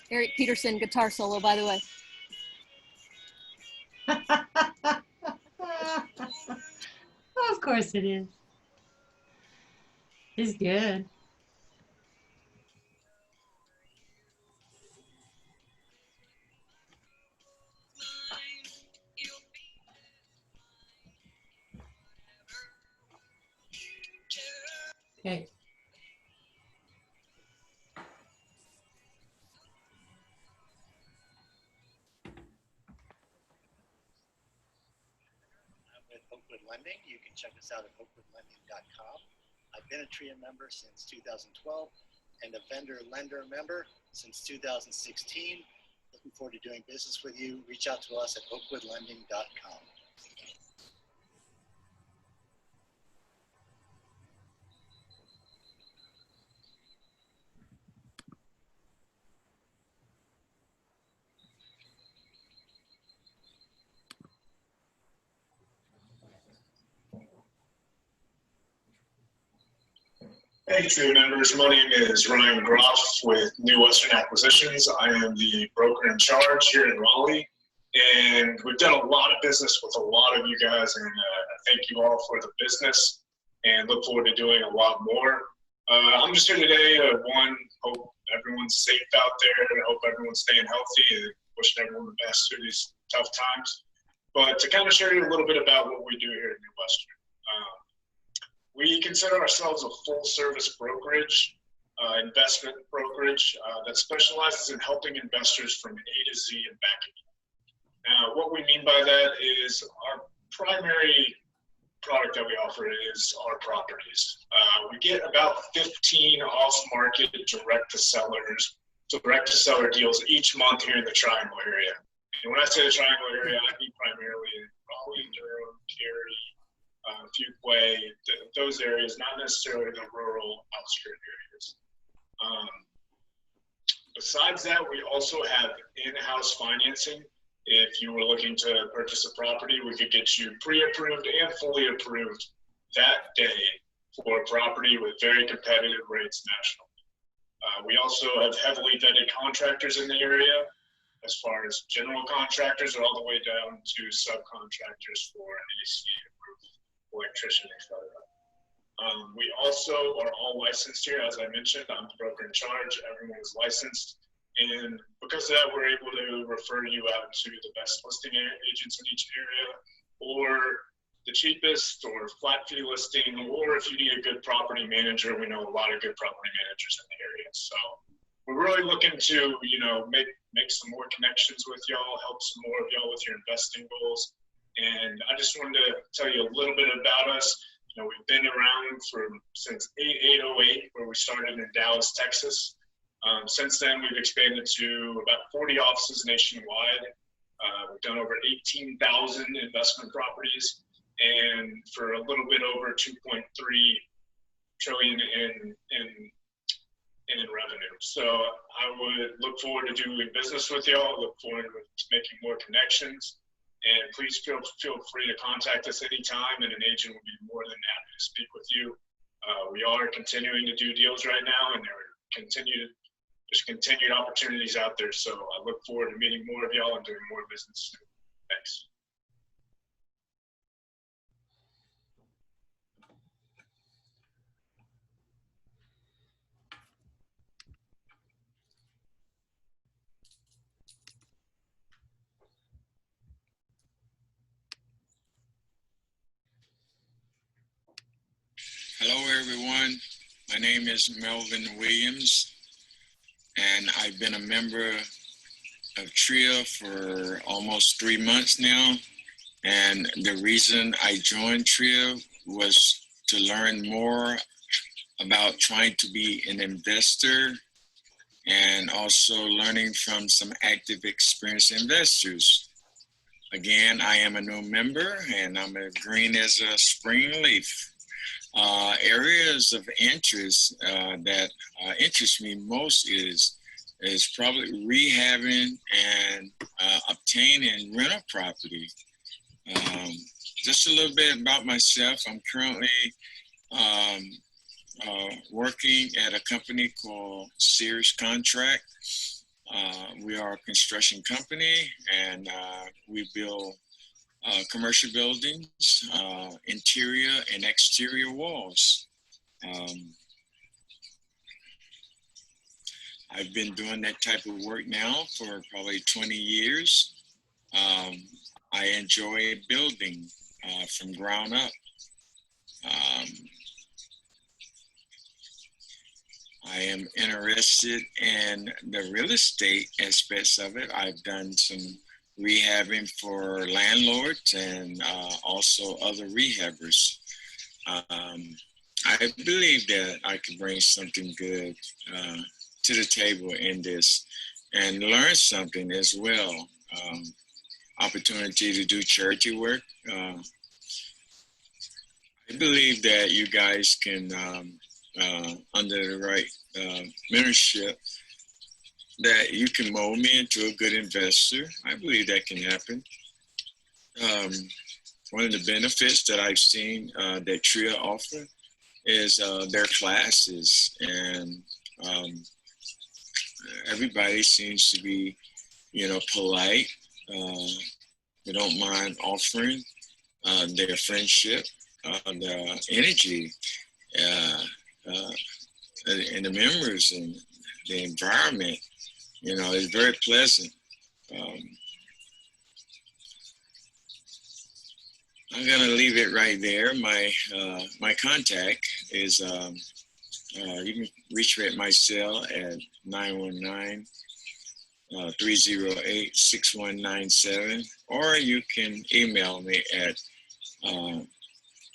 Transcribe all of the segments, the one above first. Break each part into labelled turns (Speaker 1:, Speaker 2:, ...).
Speaker 1: Eric Peterson guitar solo, by the way.
Speaker 2: Of course it is. It's good. Okay.
Speaker 3: Oakwood Lending. You can check us out at oakwoodlending.com. I've been a TRIA member since 2012 and a vendor lender member since 2016. Looking forward to doing business with you. Reach out to us at oakwoodlending.com.
Speaker 4: Hey, TRIA members. My name is Ryan Groff with New Western Acquisitions. I am the broker in charge here in Raleigh, and we've done a lot of business with a lot of you guys, and I thank you all for the business and look forward to doing a lot more. I'm just here today to, one, hope everyone's safe out there, and I hope everyone's staying healthy and wishing everyone the best through these tough times. But to kind of share you a little bit about what we do here at New Western. We consider ourselves a full-service brokerage, investment brokerage that specializes in helping investors from A to Z and back again. Now, what we mean by that is our primary product that we offer is our properties. We get about 15 off-market direct-to-seller deals each month here in the Triangle area. And when I say the Triangle area, I mean primarily Raleigh, Durham, Cary, Fuquay, those areas, not necessarily the rural outskirt areas. Besides that, we also have in-house financing. If you were looking to purchase a property, we could get you pre-approved and fully approved that day for a property with very competitive rates nationally. We also have heavily vetted contractors in the area, as far as general contractors all the way down to subcontractors for an AC approved electrician, etc. We also are all licensed here. As I mentioned, I'm the broker in charge. Everyone is licensed. And because of that, we're able to refer you out to the best listing agents in each area, or the cheapest, or flat fee listing, or if you need a good property manager, we know a lot of good property managers in the area. So we're really looking to, make some more connections with y'all, help some more of y'all with your investing goals. And I just wanted to tell you a little bit about us. We've been around since 808, where we started in Dallas, Texas. Since then, we've expanded to about 40 offices nationwide. We've done over 18,000 investment properties, and for a little bit over 2.3 trillion in revenue. So I would look forward to doing business with y'all. Look forward to making more connections. And please feel free to contact us anytime, and an agent will be more than happy to speak with you. We are continuing to do deals right now, and there's continued opportunities out there. So I look forward to meeting more of y'all and doing more business soon. Thanks.
Speaker 5: Hello, everyone. My name is Melvin Williams, and I've been a member of TRIA for almost 3 months now. And the reason I joined TRIA was to learn more about trying to be an investor, and also learning from some active, experienced investors. Again, I am a new member, and I'm as green as a spring leaf. Areas of interest that interest me most is is probably rehabbing and obtaining rental property. Just a little bit about myself. I'm currently working at a company called Sears Contract. We are a construction company, and we build commercial buildings, interior and exterior walls. I've been doing that type of work now for probably 20 years. I enjoy building from ground up. I am interested in the real estate aspects of it. I've done some rehabbing for landlords and also other rehabbers. I believe that I could bring something good to the table in this and learn something as well. Opportunity to do charity work. I believe that you guys can, under the right mentorship, that you can mold me into a good investor. I believe that can happen. One of the benefits that I've seen that TRIA offer is their classes, and everybody seems to be, polite. They don't mind offering their friendship, the energy, and the members and the environment. It's very pleasant. I'm gonna leave it right there. My contact is you can reach me at my cell at 919-308-6197, or you can email me at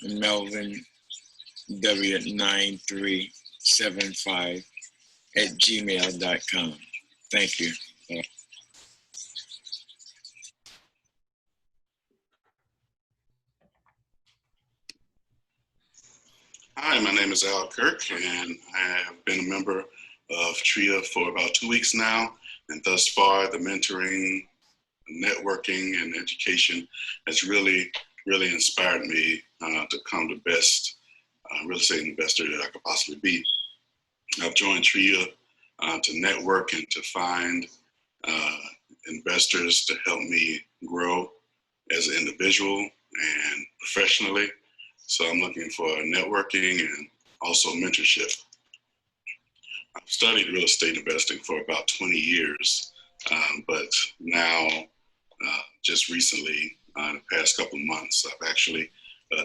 Speaker 5: melvinw9375@gmail.com. Thank you.
Speaker 6: Hi, my name is Al Kirk, and I have been a member of TRIA for about 2 weeks now. And thus far, the mentoring, networking, and education has really inspired me to become the best real estate investor that I could possibly be. I've joined TRIA to network and to find investors to help me grow as an individual and professionally. So I'm looking for networking and also mentorship. I've studied real estate investing for about 20 years, but now, just recently, in the past couple of months, I've actually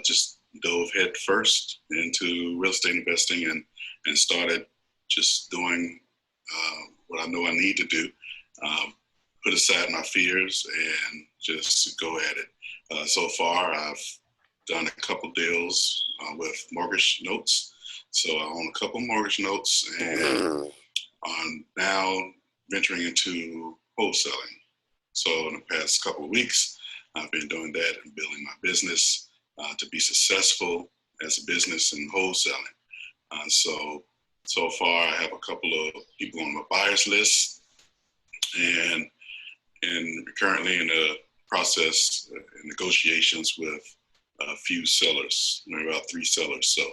Speaker 6: just dove head first into real estate investing and started just doing what I know I need to do, put aside my fears and just go at it. So far, I've done a couple deals with mortgage notes. So I own a couple mortgage notes, and I'm now venturing into wholesaling. So in the past couple of weeks, I've been doing that and building my business to be successful as a business in wholesaling. So far, I have a couple of people on my buyers list, and currently in the process negotiations with a few sellers, maybe about 3 sellers. So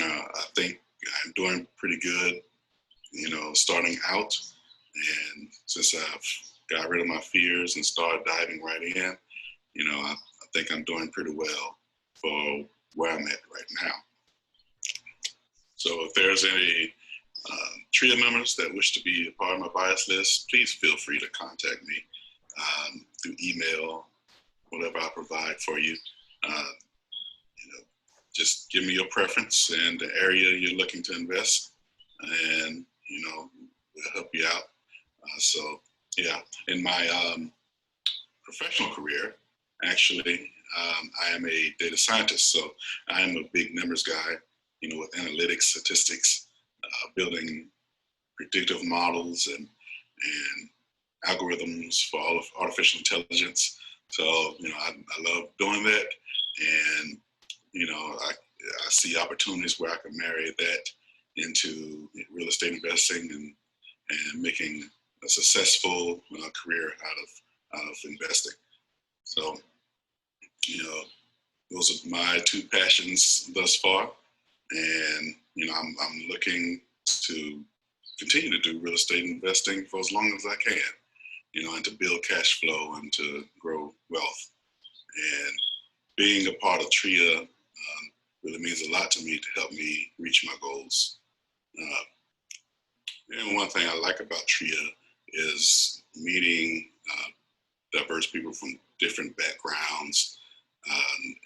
Speaker 6: I think I'm doing pretty good, starting out. And since I've got rid of my fears and started diving right in, I think I'm doing pretty well for where I'm at right now. So if there's any TRIA members that wish to be a part of my buyers list, please feel free to contact me through email, whatever I provide for you. Just give me your preference and the area you're looking to invest, and we'll help you out. In my professional career, actually, I am a data scientist, so I am a big numbers guy, with analytics, statistics, building predictive models and algorithms for all of artificial intelligence. So, I love doing that, and I see opportunities where I can marry that into real estate investing and making a successful career out of investing. So, you know, those are my two passions thus far, and you know, I'm looking to continue to do real estate investing for as long as I can, you know, and to build cash flow and to grow wealth. And being a part of TRIA really means a lot to me to help me reach my goals. And one thing I like about TRIA is meeting diverse people from different backgrounds in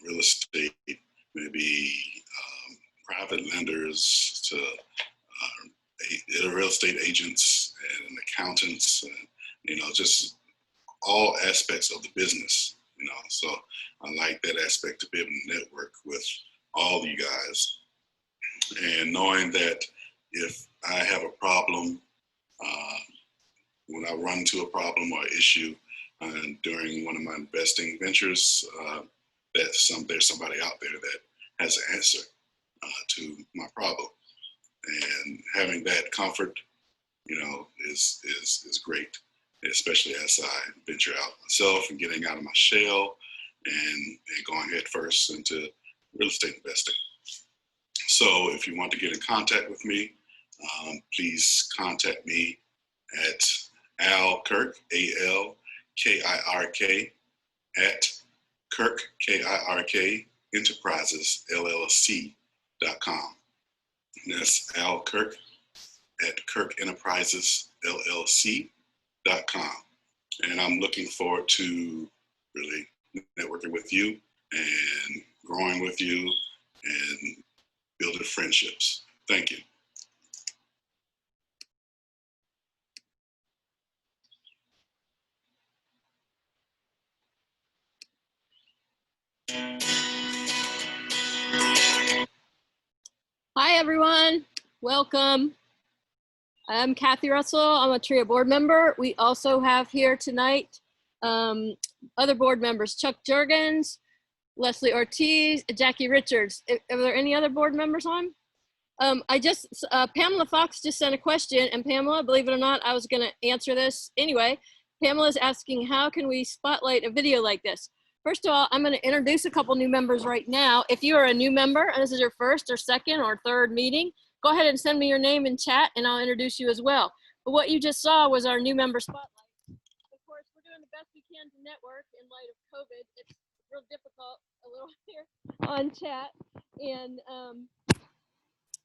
Speaker 6: real estate, maybe private lenders to real estate agents and accountants, and, you know, just all aspects of the business, you know. So I like that aspect, to be able to network with all you guys, and knowing that if I have a problem, when I run into a problem or issue during one of my investing ventures, that there's somebody out there that has an answer to my problem. And having that comfort, you know, is great, especially as I venture out myself and getting out of my shell and going head first into real estate investing. So if you want to get in contact with me, please contact me at Al Kirk, ALKIRK, at Kirk, KIRK, Enterprises, LLC.com. And that's Al Kirk at Kirk Enterprises, LLC.com. And I'm looking forward to really networking with you and growing with you and building friendships. Thank you.
Speaker 1: Hi, everyone. Welcome. I'm Kathy Russell. I'm a TRIA board member. We also have here tonight other board members, Chuck Jurgens, Leslie Ortiz, Jackie Richards. Are there any other board members on? Pamela Fox just sent a question, and Pamela, believe it or not, I was gonna answer this anyway. Pamela is asking, how can we spotlight a video like this? First of all, I'm gonna introduce a couple new members right now. If you are a new member, and this is your first or second or third meeting, go ahead and send me your name in chat and I'll introduce you as well. But what you just saw was our new member spotlight. Of course, we're doing the best we can to network in light of COVID. It's real difficult a little here on chat, and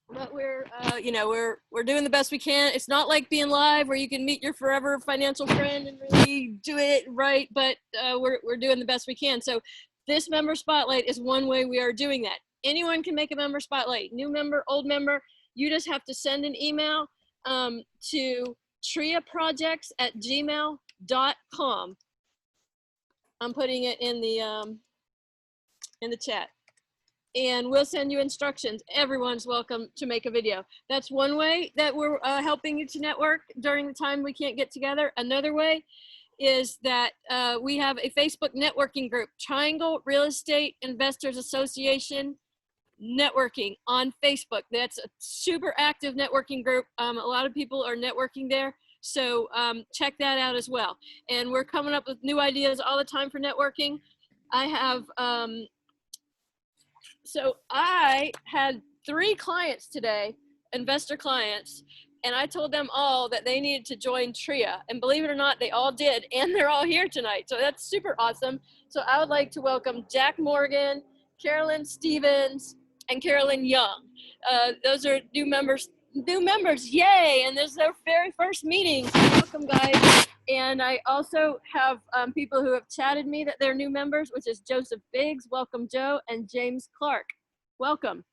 Speaker 1: but we're we're doing the best we can. It's not like being live where you can meet your forever financial friend and really do it right, but we're doing the best we can. So this member spotlight is one way we are doing that. Anyone can make a member spotlight, new member, old member. You just have to send an email to triaprojects@gmail.com. I'm putting it in the chat, and we'll send you instructions. Everyone's welcome to make a video. That's one way that we're helping you to network during the time we can't get together. Another way is that we have a Facebook networking group, Triangle Real Estate Investors Association Networking on Facebook. That's a super active networking group. A lot of people are networking there. So check that out as well. And we're coming up with new ideas all the time for networking. I have, so I had 3 clients today, investor clients, and I told them all that they needed to join TRIA. And believe it or not, they all did, and they're all here tonight. So that's super awesome. So I would like to welcome Jack Morgan, Carolyn Stevens, and Carolyn Young. Those are new members, yay! And this is their very first meeting. Welcome, guys. And I also have people who have chatted me that they're new members, which is Joseph Biggs, welcome Joe, and James Clark, welcome.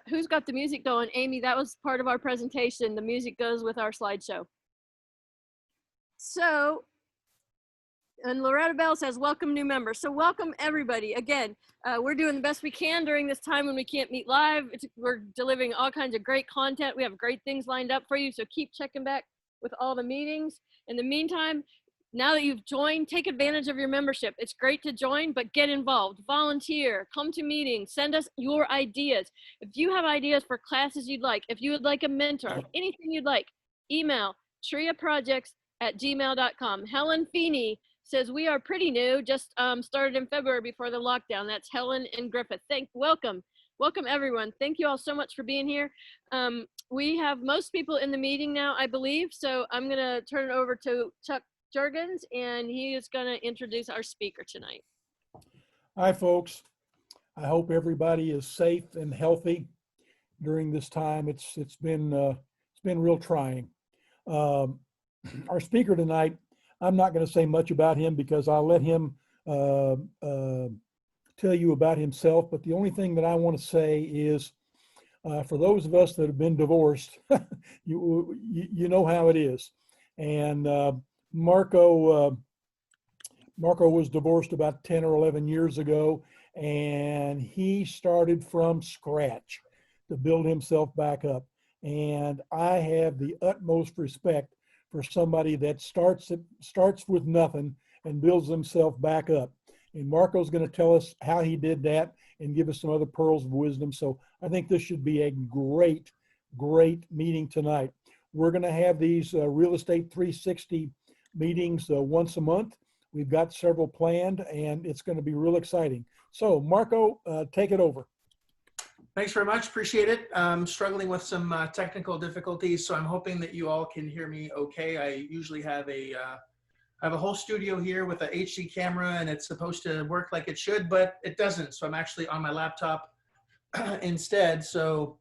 Speaker 1: Who's got the music going? Amy, that was part of our presentation. The music goes with our slideshow. So, and Loretta Bell says, welcome new members. So welcome everybody. Again, we're doing the best we can during this time when we can't meet live. We're delivering all kinds of great content. We have great things lined up for you. So keep checking back with all the meetings. In the meantime, Now that you've joined, take advantage of your membership. It's great to join, but get involved, volunteer, come to meetings, send us your ideas. If you have ideas for classes you'd like, if you would like a mentor, anything you'd like, email triaprojects@gmail.com. Helen Feeney says, we are pretty new, just started in February before the lockdown. That's Helen and Griffith. Welcome everyone. Thank you all so much for being here. We have most people in the meeting now, I believe, so I'm gonna turn it over to Chuck Jurgens, and he is going to introduce our speaker tonight.
Speaker 7: Hi, folks. I hope everybody is safe and healthy during this time. It's been real trying. Our speaker tonight, I'm not going to say much about him because I'll let him tell you about himself. But the only thing that I want to say is, for those of us that have been divorced, you know how it is, and Marco was divorced about 10 or 11 years ago, and he started from scratch to build himself back up. And I have the utmost respect for somebody that starts with nothing and builds himself back up. And Marco's going to tell us how he did that and give us some other pearls of wisdom. So I think this should be a great meeting tonight. We're going to have these Real Estate 360 meetings once a month. We've got several planned, and it's going to be real exciting. So Marco, take it over.
Speaker 8: Thanks very much. Appreciate it. I'm struggling with some technical difficulties, so I'm hoping that you all can hear me okay. I usually have a whole studio here with a HD camera, and it's supposed to work like it should, but it doesn't. So I'm actually on my laptop instead. So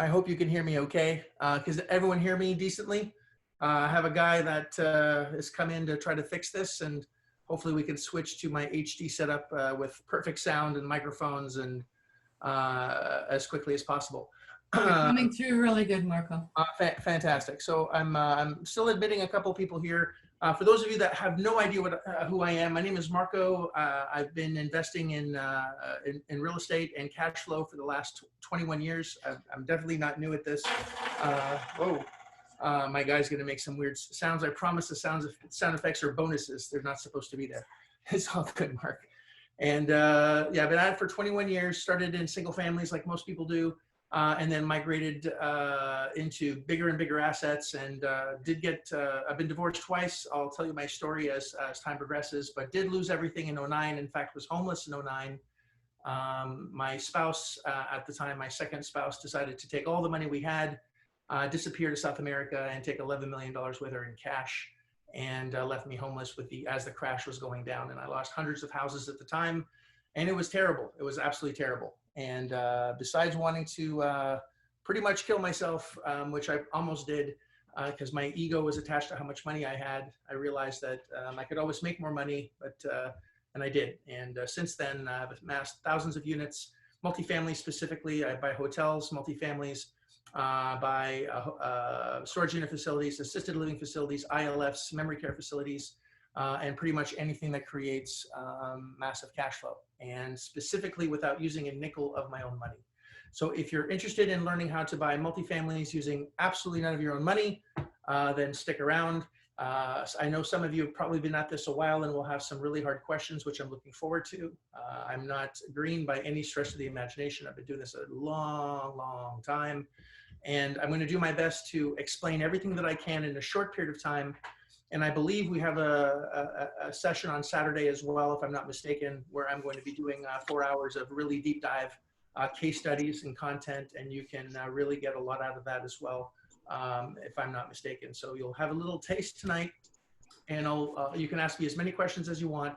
Speaker 8: I hope you can hear me okay. Does everyone hear me decently? I have a guy that has come in to try to fix this, and hopefully we can switch to my HD setup with perfect sound and microphones and as quickly as possible.
Speaker 2: You're coming through really good, Marco.
Speaker 8: Fantastic. So I'm still admitting a couple people here. For those of you that have no idea who I am, my name is Marco. I've been investing in real estate and cash flow for the last 21 years. I'm definitely not new at this. My guy's going to make some weird sounds. I promise the sound effects are bonuses. They're not supposed to be there. It's all good, Mark. And yeah, I've been at it for 21 years, started in single families like most people do, and then migrated into bigger and bigger assets, and I've been divorced twice. I'll tell you my story as time progresses, but did lose everything in 2009. In fact, was homeless in 2009. My spouse at the time, my second spouse, decided to take all the money we had, disappear to South America and take $11 million with her in cash, and left me homeless as the crash was going down. And I lost hundreds of houses at the time, and it was terrible. It was absolutely terrible. And besides wanting to pretty much kill myself, which I almost did because my ego was attached to how much money I had, I realized that I could always make more money, and I did. And since then, I've amassed thousands of units, multifamily specifically. I buy hotels, multifamilies, by storage unit facilities, assisted living facilities, ILFs, memory care facilities, and pretty much anything that creates massive cash flow, and specifically without using a nickel of my own money. So if you're interested in learning how to buy multifamilies using absolutely none of your own money, then stick around. I know some of you have probably been at this a while, and we'll have some really hard questions, which I'm looking forward to. I'm not green by any stretch of the imagination. I've been doing this a long time. And I'm going to do my best to explain everything that I can in a short period of time. And I believe we have a session on Saturday as well, if I'm not mistaken, where I'm going to be doing 4 hours of really deep dive case studies and content. And you can really get a lot out of that as well, if I'm not mistaken. So you'll have a little taste tonight, and you can ask me as many questions as you want.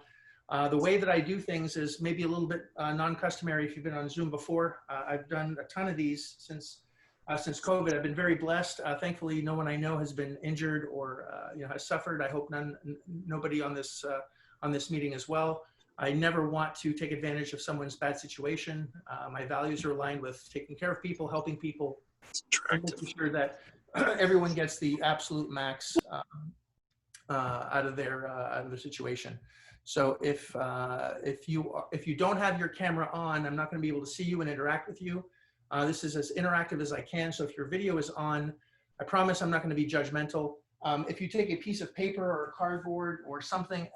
Speaker 8: The way that I do things is maybe a little bit non-customary if you've been on Zoom before. I've done a ton of these since COVID. I've been very blessed. Thankfully, no one I know has been injured or has suffered. I hope nobody on this meeting as well. I never want to take advantage of someone's bad situation. My values are aligned with taking care of people, helping people, and making sure that everyone gets the absolute max out of their situation. So if you don't have your camera on, I'm not going to be able to see you and interact with you. This is as interactive as I can. So if your video is on, I promise I'm not going to be judgmental. If you take a piece of paper or cardboard or something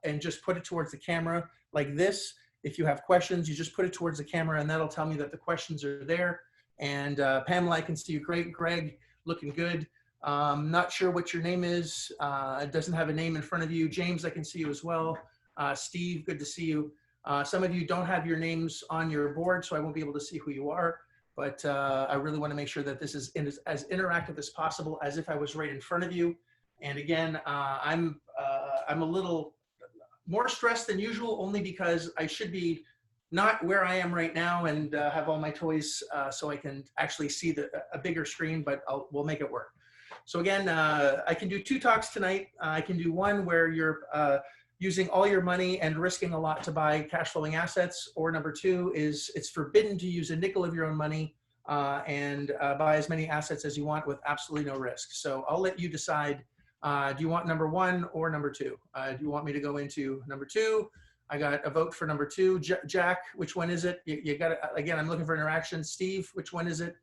Speaker 8: and just put it towards the camera like this, if you have questions, you just put it towards the camera and that'll tell me that the questions are there. And Pamela, I can see you great. Greg, looking good. Not sure what your name is. It doesn't have a name in front of you. James, I can see you as well. Steve, good to see you. Some of you don't have your names on your board, so I won't be able to see who you are. But I really want to make sure that this is as interactive as possible, as if I was right in front of you. And again, I'm a little more stressed than usual, only because I should be not where I am right now and have all my toys so I can actually see a bigger screen, but we'll make it work. So again, I can do 2 talks tonight. I can do one where you're using all your money and risking a lot to buy cash flowing assets, or number 2 is it's forbidden to use a nickel of your own money and buy as many assets as you want with absolutely no risk. So I'll let you decide. Do you want number 1 or number 2? Do you want me to go into number 2? I got a vote for number 2. Jack, which one is it? You got it. Again, I'm looking for interaction. Steve, which one is it?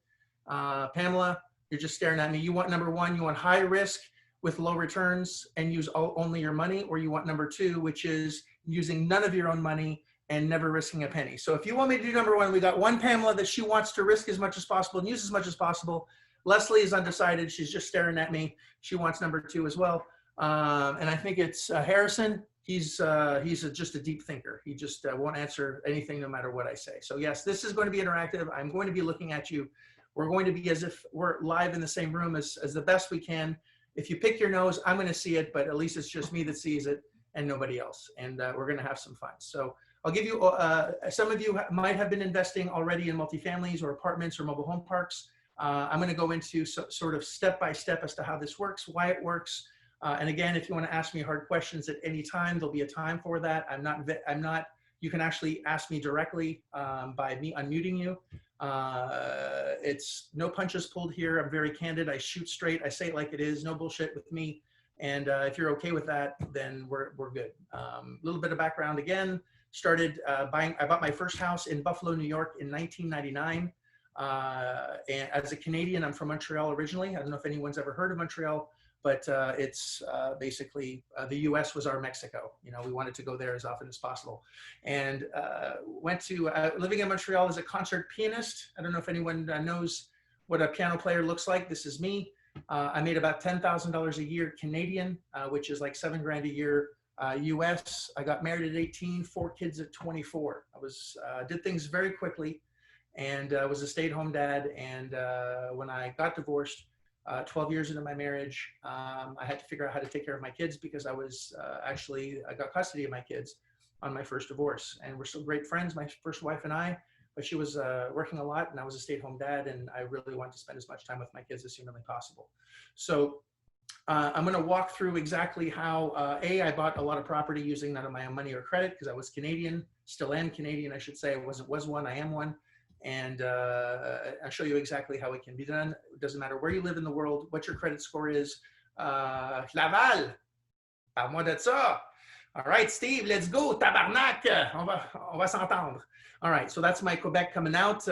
Speaker 8: Pamela, you're just staring at me. You want number 1, you want high risk with low returns and use only your money, or you want number 2, which is using none of your own money and never risking a penny. So if you want me to do number 1, we got one Pamela that she wants to risk as much as possible and use as much as possible. Leslie is undecided. She's just staring at me. She wants number 2 as well. And I think it's Harrison. He's just a deep thinker. He just won't answer anything no matter what I say. So yes, this is going to be interactive. I'm going to be looking at you. We're going to be as if we're live in the same room as the best we can. If you pick your nose, I'm going to see it, but at least it's just me that sees it and nobody else. And we're going to have some fun. So I'll give you, some of you might have been investing already in multifamilies or apartments or mobile home parks. I'm going to go into sort of step by step as to how this works, why it works. And again, if you want to ask me hard questions at any time, there'll be a time for that. You can actually ask me directly by me unmuting you. It's no punches pulled here. I'm very candid. I shoot straight. I say it like it is. No bullshit with me. And if you're okay with that, then we're good. A little bit of background again. I bought my first house in Buffalo, New York in 1999. And as a Canadian, I'm from Montreal originally. I don't know if anyone's ever heard of Montreal, but it's basically the US was our Mexico. You know, we wanted to go there as often as possible. And went to living in Montreal as a concert pianist. I don't know if anyone knows what a piano player looks like. This is me. I made about $10,000 a year Canadian, which is like $7 grand a year US. I got married at 18, 4 kids at 24. I did things very quickly and was a stay-at-home dad. And when I got divorced, 12 years into my marriage, I had to figure out how to take care of my kids because I got custody of my kids on my first divorce. And we're still great friends, my first wife and I, but she was working a lot and I was a stay-at-home dad and I really wanted to spend as much time with my kids as humanly possible. So I'm gonna walk through exactly how, I bought a lot of property using none of my own money or credit because I was Canadian, still am Canadian, I should say. I was one, I am one. And I'll show you exactly how it can be done. It doesn't matter where you live in the world, what your credit score is. Laval, parle-moi de ça. All right, Steve, let's go, tabarnak. On va s'entendre. All right, so that's my Quebec coming out.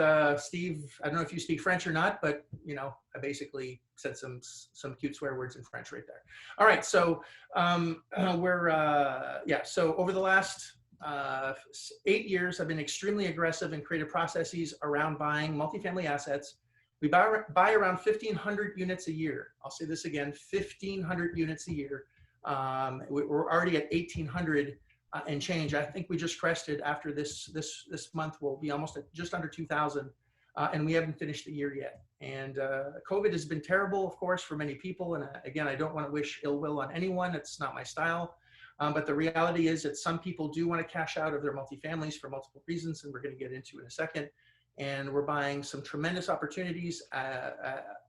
Speaker 8: Steve, I don't know if you speak French or not, but you know, I basically said some cute swear words in French right there. All right, so so over the last 8 years, I've been extremely aggressive in creative processes around buying multifamily assets. We buy around 1,500 units a year. I'll say this again, 1,500 units a year. We're already at 1,800 and change. I think we just crested after this month. We'll be almost at just under 2,000, and we haven't finished the year yet. And COVID has been terrible, of course, for many people. And again, I don't want to wish ill will on anyone. It's not my style. But the reality is that some people do want to cash out of their multifamilies for multiple reasons, and we're going to get into in a second. And we're buying some tremendous opportunities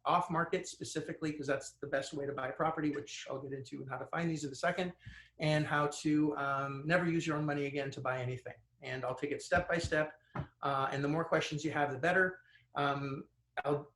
Speaker 8: off market specifically because that's the best way to buy property, which I'll get into and how to find these in a second, and how to never use your own money again to buy anything. And I'll take it step by step. And the more questions you have, the better. And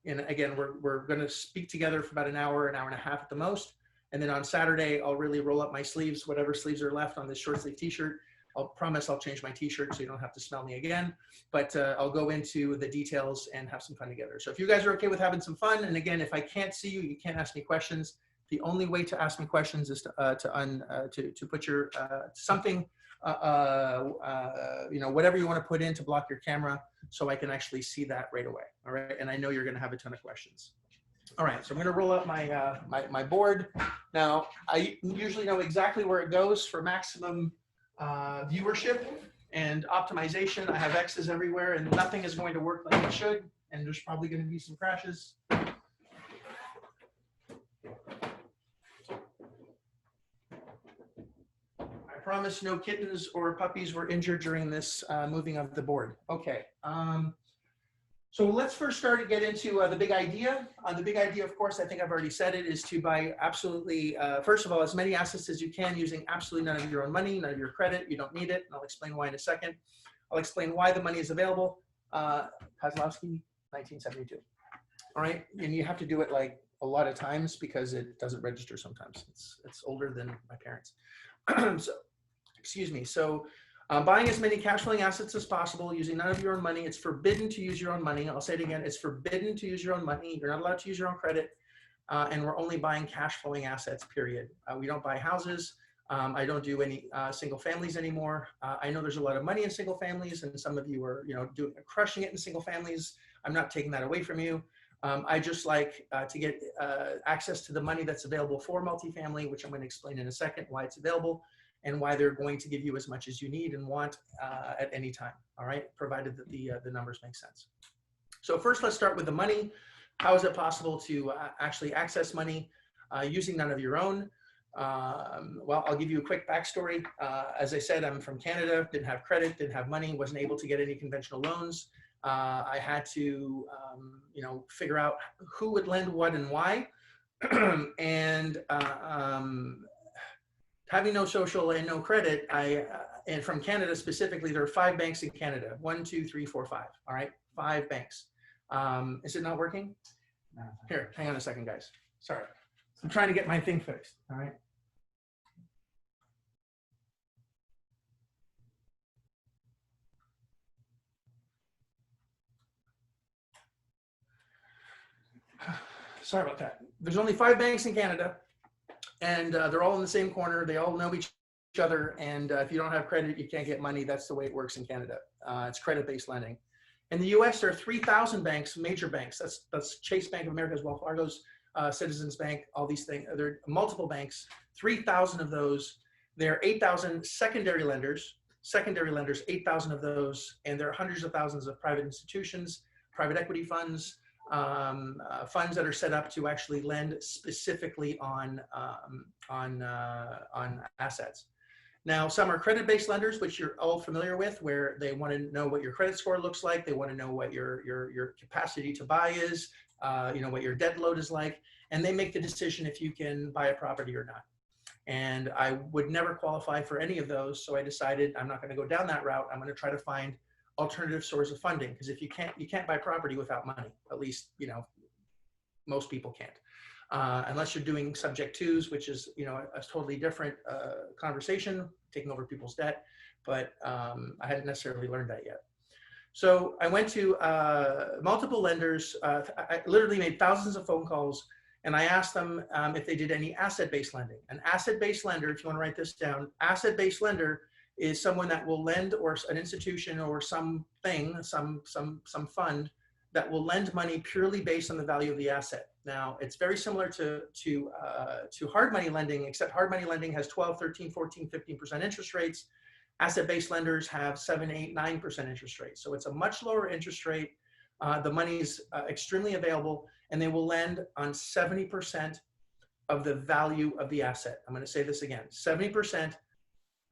Speaker 8: again, we're going to speak together for about an hour and a half at the most. And then on Saturday, I'll really roll up my sleeves, whatever sleeves are left on this short sleeve t-shirt. I'll promise I'll change my t-shirt so you don't have to smell me again, but I'll go into the details and have some fun together. So if you guys are okay with having some fun, and again, if I can't see you, you can't ask me questions, The only way to ask me questions is to put your something, whatever you want to put in to block your camera, so I can actually see that right away. All right, and I know you're going to have a ton of questions. All right, so I'm going to roll up my my board. Now, I usually know exactly where it goes for maximum viewership and optimization. I have X's everywhere, and nothing is going to work like it should, and there's probably going to be some crashes. I promise no kittens or puppies were injured during this moving of the board. Okay. So let's first start to get into the big idea. The big idea, of course, I think I've already said it, is to buy absolutely, first of all, as many assets as you can using absolutely none of your own money, none of your credit. You don't need it. And I'll explain why in a second. I'll explain why the money is available. Kozlowski, 1972. All right. And you have to do it like a lot of times because it doesn't register sometimes. It's older than my parents. So, excuse me. So, buying as many cash flowing assets as possible using none of your own money. It's forbidden to use your own money. I'll say it again. It's forbidden to use your own money. You're not allowed to use your own credit. And we're only buying cash flowing assets, period. We don't buy houses. I don't do any single families anymore. I know there's a lot of money in single families, and some of you are, crushing it in single families. I'm not taking that away from you. I just like to get access to the money that's available for multifamily, which I'm going to explain in a second why it's available and why they're going to give you as much as you need and want at any time. All right, provided that the numbers make sense. So first, let's start with the money. How is it possible to actually access money using none of your own? Well, I'll give you a quick backstory. As I said, I'm from Canada, didn't have credit, didn't have money, wasn't able to get any conventional loans. I had to, figure out who would lend what and why. And having no social and no credit, and from Canada specifically, there are 5 banks in Canada. 1, 2, 3, 4, 5. All right, 5 banks. Is it not working?
Speaker 2: No.
Speaker 8: Here, hang on a second, guys. Sorry. I'm trying to get my thing fixed. All right. Sorry about that. There's only 5 banks in Canada, and they're all in the same corner. They all know each other, and if you don't have credit, you can't get money. That's the way it works in Canada. It's credit-based lending. In the U.S., there are 3,000 banks, major banks. That's Chase Bank of America, Wells Fargo's, Citizens Bank, all these things. There are multiple banks, 3,000 of those. There are 8,000 secondary lenders, 8,000 of those, and there are hundreds of thousands of private institutions, private equity funds, funds that are set up to actually lend specifically on assets. Now, some are credit-based lenders, which you're all familiar with, where they want to know what your credit score looks like. They want to know what your capacity to buy is, what your debt load is like, and they make the decision if you can buy a property or not. And I would never qualify for any of those, so I decided I'm not going to go down that route. I'm going to try to find alternative source of funding, because if you can't buy property without money. At least most people can't, unless you're doing subject twos, which is a totally different conversation, taking over people's debt. But I hadn't necessarily learned that yet. So I went to multiple lenders. I literally made thousands of phone calls, and I asked them if they did any asset-based lending. An asset-based lender, if you want to write this down, asset-based lender is someone that will lend, or an institution or something, some fund that will lend money purely based on the value of the asset. Now, it's very similar to hard money lending, except hard money lending has 12, 13, 14, 15% interest rates. Asset-based lenders have 7, 8, 9% interest rates. So it's a much lower interest rate. The money is extremely available, and they will lend on 70% of the value of the asset. I'm going to say this again, 70%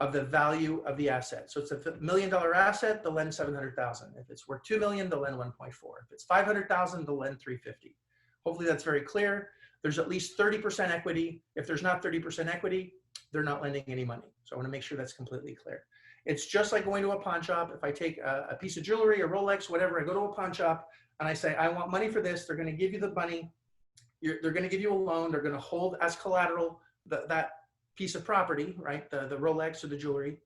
Speaker 8: of the value of the asset. So it's a $1 million asset, they'll lend 700,000. If it's worth 2 million, they'll lend 1.4. If it's 500,000, they'll lend 350. Hopefully that's very clear. There's at least 30% equity. If there's not 30% equity, they're not lending any money. So I want to make sure that's completely clear. It's just like going to a pawn shop. If I take a piece of jewelry, a Rolex, whatever, I go to a pawn shop and I say, I want money for this. They're going to give you the money. They're going to give you a loan. They're going to hold as collateral that piece of property, right? The Rolex or the jewelry.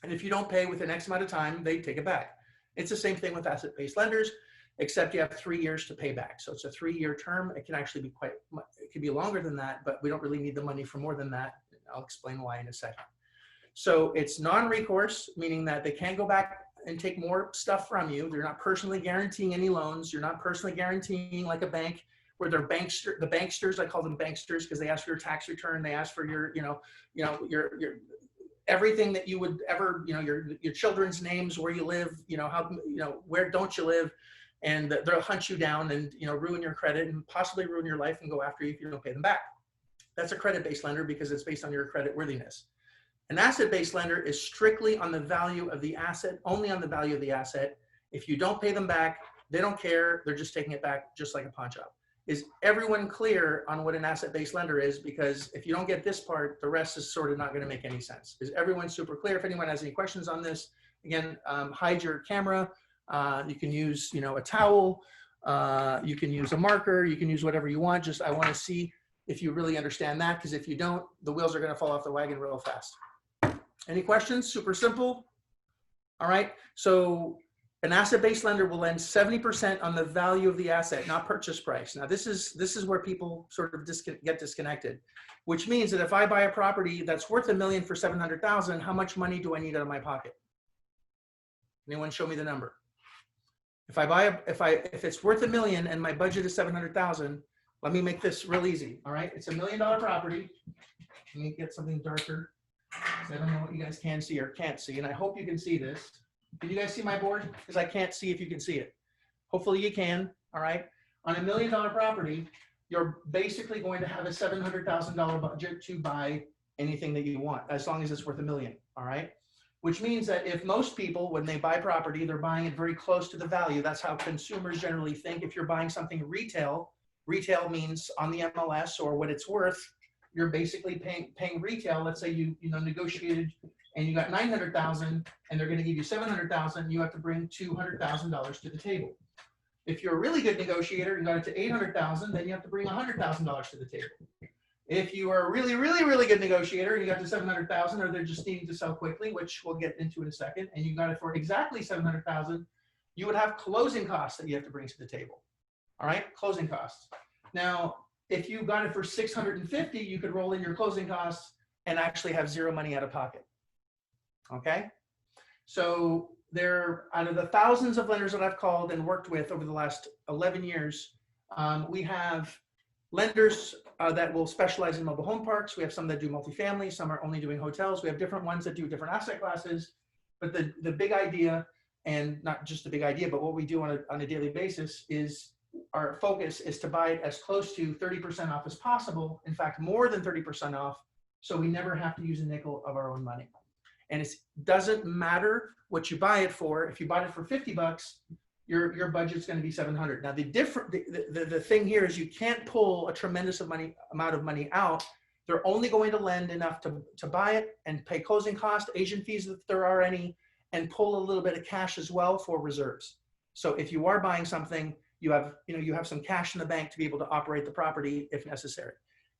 Speaker 8: And if you don't pay within X amount of time, they take it back. It's the same thing with asset-based lenders. except you have 3 years to pay back. So it's a 3-year term. It can actually be it can be longer than that, but we don't really need the money for more than that. I'll explain why in a second. So it's non-recourse, meaning that they can't go back and take more stuff from you. They're not personally guaranteeing any loans. You're not personally guaranteeing like a bank where they're the banksters, I call them banksters because they ask for your tax return. They ask for your, your everything that you would ever, your children's names, where you live, where don't you live, and they'll hunt you down and, ruin your credit and possibly ruin your life and go after you if you don't pay them back. That's a credit-based lender because it's based on your credit worthiness. An asset-based lender is strictly on the value of the asset, only on the value of the asset. If you don't pay them back, they don't care. They're just taking it back just like a pawn shop. Is everyone clear on what an asset-based lender is? Because if you don't get this part, the rest is sort of not going to make any sense. Is everyone super clear? If anyone has any questions on this, again, hide your camera. You can use, a towel. You can use a marker. You can use whatever you want. Just I want to see if you really understand that, because if you don't, the wheels are going to fall off the wagon real fast. Any questions? Super simple. All right. So an asset-based lender will lend 70% on the value of the asset, not purchase price. Now, this is where people sort of get disconnected, which means that if I buy a property that's worth $1 million for $700,000, how much money do I need out of my pocket? Anyone show me the number? If it's worth $1 million and my budget is $700,000, let me make this real easy. All right, it's $1 million property. Let me get something darker. I don't know what you guys can see or can't see, and I hope you can see this. Can you guys see my board? Because I can't see if you can see it. Hopefully you can. All right. On $1 million property, you're basically going to have a $700,000 budget to buy anything that you want, as long as it's worth $1 million. All right. Which means that if most people, when they buy property, they're buying it very close to the value. That's how consumers generally think. If you're buying something retail means on the MLS or what it's worth. You're basically paying retail. Let's say you negotiated and you got $900,000 and they're going to give you $700,000. You have to bring $200,000 to the table. If you're a really good negotiator, you got it to $800,000, then you have to bring $100,000 to the table. If you are a really, really, really good negotiator and you got to $700,000, or they're just needing to sell quickly, which we'll get into in a second, and you got it for exactly $700,000, you would have closing costs that you have to bring to the table. All right, closing costs. Now, if you got it for $650, you could roll in your closing costs and actually have zero money out of pocket. Okay, so out of the thousands of lenders that I've called and worked with over the last 11 years, we have lenders that will specialize in mobile home parks. We have some that do multifamily, some are only doing hotels. We have different ones that do different asset classes. But the big idea, and not just the big idea, but what we do on a daily basis is our focus is to buy it as close to 30% off as possible. In fact, more than 30% off, so we never have to use a nickel of our own money. And it doesn't matter what you buy it for. If you bought it for $50, your budget's going to be $700. Now, the thing here is you can't pull a tremendous amount of money out. They're only going to lend enough to buy it and pay closing costs, agent fees if there are any, and pull a little bit of cash as well for reserves. So if you are buying something, you have some cash in the bank to be able to operate the property if necessary.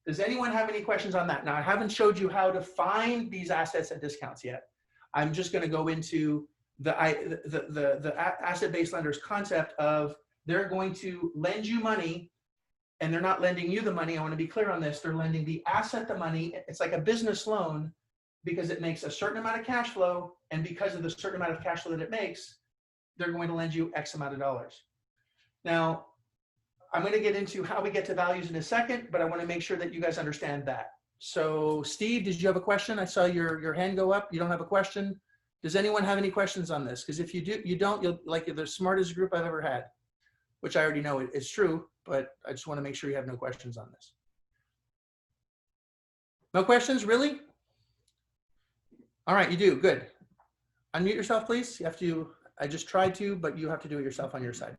Speaker 8: Does anyone have any questions on that? Now, I haven't showed you how to find these assets at discounts yet. I'm just going to go into the asset-based lenders concept of they're going to lend you money, and they're not lending you the money. I want to be clear on this. They're lending the asset the money. It's like a business loan because it makes a certain amount of cash flow, and because of the certain amount of cash flow that it makes, they're going to lend you X amount of dollars. Now, I'm going to get into how we get to values in a second, but I want to make sure that you guys understand that. So, Steve, did you have a question? I saw your hand go up. You don't have a question? Does anyone have any questions on this? Because if you don't, you're the smartest group I've ever had, which I already know is true, but I just want to make sure you have no questions on this. No questions, really? All right, you do, good. Unmute yourself, please. You have to, I just tried to, but you have to do it yourself on your side.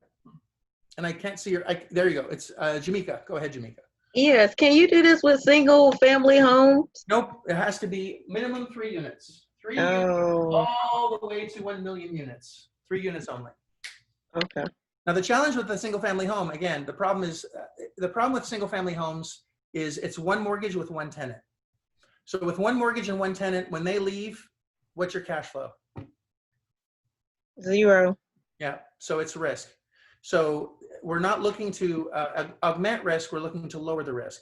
Speaker 8: And I can't see your, there you go. It's Jamaica. Go ahead, Jamaica.
Speaker 9: Yes. Can you do this with single family homes?
Speaker 8: Nope. It has to be minimum 3 units. 3 units all the way to 1 million units. 3 units only.
Speaker 9: Okay.
Speaker 8: Now, the challenge with the single family home, again, the problem with single family homes is it's one mortgage with one tenant. So with one mortgage and one tenant, when they leave, what's your cash flow?
Speaker 9: 0.
Speaker 8: Yeah. So it's risk. So we're not looking to augment risk, we're looking to lower the risk.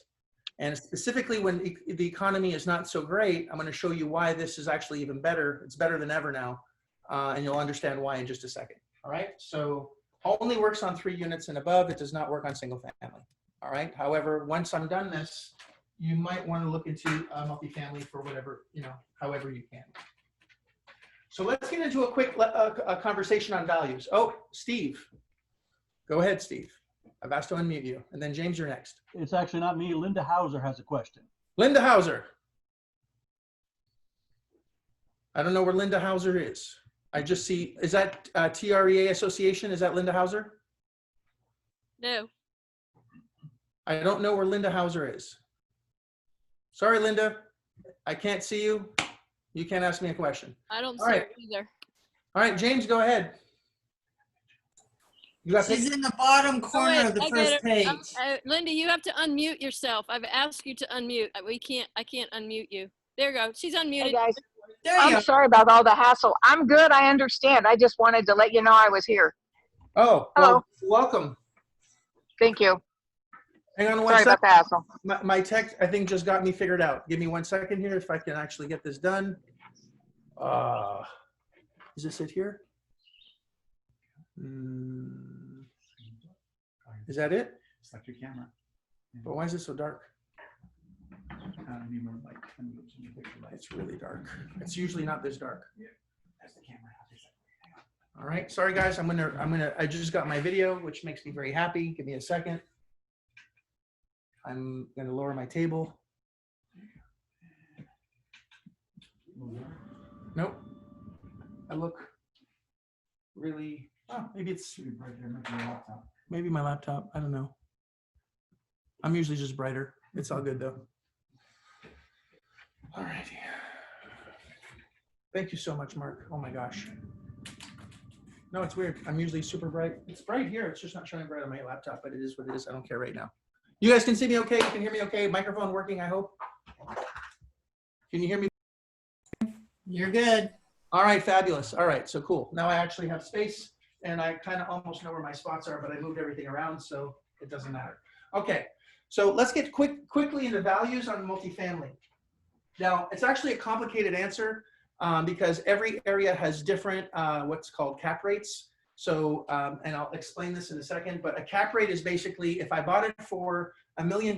Speaker 8: And specifically when the economy is not so great, I'm going to show you why this is actually even better. It's better than ever now. And you'll understand why in just a second. All right. So only works on 3 units and above. It does not work on single family. All right. However, once I'm done this, you might want to look into multifamily for whatever, however you can. So let's get into a quick conversation on values. Oh, Steve. Go ahead, Steve. I've asked to unmute you. And then James, you're next.
Speaker 10: It's actually not me. Linda Hauser has a question.
Speaker 8: Linda Hauser. I don't know where Linda Hauser is. I just see, is that TREA Association? Is that Linda Hauser?
Speaker 1: No.
Speaker 8: I don't know where Linda Hauser is. Sorry, Linda. I can't see you. You can't ask me a question.
Speaker 1: I don't
Speaker 8: All
Speaker 1: see
Speaker 8: right.
Speaker 1: it either.
Speaker 8: All right, James, go ahead. You got
Speaker 2: She's in the bottom corner
Speaker 1: wait,
Speaker 2: of the
Speaker 1: I
Speaker 2: first
Speaker 1: get
Speaker 2: page.
Speaker 1: Linda, you have to unmute yourself. I've asked you to unmute. I can't unmute you. There you go. She's unmuted.
Speaker 11: Hey guys,
Speaker 2: There you
Speaker 11: I'm
Speaker 2: go.
Speaker 11: sorry about all the hassle. I'm good. I understand. I just wanted to let you know I was here.
Speaker 8: Oh, well, welcome.
Speaker 11: Thank you.
Speaker 8: Hang on one
Speaker 11: Sorry
Speaker 8: second.
Speaker 11: about the hassle.
Speaker 8: My text, I think, just got me figured out. Give me 1 second here if I can actually get this done. Is this it here? Is that it?
Speaker 10: Select your camera.
Speaker 8: But why is it so dark? It's really dark. It's usually not this dark.
Speaker 10: That's the camera.
Speaker 8: All right. Sorry guys, I just got my video, which makes me very happy. Give me a second. I'm gonna lower my table. Nope. I look really, oh, maybe it's maybe my laptop. I don't know. I'm usually just brighter. It's all good though. All righty. Thank you so much, Mark. Oh my gosh. No, it's weird. I'm usually super bright. It's bright here. It's just not showing bright on my laptop, but it is what it is. I don't care right now. You guys can see me okay? You can hear me okay? Microphone working, I hope. Can you hear me?
Speaker 2: You're good.
Speaker 8: All right, fabulous. All right, so cool. Now I actually have space and I kind of almost know where my spots are, but I moved everything around, so it doesn't matter. Okay, so let's get quickly into values on multifamily. Now, it's actually a complicated answer because every area has different what's called cap rates. So, and I'll explain this in a second, but a cap rate is basically if I bought it for $1 million,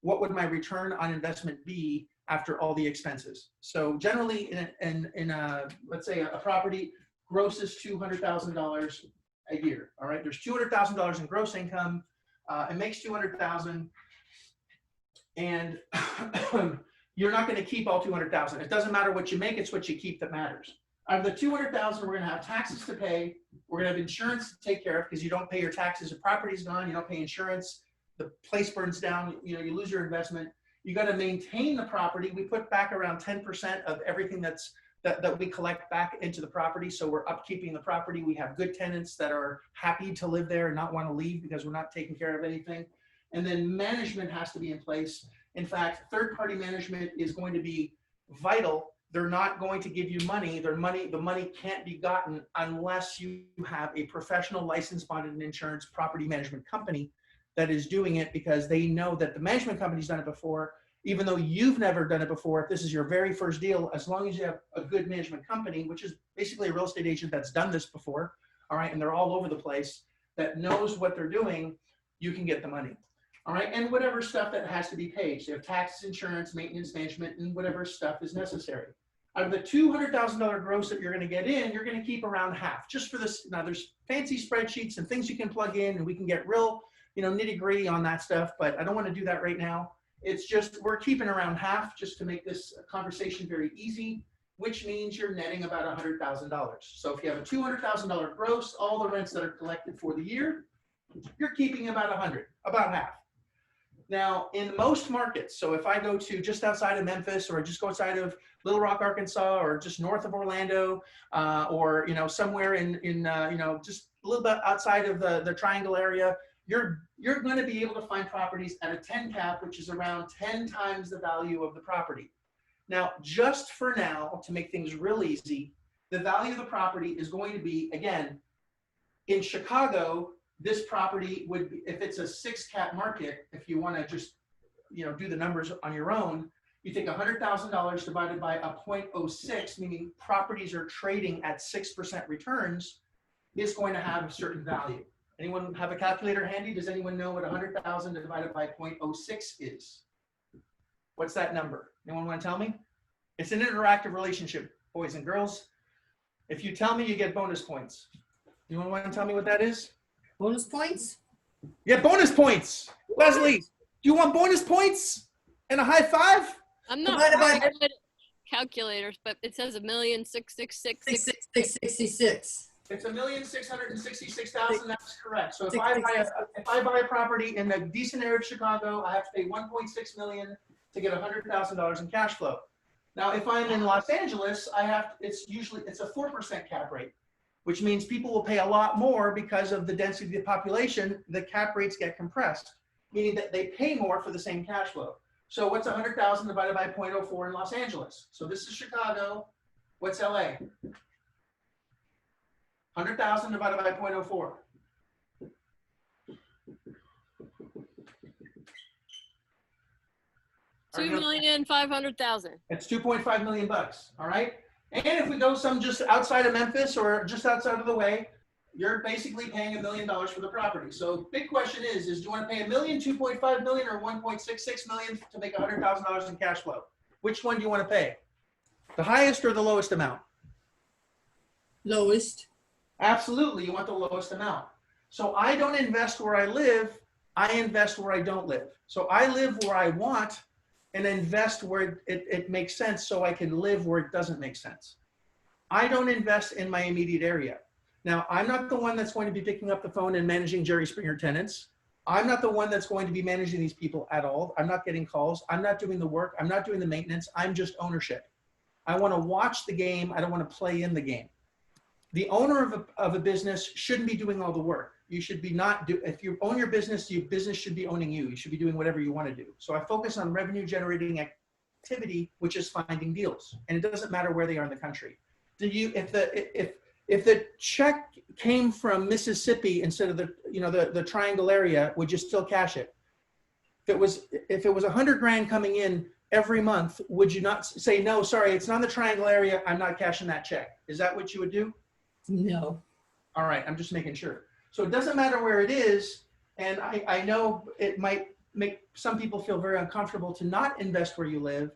Speaker 8: what would my return on investment be after all the expenses? So generally in a let's say a property grosses $200,000 a year. All right, there's $200,000 in gross income. It makes $200,000 and you're not going to keep all $200,000. It doesn't matter what you make, it's what you keep that matters. Out of the $200,000, we're going to have taxes to pay. We're going to have insurance to take care of because you don't pay your taxes. The property's gone, you don't pay insurance. The place burns down, you lose your investment. You got to maintain the property. We put back around 10% of everything that we collect back into the property. So we're upkeeping the property. We have good tenants that are happy to live there and not want to leave because we're not taking care of anything. And then management has to be in place. In fact, third-party management is going to be vital. They're not going to give you money. The money can't be gotten unless you have a professional licensed bonded and insurance property management company that is doing it because they know that the management company's done it before. Even though you've never done it before, if this is your very first deal, as long as you have a good management company, which is basically a real estate agent that's done this before, all right, and they're all over the place, that knows what they're doing, you can get the money. All right, and whatever stuff that has to be paid. So you have taxes, insurance, maintenance, management, and whatever stuff is necessary. Out of the $200,000 gross that you're going to get in, you're going to keep around half. Just for this, now there's fancy spreadsheets and things you can plug in, and we can get real, nitty gritty on that stuff, but I don't want to do that right now. It's just, we're keeping around half just to make this conversation very easy, which means you're netting about $100,000. So if you have a $200,000 gross, all the rents that are collected for the year, you're keeping about about half. Now, in most markets, so if I go to just outside of Memphis or just go outside of Little Rock, Arkansas, or just north of Orlando, or somewhere in just a little bit outside of the Triangle area, you're going to be able to find properties at a 10 cap, which is around 10 times the value of the property. Now, just for now, to make things real easy, the value of the property is going to be, again, in Chicago, this property would be, if it's a 6 cap market, if you want to just, do the numbers on your own, you take $100,000 divided by a 0.06, meaning properties are trading at 6% returns, is going to have a certain value. Anyone have a calculator handy? Does anyone know what 100,000 divided by 0.06 is? What's that number? Anyone want to tell me? It's an interactive relationship, boys and girls. If you tell me, you get bonus points. Anyone want to tell me what that is?
Speaker 2: Bonus points?
Speaker 8: Yeah, bonus points. Leslie, do you want bonus points and a high five?
Speaker 1: I'm not
Speaker 2: Divided by-
Speaker 1: very good at calculators, but it says 1,666,666.
Speaker 2: 666.
Speaker 8: It's 1,666,000. That's correct. So if I buy a property in a decent area of Chicago, I have to pay 1.6 million to get $100,000 in cash flow. Now, if I'm in Los Angeles, it's a 4% cap rate, which means people will pay a lot more because of the density of the population. The cap rates get compressed, meaning that they pay more for the same cash flow. So what's 100,000 divided by 0.04 in Los Angeles? So this is Chicago. What's LA? 100,000 divided by 0.04.
Speaker 1: $2,500,000.
Speaker 8: It's 2.5 million bucks. All right. And if we go some just outside of Memphis or just outside of the way, you're basically paying $1 million for the property. So big question is do you want to pay $1 million, 2.5 million, or 1.66 million to make $100,000 in cash flow? Which one do you want to pay? The highest or the lowest amount?
Speaker 2: Lowest.
Speaker 8: Absolutely. You want the lowest amount. So I don't invest where I live. I invest where I don't live. So I live where I want and invest where it makes sense so I can live where it doesn't make sense. I don't invest in my immediate area. Now, I'm not the one that's going to be picking up the phone and managing Jerry Springer tenants. I'm not the one that's going to be managing these people at all. I'm not getting calls. I'm not doing the work. I'm not doing the maintenance. I'm just ownership. I want to watch the game. I don't want to play in the game. The owner of a business shouldn't be doing all the work. You should be if you own your business should be owning you. You should be doing whatever you want to do. So I focus on revenue generating activity, which is finding deals. And it doesn't matter where they are in the country. If the check came from Mississippi instead of the triangle area, would you still cash it? If it was 100 grand coming in every month, would you not say, no, sorry, it's not the triangle area, I'm not cashing that check? Is that what you would do?
Speaker 2: No.
Speaker 8: All right, I'm just making sure. So it doesn't matter where it is, and I know it might make some people feel very uncomfortable to not invest where you live,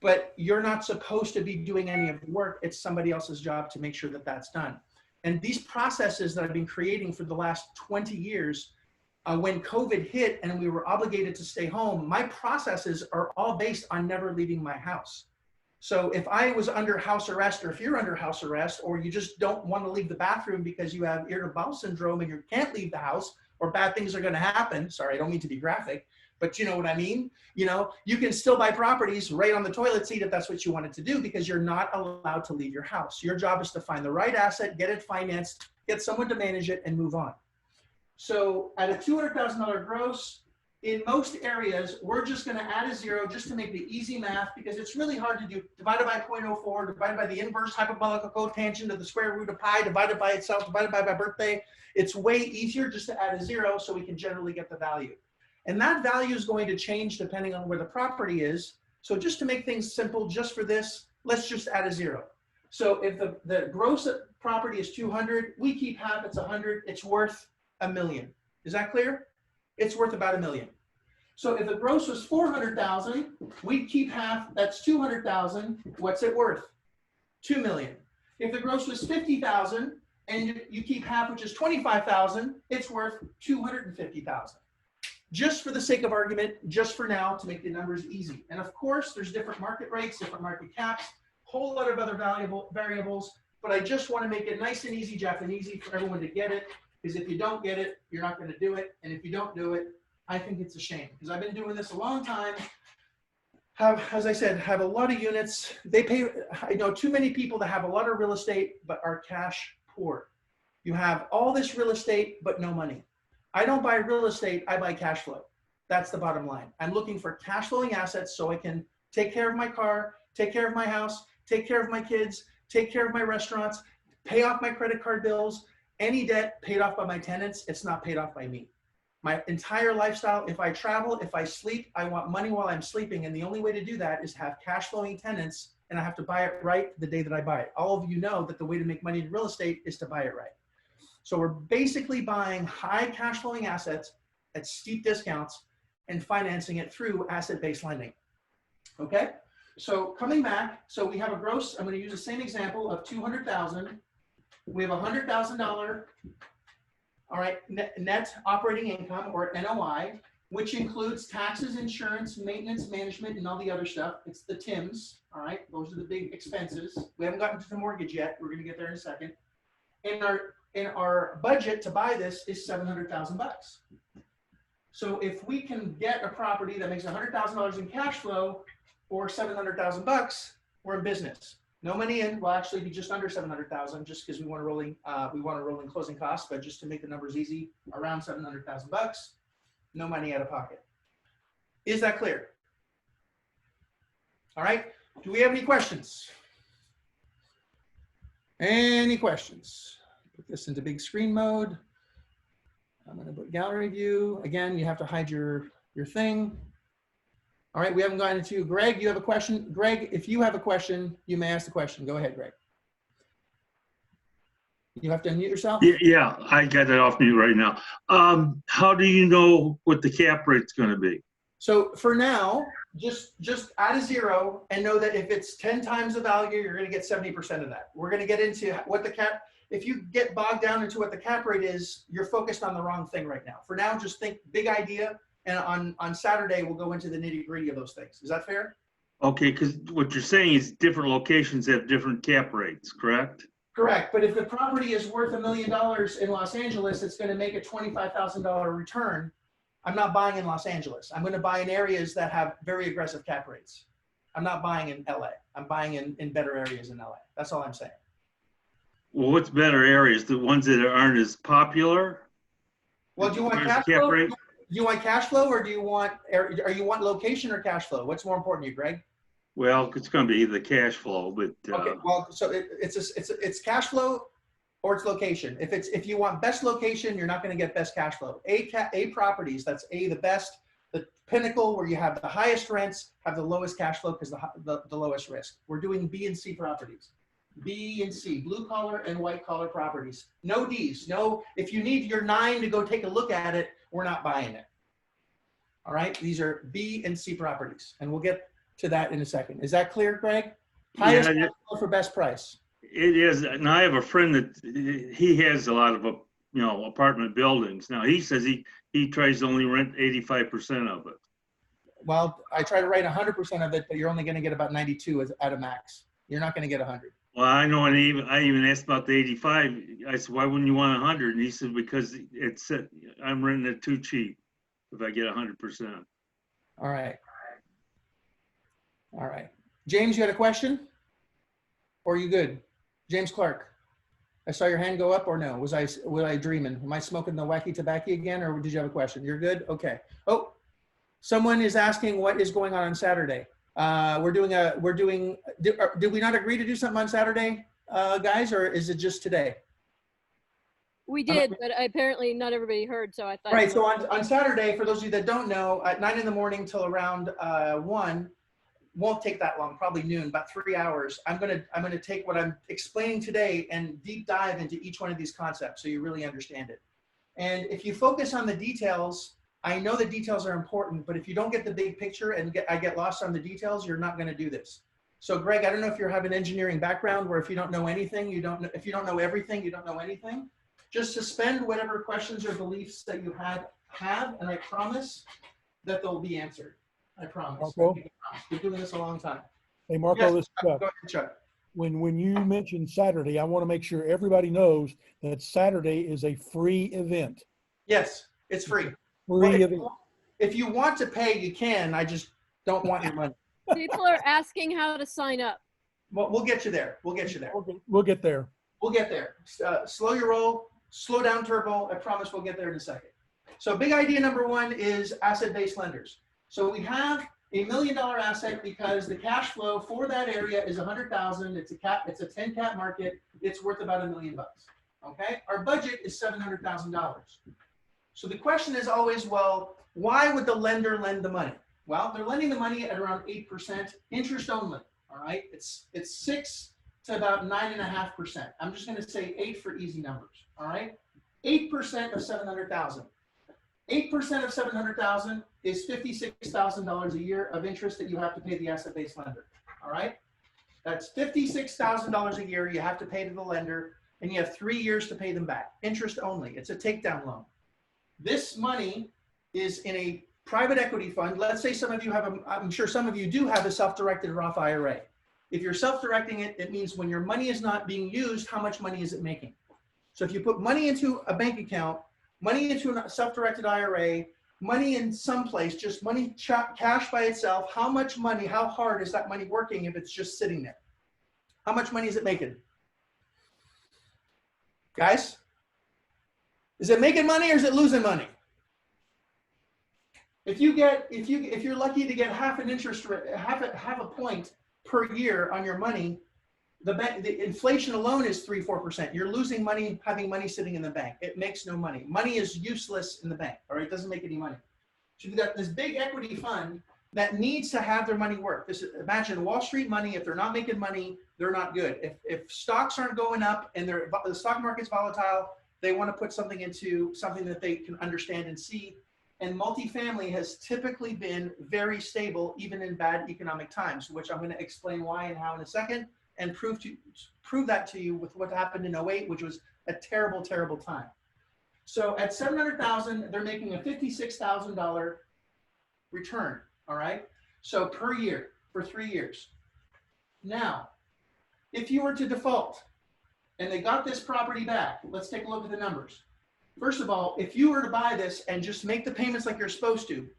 Speaker 8: but you're not supposed to be doing any of the work. It's somebody else's job to make sure that that's done. And these processes that I've been creating for the last 20 years, when COVID hit and we were obligated to stay home, my processes are all based on never leaving my house. So if I was under house arrest, or if you're under house arrest, or you just don't want to leave the bathroom because you have irritable bowel syndrome and you can't leave the house, or bad things are going to happen. Sorry, I don't mean to be graphic, but you know what I mean? You can still buy properties right on the toilet seat if that's what you wanted to do, because you're not allowed to leave your house. Your job is to find the right asset, get it financed, get someone to manage it, and move on. So at a $200,000 gross, in most areas, we're just going to add a zero just to make the easy math, because it's really hard to do. Divided by 0.04, divided by the inverse hyperbolic cotangent of the square root of pi, divided by itself, divided by my birthday. It's way easier just to add a zero so we can generally get the value. And that value is going to change depending on where the property is. So just to make things simple, just for this, let's just add a zero. So if the gross property is 200, we keep half, it's 100, it's worth $1 million. Is that clear? It's worth about $1 million. So if the gross was 400,000, we keep half, that's 200,000. What's it worth? 2 million. If the gross was 50,000 and you keep half, which is 25,000, it's worth 250,000. Just for the sake of argument, just for now, to make the numbers easy. And of course, there's different market rates, different market caps, whole lot of other variables, but I just want to make it nice and easy, Japanese, for everyone to get it. Because if you don't get it, you're not going to do it. And if you don't do it, I think it's a shame. Because I've been doing this a long time. As I said, have a lot of units. I know too many people that have a lot of real estate, but are cash poor. You have all this real estate, but no money. I don't buy real estate, I buy cash flow. That's the bottom line. I'm looking for cash flowing assets so I can take care of my car, take care of my house, take care of my kids, take care of my restaurants, pay off my credit card bills, any debt paid off by my tenants, it's not paid off by me. My entire lifestyle, if I travel, if I sleep, I want money while I'm sleeping. And the only way to do that is have cash flowing tenants, and I have to buy it right the day that I buy it. All of you know that the way to make money in real estate is to buy it right. So we're basically buying high cash flowing assets at steep discounts and financing it through asset-based lending. Okay? So coming back, so we have a gross, I'm going to use the same example of 200,000. We have $100,000, all right, net operating income, or NOI, which includes taxes, insurance, maintenance, management, and all the other stuff. It's the TIMs, all right? Those are the big expenses. We haven't gotten to the mortgage yet. We're going to get there in a second. And our budget to buy this is $700,000. So if we can get a property that makes $100,000 in cash flow or $700,000, we're in business. No money in, will actually be just under 700,000, just because we want to roll in closing costs, but just to make the numbers easy, around 700,000 bucks, no money out of pocket. Is that clear? All right. Do we have any questions? Any questions? Put this into big screen mode. I'm going to put gallery view. Again, you have to hide your thing. All right, we haven't gotten into Greg. You have a question? Greg, if you have a question, you may ask the question. Go ahead, Greg. You have to unmute yourself.
Speaker 12: Yeah, I got it off mute right now. How do you know what the cap rate's going to be?
Speaker 8: So for now, just add a zero and know that if it's 10 times the value, you're going to get 70% of that. We're going to get into what the cap. If you get bogged down into what the cap rate is, you're focused on the wrong thing right now. For now, just think big idea. And on Saturday, we'll go into the nitty gritty of those things. Is that fair?
Speaker 12: Okay, because what you're saying is different locations have different cap rates, correct?
Speaker 8: Correct. But if the property is worth $1 million in Los Angeles, it's going to make a $25,000 return. I'm not buying in Los Angeles. I'm going to buy in areas that have very aggressive cap rates. I'm not buying in LA. I'm buying in better areas in LA. That's all I'm saying.
Speaker 12: Well, what's better areas? The ones that aren't as popular?
Speaker 8: Well, do you want cash flow? Do you want cash flow, or do you want location or cash flow? What's more important to you, Greg?
Speaker 12: Well, it's going to be the cash flow, but
Speaker 8: okay. Well, so it's cash flow or it's location. If you want best location, you're not going to get best cash flow. A properties, that's the best, the pinnacle where you have the highest rents, have the lowest cash flow because the lowest risk. We're doing B and C properties. B and C, blue collar and white collar properties. No D's. No, if you need your 9 to go take a look at it, we're not buying it. All right, these are B and C properties, and we'll get to that in a second. Is that clear, Greg? Highest cash flow for best price. It
Speaker 12: is. And I have a friend that he has a lot of apartment buildings. Now he says he tries to only rent 85% of it.
Speaker 8: Well, I try to write 100% of it, but you're only going to get about 92 at a max. You're not going to get 100.
Speaker 12: Well, I know, and I even asked about the 85. I said, why wouldn't you want 100? And he said, because I'm renting it too cheap if I get 100%.
Speaker 8: All right. All right. James, you had a question? Or are you good? James Clark, I saw your hand go up, or no? Was I dreaming? Am I smoking the wacky tobacco again, or did you have a question? You're good? Okay. Oh, someone is asking what is going on Saturday. Did we not agree to do something on Saturday, guys, or is it just today?
Speaker 1: We did, but apparently not everybody heard, so I thought.
Speaker 8: Right, so on Saturday, for those of you that don't know, at 9 in the morning till around 1, won't take that long, probably noon, about 3 hours. I'm gonna take what I'm explaining today and deep dive into each one of these concepts so you really understand it. And if you focus on the details, I know the details are important, but if you don't get the big picture and I get lost on the details, you're not going to do this. So Greg, I don't know if you have an engineering background where if you don't know anything, if you don't know everything, you don't know anything. Just suspend whatever questions or beliefs that you have, and I promise that they'll be answered. I promise.
Speaker 7: Marco?
Speaker 8: We're doing this a long time.
Speaker 7: Hey, Marco,
Speaker 8: Yes,
Speaker 7: this is Chuck.
Speaker 8: go ahead, Chuck.
Speaker 7: When you mentioned Saturday, I want to make sure everybody knows that Saturday is a free event.
Speaker 8: Yes, it's free. If you want to pay, you can. I just don't want your money.
Speaker 1: People are asking how to sign up.
Speaker 8: Well, we'll get you there. We'll get you there.
Speaker 7: We'll get there.
Speaker 8: We'll get there. Slow your roll, slow down turbo. I promise we'll get there in a second. So big idea number 1 is asset-based lenders. So we have a $1 million asset because the cash flow for that area is 100,000. It's a 10 cap market. It's worth about $1 million. Okay, our budget is $700,000. So the question is always, well, why would the lender lend the money? Well, they're lending the money at around 8% interest only. All right, it's 6 to about 9.5%. I'm just going to say 8 for easy numbers. All right, 8% of 700,000. 8% of 700,000 is $56,000 a year of interest that you have to pay the asset-based lender. All right, that's $56,000 a year you have to pay to the lender, and you have 3 years to pay them back. Interest only. It's a takedown loan. This money is in a private equity fund. Let's say some of you have, I'm sure some of you do have a self-directed Roth IRA. If you're self-directing it, it means when your money is not being used, how much money is it making? So if you put money into a bank account, money into a self-directed IRA, money in some place, just money, cash by itself, how much money, how hard is that money working if it's just sitting there? How much money is it making? Guys? Is it making money or is it losing money? If you're lucky to get half an interest rate, half a point per year on your money, the inflation alone is 3-4%. You're losing money having money sitting in the bank. It makes no money. Money is useless in the bank, all right? It doesn't make any money. So you've got this big equity fund that needs to have their money work. Imagine Wall Street money. If they're not making money, they're not good. If stocks aren't going up and the stock market's volatile, they want to put something into something that they can understand and see. And multifamily has typically been very stable, even in bad economic times, which I'm going to explain why and how in a second, and prove that to you with what happened in 08, which was a terrible, terrible time. So at $700,000, they're making a $56,000 return, all right? So per year for 3 years. Now, if you were to default and they got this property back, let's take a look at the numbers. First of all, if you were to buy this and just make the payments like you're supposed to,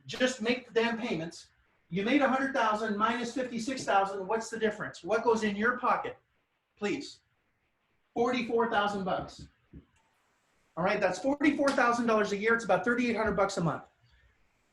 Speaker 8: just make the damn payments, you made 100,000 minus 56,000. What's the difference? What goes in your pocket? Please. 44,000 bucks. All right, that's $44,000 a year. It's about 3,800 bucks a month.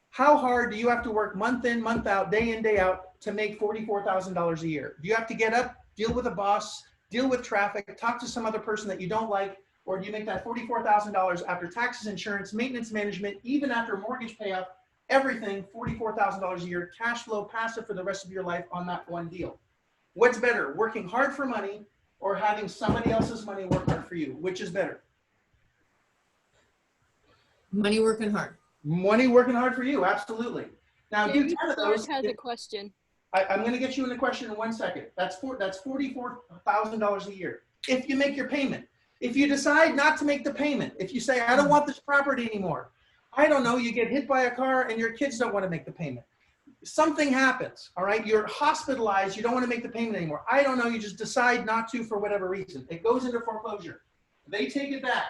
Speaker 8: How hard do you have to work month in, month out, day in, day out to make $44,000 a year? Do you have to get up, deal with a boss, deal with traffic, talk to some other person that you don't like, or do you make that $44,000 after taxes, insurance, maintenance management, even after mortgage payoff, everything, $44,000 a year, cash flow passive for the rest of your life on that one deal? What's better, working hard for money or having somebody else's money work hard for you? Which is better?
Speaker 2: Money working hard.
Speaker 8: Money working hard for you, absolutely. Now, do 10 of those.
Speaker 1: Has a question.
Speaker 8: I'm going to get you in the question in 1 second. That's $44,000 a year. If you make your payment, if you decide not to make the payment, if you say, I don't want this property anymore, I don't know, you get hit by a car and your kids don't want to make the payment. Something happens, all right? You're hospitalized, you don't want to make the payment anymore. I don't know, you just decide not to for whatever reason. It goes into foreclosure. They take it back.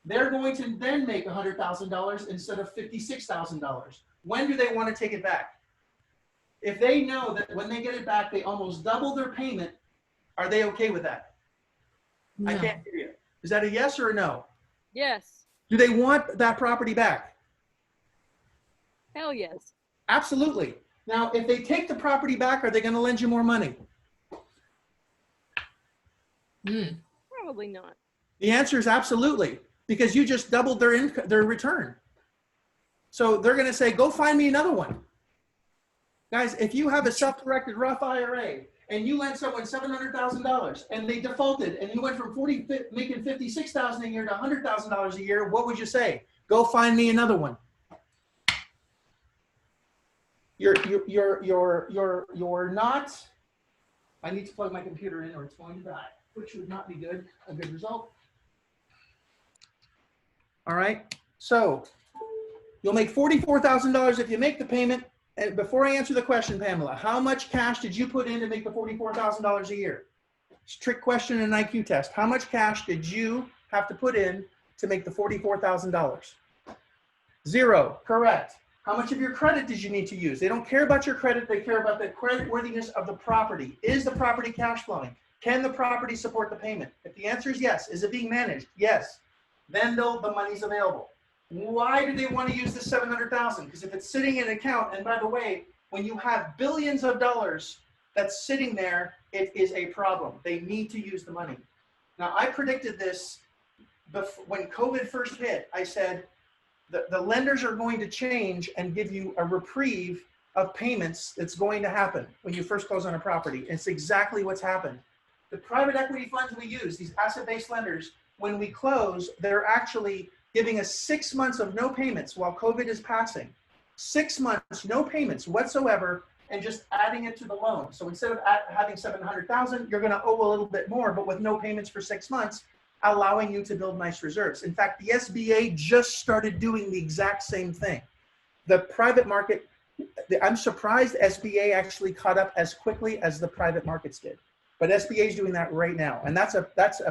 Speaker 8: They're going to then make $100,000 instead of $56,000. When do they want to take it back? If they know that when they get it back, they almost double their payment, are they okay with that? No. I can't hear you. Is that a yes or a no?
Speaker 1: Yes.
Speaker 8: Do they want that property back?
Speaker 1: Hell yes.
Speaker 8: Absolutely. Now, if they take the property back, are they going to lend you more money?
Speaker 1: Probably not.
Speaker 8: The answer is absolutely, because you just doubled their return. So they're going to say, go find me another one. Guys, if you have a self-directed Roth IRA and you lent someone $700,000 and they defaulted and you went from making $56,000 a year to $100,000 a year, what would you say? Go find me another one. You're not, I need to plug my computer in or it's going to die, which would not be good, a good result. All right, so you'll make $44,000 if you make the payment. And before I answer the question, Pamela, how much cash did you put in to make the $44,000 a year? It's a trick question and an IQ test. How much cash did you have to put in to make the $44,000? 0, correct. How much of your credit did you need to use? They don't care about your credit, they care about the credit worthiness of the property. Is the property cash flowing? Can the property support the payment? If the answer is yes, is it being managed? Yes. Then the money's available. Why do they want to use the $700,000? Because if it's sitting in an account, and by the way, when you have billions of dollars that's sitting there, it is a problem. They need to use the money. Now, I predicted this when COVID first hit. I said the lenders are going to change and give you a reprieve of payments that's going to happen when you first close on a property. It's exactly what's happened. The private equity funds we use, these asset-based lenders, when we close, they're actually giving us 6 months of no payments while COVID is passing. 6 months, no payments whatsoever, and just adding it to the loan. So instead of having $700,000, you're gonna owe a little bit more, but with no payments for 6 months, allowing you to build nice reserves. In fact, the SBA just started doing the exact same thing. The private market, I'm surprised SBA actually caught up as quickly as the private markets did. But SBA is doing that right now. And that's a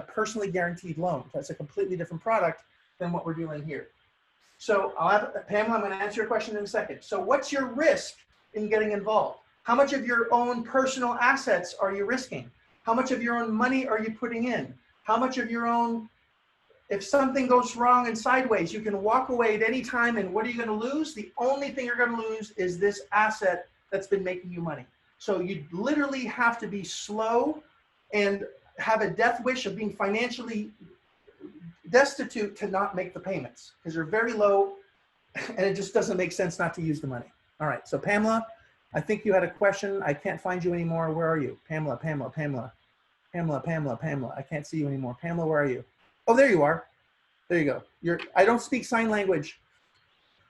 Speaker 8: personally guaranteed loan. That's a completely different product than what we're doing here. So Pamela, I'm gonna answer your question in a second. So what's your risk in getting involved? How much of your own personal assets are you risking? How much of your own money are you putting in? How much of your own, if something goes wrong and sideways, you can walk away at any time, and what are you gonna lose? The only thing you're gonna lose is this asset that's been making you money. So you literally have to be slow and have a death wish of being financially destitute to not make the payments, because they're very low and it just doesn't make sense not to use the money. All right, so Pamela, I think you had a question. I can't find you anymore. Where are you? Pamela. I can't see you anymore. Pamela, where are you? Oh, there you are. There you go. I don't speak sign language.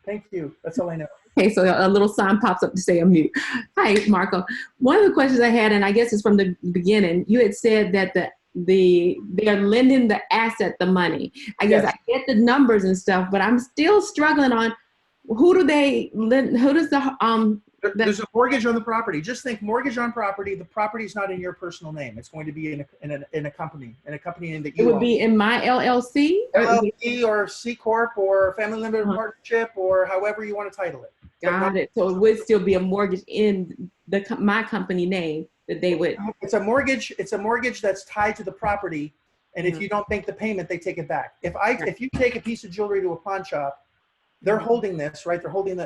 Speaker 8: Thank you. That's all I know.
Speaker 13: Okay, so a little sign pops up to say I'm mute. Hi, Marco. One of the questions I had, and I guess it's from the beginning, you had said that they're lending the asset the money. I guess I get the numbers and stuff, but I'm still struggling on who do they lend, who does
Speaker 8: there's a mortgage on the property. Just think mortgage on property. The property is not in your personal name. It's going to be in a company name that you
Speaker 13: It would
Speaker 8: own.
Speaker 13: be in my LLC?
Speaker 8: LLC or C Corp or family limited partnership or however you want to title it.
Speaker 13: Got it. So it would still be a mortgage in my company name that they would.
Speaker 8: It's a mortgage. It's a mortgage that's tied to the property, and if you don't make the payment, they take it back. If you take a piece of jewelry to a pawn shop, they're holding this, right? They're holding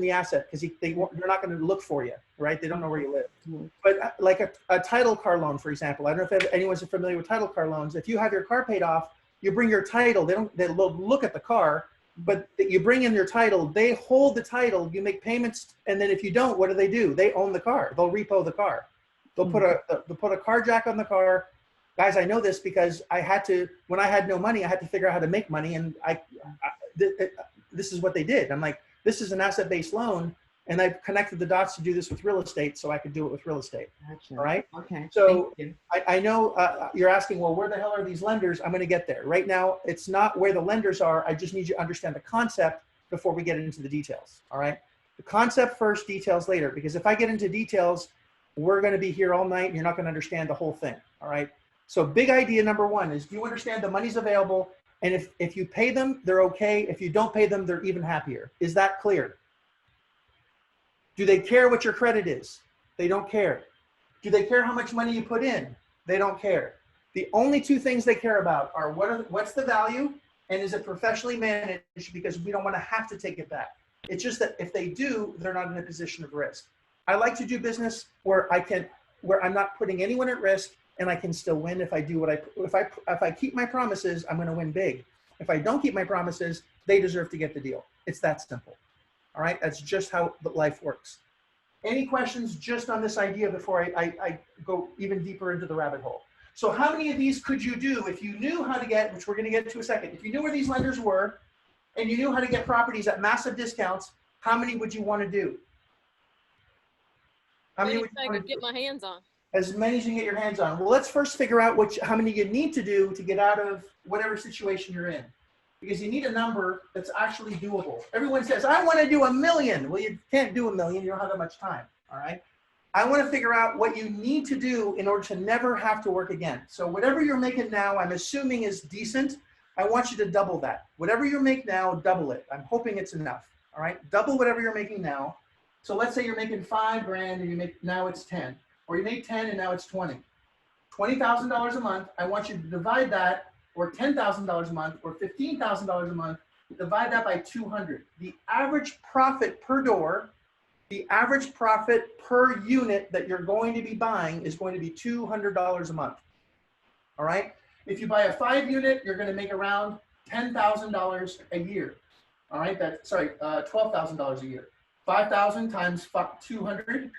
Speaker 8: the asset because they're not going to look for you, right? They don't know where you live. But like a title car loan, for example, I don't know if anyone's familiar with title car loans. If you have your car paid off, you bring your title. They'll look at the car, but you bring in your title. They hold the title. You make payments, and then if you don't, what do? They own the car. They'll repo the car. They'll put a car jack on the car. Guys, I know this because when I had no money, I had to figure out how to make money, and this is what they did. I'm like, this is an asset-based loan, and I connected the dots to do this with real estate, so I could do it with real estate.
Speaker 13: Gotcha.
Speaker 8: All right.
Speaker 13: Okay.
Speaker 8: So I know you're asking, well, where the hell are these lenders? I'm going to get there. Right now, it's not where the lenders are. I just need you to understand the concept before we get into the details. All right. The concept first, details later. Because if I get into details, we're going to be here all night, and you're not going to understand the whole thing. All right. So big idea number one is, do you understand the money's available? And if you pay them, they're okay. If you don't pay them, they're even happier. Is that clear? Do they care what your credit is? They don't care. Do they care how much money you put in? They don't care. The only two things they care about are what's the value, and is it professionally managed, because we don't want to have to take it back. It's just that if they do, they're not in a position of risk. I like to do business where I'm not putting anyone at risk, and I can still win if I do if I keep my promises, I'm going to win big. If I don't keep my promises, they deserve to get the deal. It's that simple. All right. That's just how life works. Any questions just on this idea before I go even deeper into the rabbit hole? So how many of these could you do if you knew how to get, which we're going to get to in a second, if you knew where these lenders were and you knew how to get properties at massive discounts, how many would you want to do? How many would you want to
Speaker 1: get my hands on?
Speaker 8: As many as you can get your hands on. Well, let's first figure out how many you need to do to get out of whatever situation you're in. Because you need a number that's actually doable. Everyone says, I want to do 1 million. Well, you can't do 1 million. You don't have that much time. All right. I want to figure out what you need to do in order to never have to work again. So whatever you're making now, I'm assuming is decent. I want you to double that. Whatever you make now, double it. I'm hoping it's enough. All right. Double whatever you're making now. So let's say you're making $5,000 and now it's 10. Or you made 10 and now it's 20. $20,000 a month. I want you to divide that, or $10,000 a month, or $15,000 a month. Divide that by 200. The average profit per door, the average profit per unit that you're going to be buying is going to be $200 a month. All right. If you buy a 5 unit, you're going to make around $10,000 a year. All right, $12,000 a year. 5,000 times 200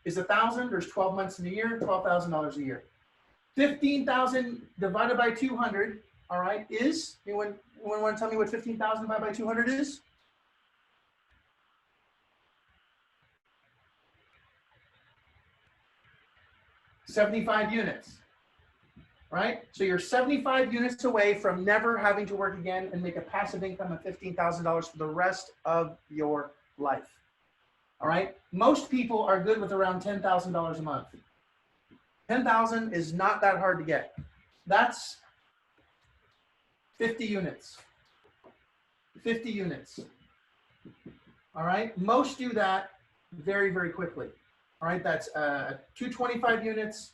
Speaker 8: is 1,000. There's 12 months in a year, $12,000 a year. 15,000 divided by 200, all right, is, anyone want to tell me what 15,000 divided by 200 is? $75 units, right? So you're 75 units away from never having to work again and make a passive income of $15,000 for the rest of your life. All right. Most people are good with around $10,000 a month. 10,000 is not that hard to get. That's 50 units. 50 units. All right. Most do that very, very quickly. All right. That's 225 units,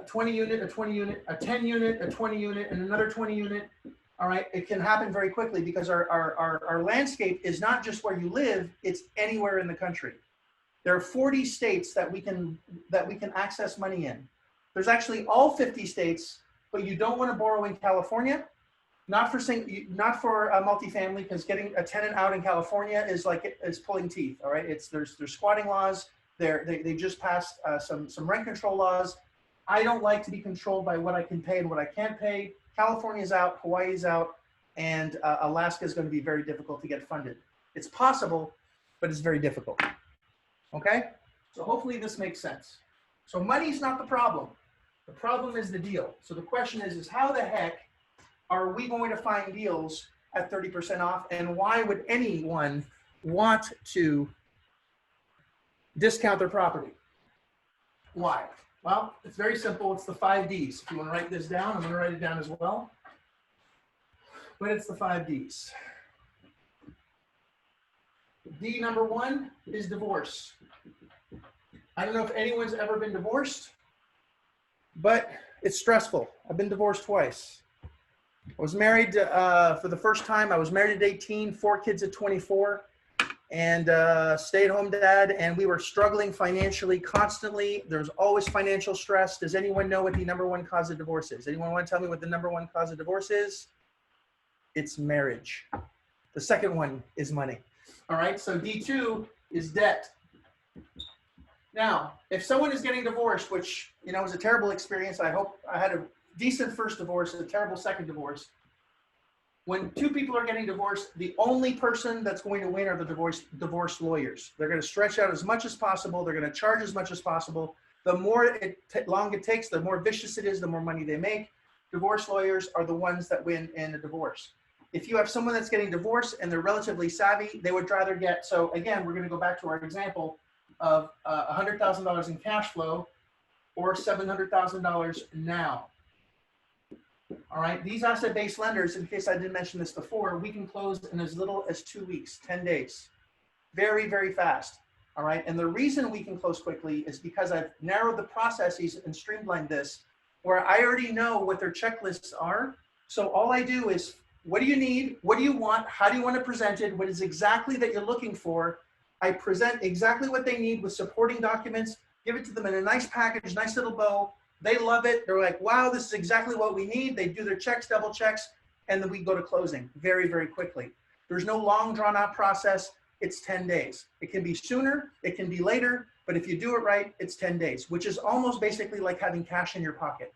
Speaker 8: 20 unit, a 20 unit, a 10 unit, a 20 unit, and another 20 unit. All right. It can happen very quickly because our landscape is not just where you live, it's anywhere in the country. There are 40 states that we can access money in. There's actually all 50 states, but you don't want to borrow in California, not for multifamily, because getting a tenant out in California is like it's pulling teeth. All right, there's squatting laws. They just passed some rent control laws. I don't like to be controlled by what I can pay and what I can't pay. California's out, Hawaii's out, and Alaska is going to be very difficult to get funded. It's possible, but it's very difficult. Okay, so hopefully this makes sense. So money's not the problem. The problem is the deal. So the question is how the heck are we going to find deals at 30% off, and why would anyone want to discount their property? Why? Well, it's very simple. It's the 5 Ds. If you want to write this down, I'm going to write it down as well. But it's the 5 Ds. D number 1 is divorce. I don't know if anyone's ever been divorced, but it's stressful. I've been divorced twice. I was married for the first time. I was married at 18, 4 kids at 24, and stay-at-home dad, and we were struggling financially constantly. There's always financial stress. Does anyone know what the number 1 cause of divorce is? Anyone want to tell me what the number 1 cause of divorce is? It's marriage. The second one is money. All right, so D2 is debt. Now, if someone is getting divorced, which, you know, is a terrible experience, I hope I had a decent first divorce, a terrible second divorce. When 2 people are getting divorced, the only person that's going to win are the divorce lawyers. They're going to stretch out as much as possible. They're going to charge as much as possible. The more long it takes, the more vicious it is, the more money they make. Divorce lawyers are the ones that win in a divorce. If you have someone that's getting divorced and they're relatively savvy, they would rather get, so again, we're going to go back to our example of $100,000 in cash flow or $700,000 now. All right, these asset-based lenders, in case I didn't mention this before, we can close in as little as 2 weeks, 10 days. Very, very fast. All right, and the reason we can close quickly is because I've narrowed the processes and streamlined this, where I already know what their checklists are. So all I do is, what do you need? What do you want? How do you want it presented? What is exactly that you're looking for? I present exactly what they need with supporting documents, give it to them in a nice package, nice little bow. They love it. They're like, wow, this is exactly what we need. They do their checks, double checks, and then we go to closing very, very quickly. There's no long drawn out process. It's 10 days. It can be sooner, it can be later, but if you do it right, it's 10 days, which is almost basically like having cash in your pocket.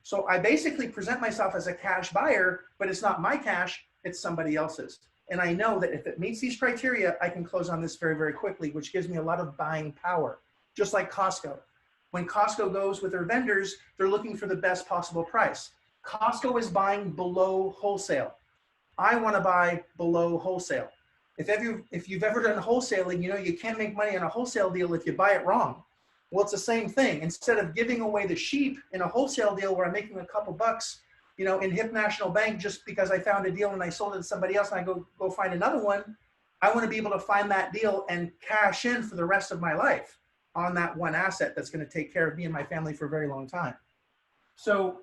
Speaker 8: So I basically present myself as a cash buyer, but it's not my cash, it's somebody else's. And I know that if it meets these criteria, I can close on this very, very quickly, which gives me a lot of buying power, just like Costco. When Costco goes with their vendors, they're looking for the best possible price. Costco is buying below wholesale. I want to buy below wholesale. If you've ever done wholesaling, you know you can't make money on a wholesale deal if you buy it wrong. Well, it's the same thing. Instead of giving away the sheep in a wholesale deal where I'm making a couple bucks, you know, in Hip National Bank just because I found a deal and I sold it to somebody else and I go find another one, I want to be able to find that deal and cash in for the rest of my life on that one asset that's going to take care of me and my family for a very long time. So,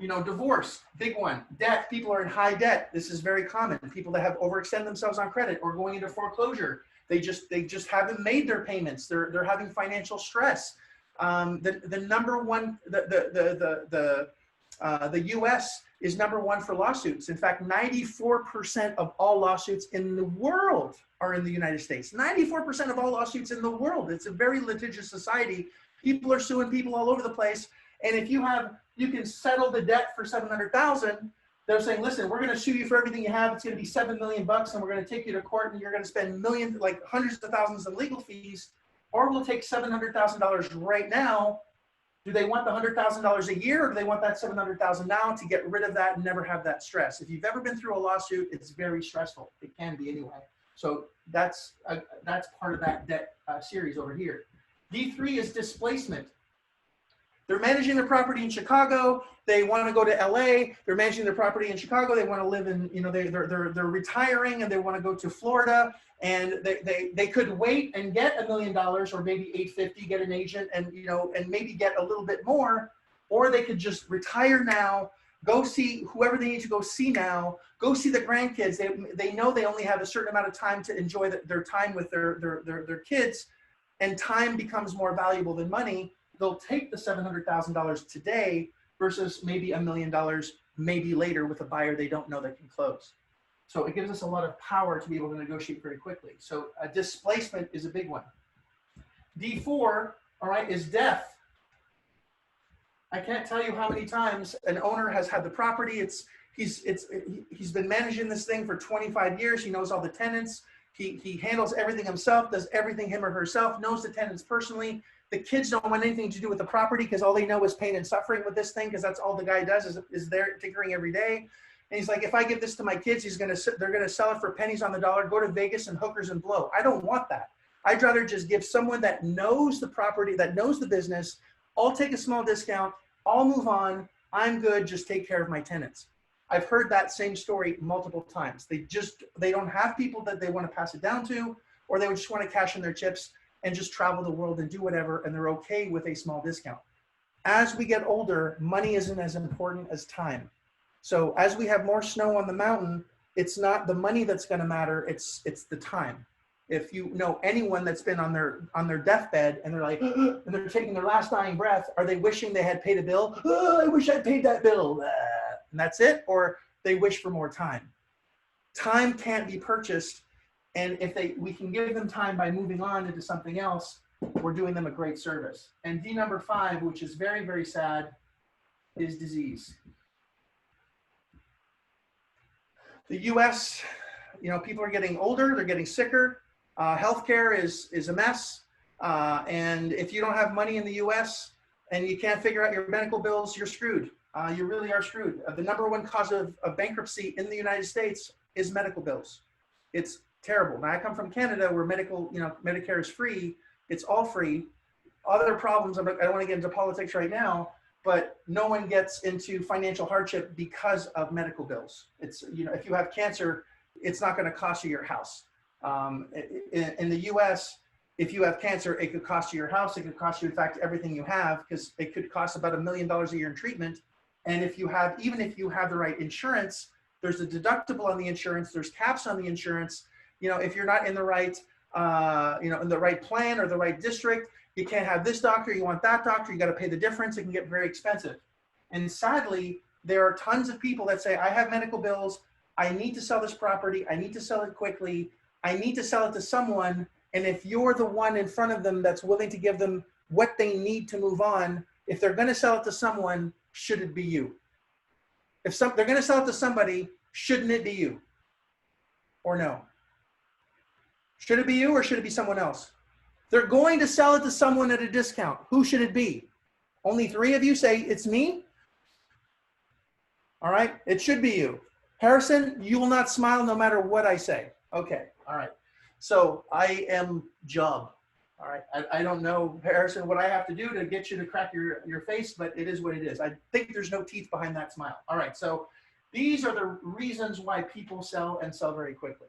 Speaker 8: divorce, big one. Debt, people are in high debt. This is very common. People that have overextended themselves on credit or going into foreclosure, they just haven't made their payments. They're having financial stress. The number one, The US is #1 for lawsuits. In fact, 94% of all lawsuits in the world are in the United States. 94% of all lawsuits in the world. It's a very litigious society. People are suing people all over the place. And if you can settle the debt for $700,000, they're saying, listen, we're going to sue you for everything you have. It's going to be $7 million, and we're going to take you to court, and you're going to spend millions, like hundreds of thousands in legal fees, or we'll take $700,000 right now. Do they want the $100,000 a year, or do they want that $700,000 now to get rid of that and never have that stress? If you've ever been through a lawsuit, it's very stressful. It can be anyway. So that's part of that debt series over here. D3 is displacement. They're managing their property in Chicago. They want to go to LA. They're managing their property in Chicago. They want to live in, they're retiring and they want to go to Florida. And they could wait and get $1 million or maybe $850, get an agent and, and maybe get a little bit more, or they could just retire now, go see whoever they need to go see now, go see the grandkids. They know they only have a certain amount of time to enjoy their time with their kids, and time becomes more valuable than money. They'll take the $700,000 today versus maybe $1 million maybe later with a buyer they don't know that can close. So it gives us a lot of power to be able to negotiate very quickly. So displacement is a big one. D4, all right, is death. I can't tell you how many times an owner has had the property. He's been managing this thing for 25 years. He knows all the tenants. He handles everything himself, does everything him or herself, knows the tenants personally. The kids don't want anything to do with the property because all they know is pain and suffering with this thing, because that's all the guy does is there tinkering every day. And he's like, if I give this to my kids, they're gonna sell it for pennies on the dollar, go to Vegas and hookers and blow. I don't want that. I'd rather just give someone that knows the property, that knows the business. I'll take a small discount. I'll move on. I'm good. Just take care of my tenants. I've heard that same story multiple times. They don't have people that they want to pass it down to, or they would just want to cash in their chips and just travel the world and do whatever, and they're okay with a small discount. As we get older, money isn't as important as time. So as we have more snow on the mountain, it's not the money that's going to matter, it's the time. If you know anyone that's been on their deathbed and they're like, and they're taking their last dying breath, are they wishing they had paid a bill? Oh, I wish I paid that bill. And that's it, or they wish for more time. Time can't be purchased. And if we can give them time by moving on into something else, we're doing them a great service. And D number 5, which is very, very sad, is disease. The US, people are getting older, they're getting sicker. Healthcare is a mess. And if you don't have money in the US and you can't figure out your medical bills, you're screwed. You really are screwed. The number 1 cause of bankruptcy in the United States is medical bills. It's terrible. Now I come from Canada where Medicare is free. It's all free. Other problems, I don't want to get into politics right now, but no one gets into financial hardship because of medical bills. It's, if you have cancer, it's not going to cost you your house. In the US, if you have cancer, it could cost you your house. It could cost you, in fact, everything you have, because it could cost about $1 million a year in treatment. And even if you have the right insurance, there's a deductible on the insurance, there's caps on the insurance. If you're not in the right, in the right plan or the right district, you can't have this doctor, you want that doctor, you got to pay the difference. It can get very expensive. And sadly, there are tons of people that say, I have medical bills. I need to sell this property. I need to sell it quickly. I need to sell it to someone. And if you're the one in front of them that's willing to give them what they need to move on, if they're going to sell it to someone, should it be you? If they're going to sell it to somebody, shouldn't it be you? Or no? Should it be you or should it be someone else? They're going to sell it to someone at a discount. Who should it be? Only 3 of you say it's me? All right, it should be you. Harrison, you will not smile no matter what I say. Okay, all right. So I am Job. All right, I don't know, Harrison, what I have to do to get you to crack your face, but it is what it is. I think there's no teeth behind that smile. All right, so these are the reasons why people sell and sell very quickly.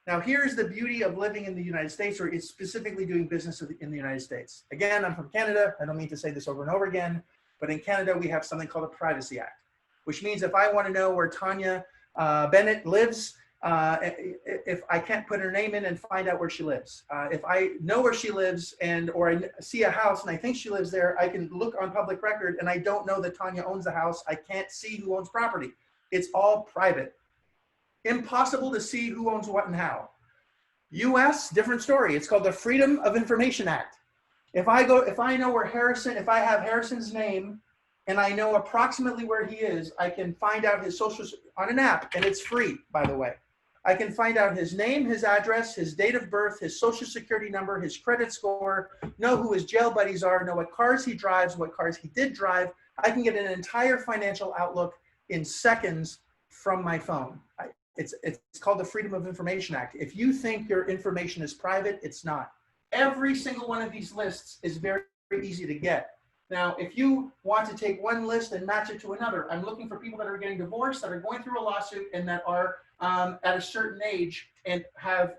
Speaker 8: Now, here's the beauty of living in the United States, or it's specifically doing business in the United States. Again, I'm from Canada. I don't mean to say this over and over again, but in Canada, we have something called a Privacy Act, which means if I want to know where Tanya Bennett lives if I can't put her name in and find out where she lives. If I know where she lives or I see a house and I think she lives there, I can look on public record and I don't know that Tanya owns the house. I can't see who owns property. It's all private. Impossible to see who owns what and how. US, different story. It's called the Freedom of Information Act. If I know where if I have Harrison's name and I know approximately where he is, I can find out his social on an app, and it's free, by the way. I can find out his name, his address, his date of birth, his social security number, his credit score, know who his jail buddies are, know what cars he drives, what cars he did drive. I can get an entire financial outlook in seconds from my phone. It's called the Freedom of Information Act. If you think your information is private, it's not. Every single one of these lists is very, very easy to get. Now, if you want to take one list and match it to another, I'm looking for people that are getting divorced, that are going through a lawsuit, and that are at a certain age and have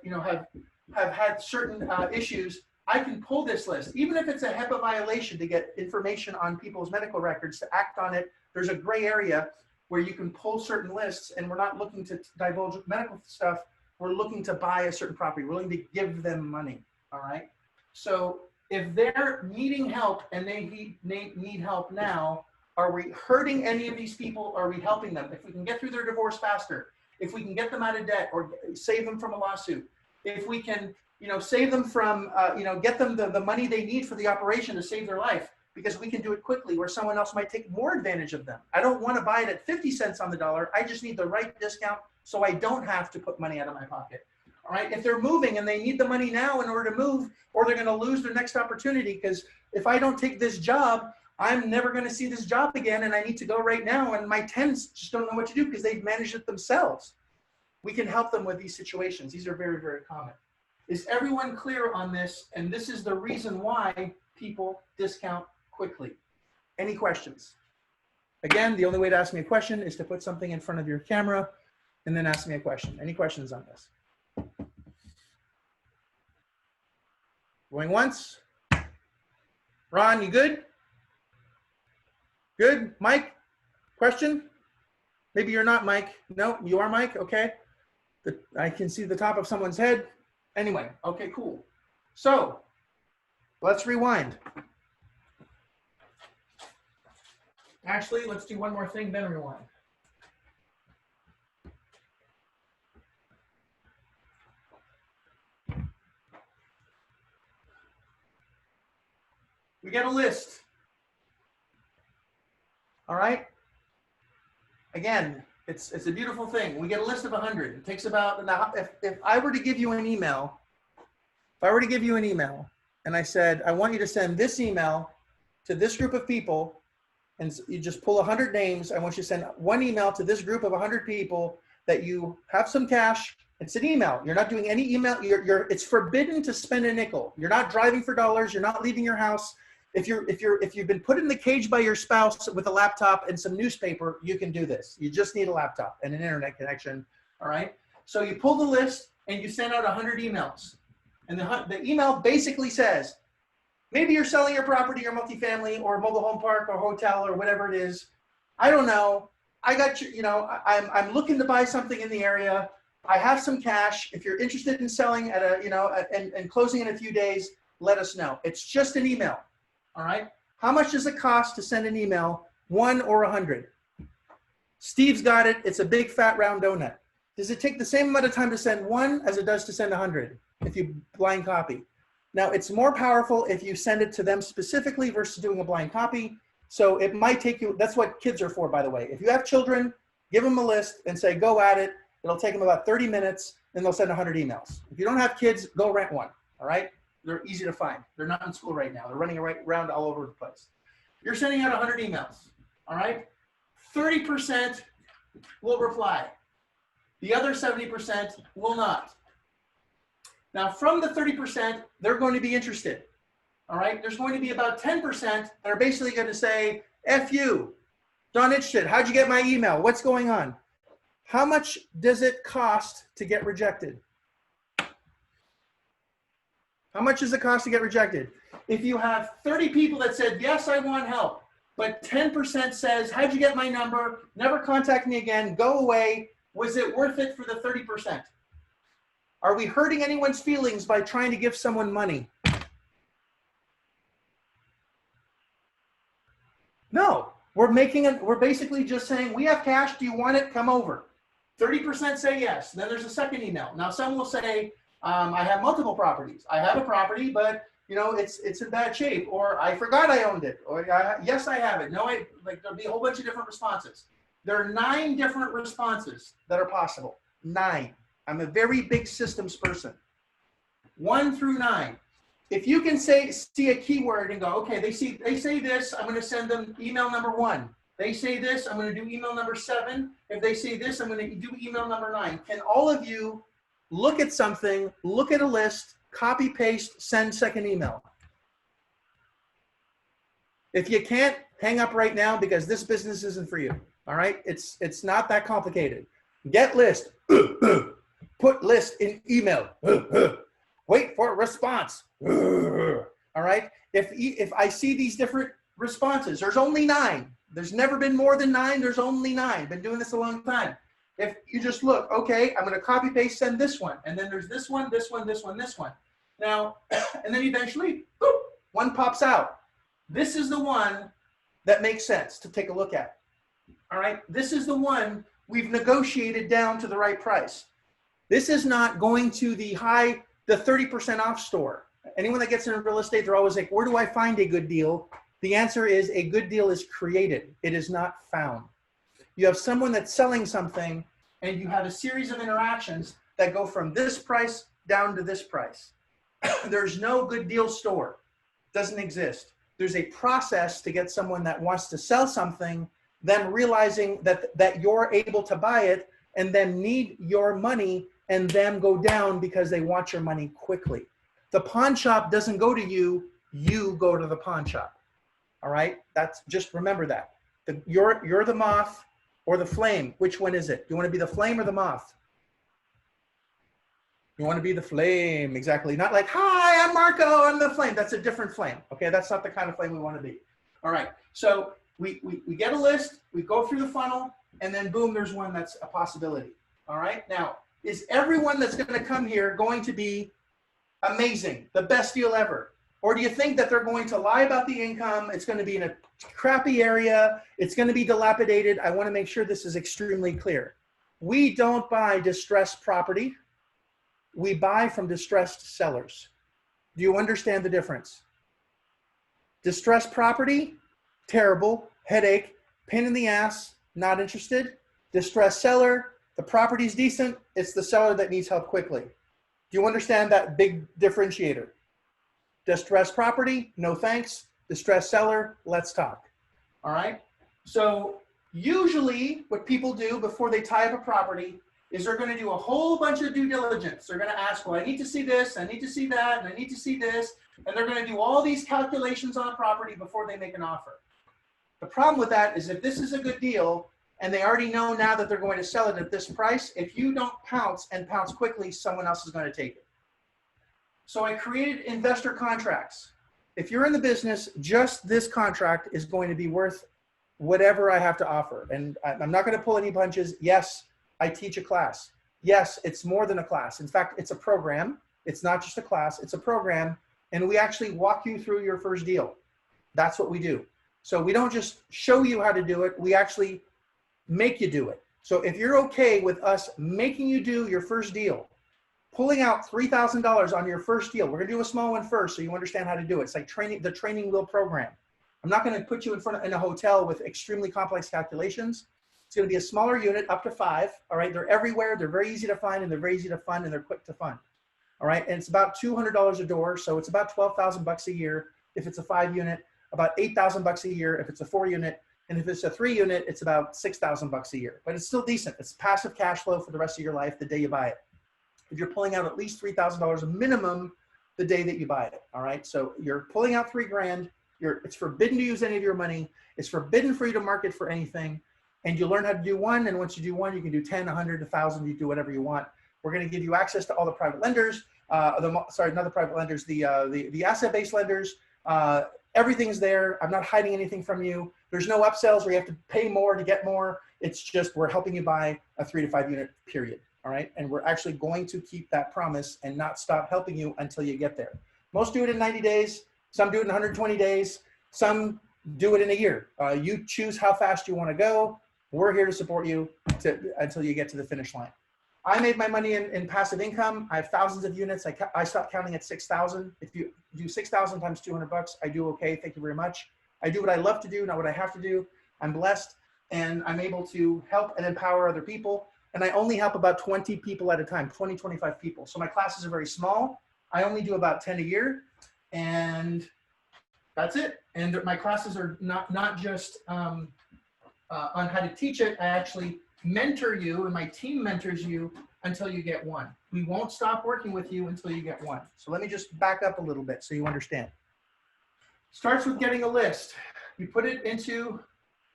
Speaker 8: had certain issues. I can pull this list, even if it's a HIPAA violation, to get information on people's medical records, to act on it. There's a gray area where you can pull certain lists, and we're not looking to divulge medical stuff. We're looking to buy a certain property. We're looking to give them money, all right? So if they're needing help and they need help now, are we hurting any of these people? Or are we helping them? If we can get through their divorce faster, if we can get them out of debt or save them from a lawsuit, if we can, save them from, get them the money they need for the operation to save their life, because we can do it quickly where someone else might take more advantage of them. I don't want to buy it at 50 cents on the dollar. I just need the right discount so I don't have to put money out of my pocket. All right, if they're moving and they need the money now in order to move, or they're going to lose their next opportunity, because if I don't take this job, I'm never going to see this job again, and I need to go right now, and my tenants just don't know what to do because they've managed it themselves. We can help them with these situations. These are very, very common. Is everyone clear on this? And this is the reason why people discount quickly. Any questions? Again, the only way to ask me a question is to put something in front of your camera and then ask me a question. Any questions on this? Going once. Ron, you good? Good. Mike, question? Maybe you're not Mike. No, you are Mike. Okay. I can see the top of someone's head. Anyway, okay, cool. So let's rewind. Actually, let's do one more thing, then rewind. We get a list. All right. Again, it's a beautiful thing. We get a list of 100. It takes about, now, if I were to give you an email, and I said, I want you to send this email to this group of people, and you just pull 100 names. I want you to send one email to this group of 100 people that you have some cash. It's an email. You're not doing any email. It's forbidden to spend a nickel. You're not driving for dollars. You're not leaving your house. If you've been put in the cage by your spouse with a laptop and some newspaper, you can do this. You just need a laptop and an internet connection. All right. So you pull the list and you send out 100 emails. And the email basically says, maybe you're selling your property or multifamily or mobile home park or hotel or whatever it is. I don't know. I got you. I'm looking to buy something in the area. I have some cash. If you're interested in selling at and closing in a few days, let us know. It's just an email. All right. How much does it cost to send an email? 1 or 100? Steve's got it. It's a big fat round donut. Does it take the same amount of time to send 1 as it does to send 100 if you blind copy? Now, it's more powerful if you send it to them specifically versus doing a blind copy. So it might take you, that's what kids are for, by the way. If you have children, give them a list and say, go at it. It'll take them about 30 minutes and they'll send 100 emails. If you don't have kids, go rent one, all right? They're easy to find. They're not in school right now. They're running around all over the place. You're sending out 100 emails, all right? 30% will reply. The other 70% will not. Now, from the 30%, they're going to be interested, all right? There's going to be about 10% that are basically going to say, F you, not interested. How'd you get my email? What's going on? How much does it cost to get rejected? How much does it cost to get rejected? If you have 30 people that said, yes, I want help, but 10% says, how'd you get my number? Never contact me again, go away. Was it worth it for the 30%? Are we hurting anyone's feelings by trying to give someone money? No, we're basically just saying, we have cash, do you want it? Come over. 30% say yes. Then there's a second email. Now some will say, I have multiple properties. I have a property, but you know, it's in bad shape, or I forgot I owned it, or yes, I have it. No, there'll be a whole bunch of different responses. There are 9 different responses that are possible. 9. I'm a very big systems person. 1 through 9. If you can see a keyword and go, okay, they say this, I'm going to send them email number 1. They say this, I'm going to do email number 7. If they say this, I'm going to do email number 9. Can all of you look at something, look at a list, copy, paste, send second email? If you can't, hang up right now, because this business isn't for you. All right? It's not that complicated. Get list. Put list in email. Wait for a response. All right? If I see these different responses, there's only 9. There's never been more than 9. There's only 9. Been doing this a long time. If you just look, okay, I'm going to copy paste, send this one, and then there's this one, this one, this one, this one. Now, and then eventually, boop, one pops out. This is the one that makes sense to take a look at. All right, this is the one we've negotiated down to the right price. This is not going to the 30% off store. Anyone that gets into real estate, they're always like, where do I find a good deal? The answer is, a good deal is created. It is not found. You have someone that's selling something, and you have a series of interactions that go from this price down to this price. There's no good deal store. Doesn't exist. There's a process to get someone that wants to sell something, them realizing that you're able to buy it, and then need your money, and them go down because they want your money quickly. The pawn shop doesn't go to you, you go to the pawn shop. All right? That's, just remember that. You're the moth or the flame. Which one is it? You want to be the flame or the moth? You want to be the flame, exactly. Not like, hi, I'm Marco, I'm the flame. That's a different flame. Okay, that's not the kind of flame we want to be. All right, so we get a list, we go through the funnel, and then boom, there's one that's a possibility. All right, now, is everyone that's going to come here going to be amazing, the best deal ever? Or do you think that they're going to lie about the income, it's going to be in a crappy area, it's going to be dilapidated? I want to make sure this is extremely clear. We don't buy distressed property. We buy from distressed sellers. Do you understand the difference? Distressed property, terrible, headache, pain in the ass, not interested. Distressed seller, the property's decent, it's the seller that needs help quickly. Do you understand that big differentiator? Distressed property, no thanks. Distressed seller, let's talk. All right? So usually what people do before they tie up a property is they're going to do a whole bunch of due diligence. They're going to ask, well, I need to see this, I need to see that, and I need to see this. And they're going to do all these calculations on a property before they make an offer. The problem with that is if this is a good deal, and they already know now that they're going to sell it at this price, if you don't pounce and pounce quickly, someone else is going to take it. So I created investor contracts. If you're in the business, just this contract is going to be worth whatever I have to offer. And I'm not going to pull any punches. Yes, I teach a class. Yes, it's more than a class. In fact, it's a program. It's not just a class, it's a program. And we actually walk you through your first deal. That's what we do. So we don't just show you how to do it, we actually make you do it. So if you're okay with us making you do your first deal, pulling out $3,000 on your first deal, we're gonna do a small one first so you understand how to do it. It's like the training wheel program. I'm not gonna put you in a hotel with extremely complex calculations. It's going to be a smaller unit, up to 5. All right, they're everywhere. They're very easy to find, and they're very easy to fund, and they're quick to fund. All right, and it's about $200 a door, so it's about $12,000 a year if it's a 5-unit, about $8,000 a year if it's a 4-unit, and if it's a 3-unit, it's about $6,000 a year. But it's still decent. It's passive cash flow for the rest of your life the day you buy it. If you're pulling out at least $3,000 a minimum the day that you buy it. All right, so you're pulling out $3 grand. It's forbidden to use any of your money. It's forbidden for you to market for anything. And you learn how to do one, and once you do one, you can do 10, 100, 1,000, you do whatever you want. We're going to give you access to all the private lenders, not the private lenders, the asset-based lenders, Everything's there. I'm not hiding anything from you. There's no upsells where you have to pay more to get more. It's just we're helping you buy a 3 to 5 unit period. All right. And we're actually going to keep that promise and not stop helping you until you get there. Most do it in 90 days. Some do it in 120 days. Some do it in a year. You choose how fast you want to go. We're here to support you until you get to the finish line. I made my money in passive income. I have thousands of units. I stopped counting at 6,000. If you do 6,000 times 200 bucks, I do okay. Thank you very much. I do what I love to do, not what I have to do. I'm blessed and I'm able to help and empower other people. And I only help about 20 people at a time, 20, 25 people. So my classes are very small. I only do about 10 a year and that's it. And my classes are not just on how to teach it. I actually mentor you and my team mentors you until you get one. We won't stop working with you until you get one. So let me just back up a little bit so you understand. Starts with getting a list. You put it into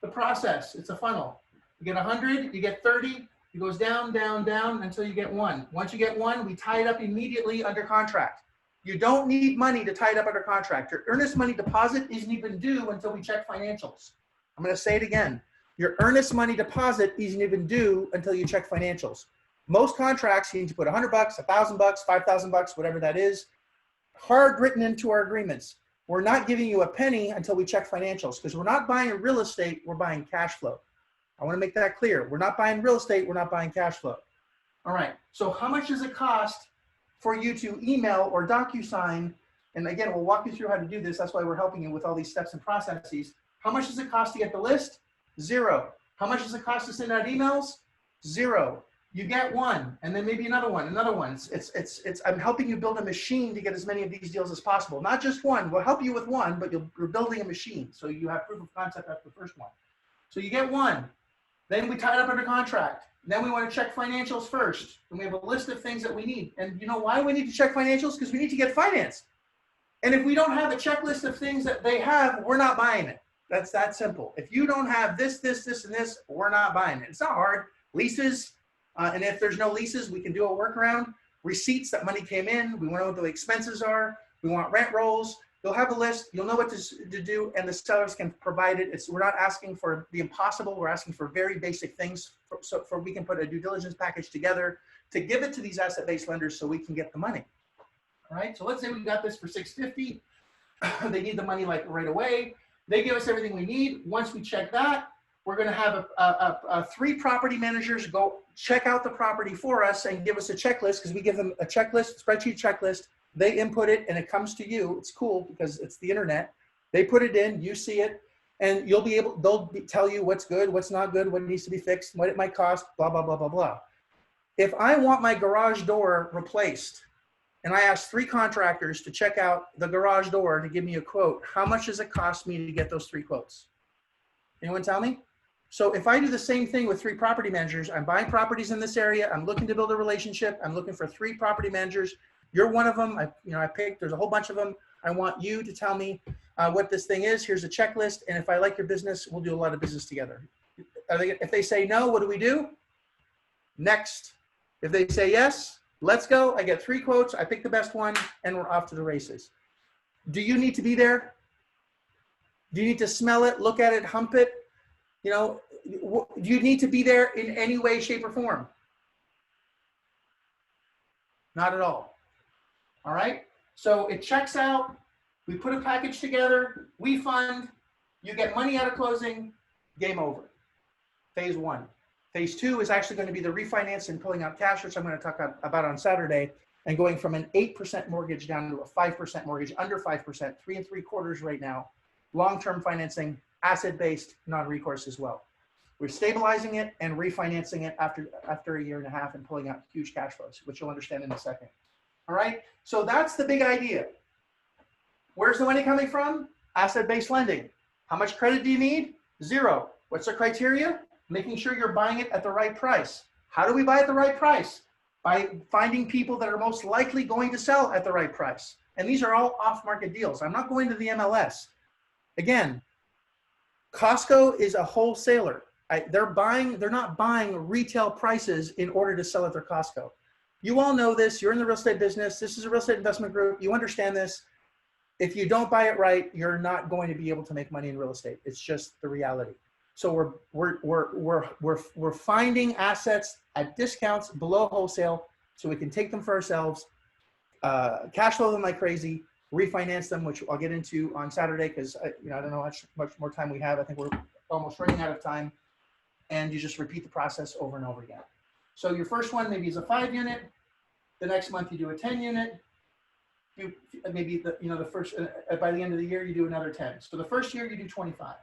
Speaker 8: the process. It's a funnel. You get 100, you get 30, it goes down, down, down until you get one. Once you get one, we tie it up immediately under contract. You don't need money to tie it up under contract. Your earnest money deposit isn't even due until we check financials. I'm going to say it again. Your earnest money deposit isn't even due until you check financials. Most contracts, you need to put $100, $1,000, $5,000, whatever that is, hard written into our agreements. We're not giving you a penny until we check financials because we're not buying real estate, we're buying cash flow. I want to make that clear. We're not buying real estate, we're not buying cash flow. All right, so how much does it cost for you to email or DocuSign? And again, we'll walk you through how to do this. That's why we're helping you with all these steps and processes. How much does it cost to get the list? 0. How much does it cost to send out emails? 0. You get one, and then maybe another one, another one. I'm helping you build a machine to get as many of these deals as possible. Not just one. We'll help you with one, but you're building a machine. So you have proof of concept after the first one. So you get one. Then we tie it up under contract. Then we want to check financials first. And we have a list of things that we need. And you know why we need to check financials? Because we need to get financed. And if we don't have a checklist of things that they have, we're not buying it. That's that simple. If you don't have this, this, this, and this, we're not buying it. It's not hard. Leases, and if there's no leases, we can do a workaround. Receipts that money came in. We want to know what the expenses are. We want rent rolls. You'll have a list. You'll know what to do, and the sellers can provide it. We're not asking for the impossible. We're asking for very basic things so we can put a due diligence package together to give it to these asset-based lenders so we can get the money. All right, so let's say we got this for $650. They need the money like right away. They give us everything we need. Once we check that, we're going to have 3 property managers go check out the property for us and give us a checklist because we give them a checklist, spreadsheet checklist. They input it and it comes to you. It's cool because it's the internet. They put it in, you see it, and they'll tell you what's good, what's not good, what needs to be fixed, what it might cost, blah, blah, blah, blah, blah. If I want my garage door replaced, and I asked 3 contractors to check out the garage door to give me a quote, how much does it cost me to get those 3 quotes? Anyone tell me? So if I do the same thing with 3 property managers, I'm buying properties in this area, I'm looking to build a relationship, I'm looking for 3 property managers. You're one of them. I picked, there's a whole bunch of them. I want you to tell me what this thing is. Here's a checklist. And if I like your business, we'll do a lot of business together. If they say no, what do? Next. If they say yes, let's go. I get 3 quotes. I pick the best one and we're off to the races. Do you need to be there? Do you need to smell it, look at it, hump it? You know, do you need to be there in any way, shape, or form? Not at all. All right. So it checks out. We put a package together. We fund. You get money out of closing. Game over. Phase 1. Phase 2 is actually going to be the refinance and pulling out cash, which I'm going to talk about on Saturday, and going from an 8% mortgage down to a 5% mortgage, under 5%, 3 3/4 right now. Long-term financing, asset-based, non-recourse as well. We're stabilizing it and refinancing it after a year and a half and pulling out huge cash flows, which you'll understand in a second. All right, so that's the big idea. Where's the money coming from? Asset-based lending. How much credit do you need? 0. What's the criteria? Making sure you're buying it at the right price. How do we buy at the right price? By finding people that are most likely going to sell at the right price. And these are all off-market deals. I'm not going to the MLS. Again, Costco is a wholesaler. They're not buying retail prices in order to sell at their Costco. You all know this. You're in the real estate business. This is a real estate investment group. You understand this. if you don't buy it right, you're not going to be able to make money in real estate. It's just the reality. So we're finding assets at discounts below wholesale so we can take them for ourselves, cash flow them like crazy, refinance them, which I'll get into on Saturday because I don't know how much more time we have. I think we're almost running out of time. And you just repeat the process over and over again. So your first one maybe is a 5-unit. The next month you do a 10-unit. You maybe the first by the end of the year you do another 10. So the first year you do 25.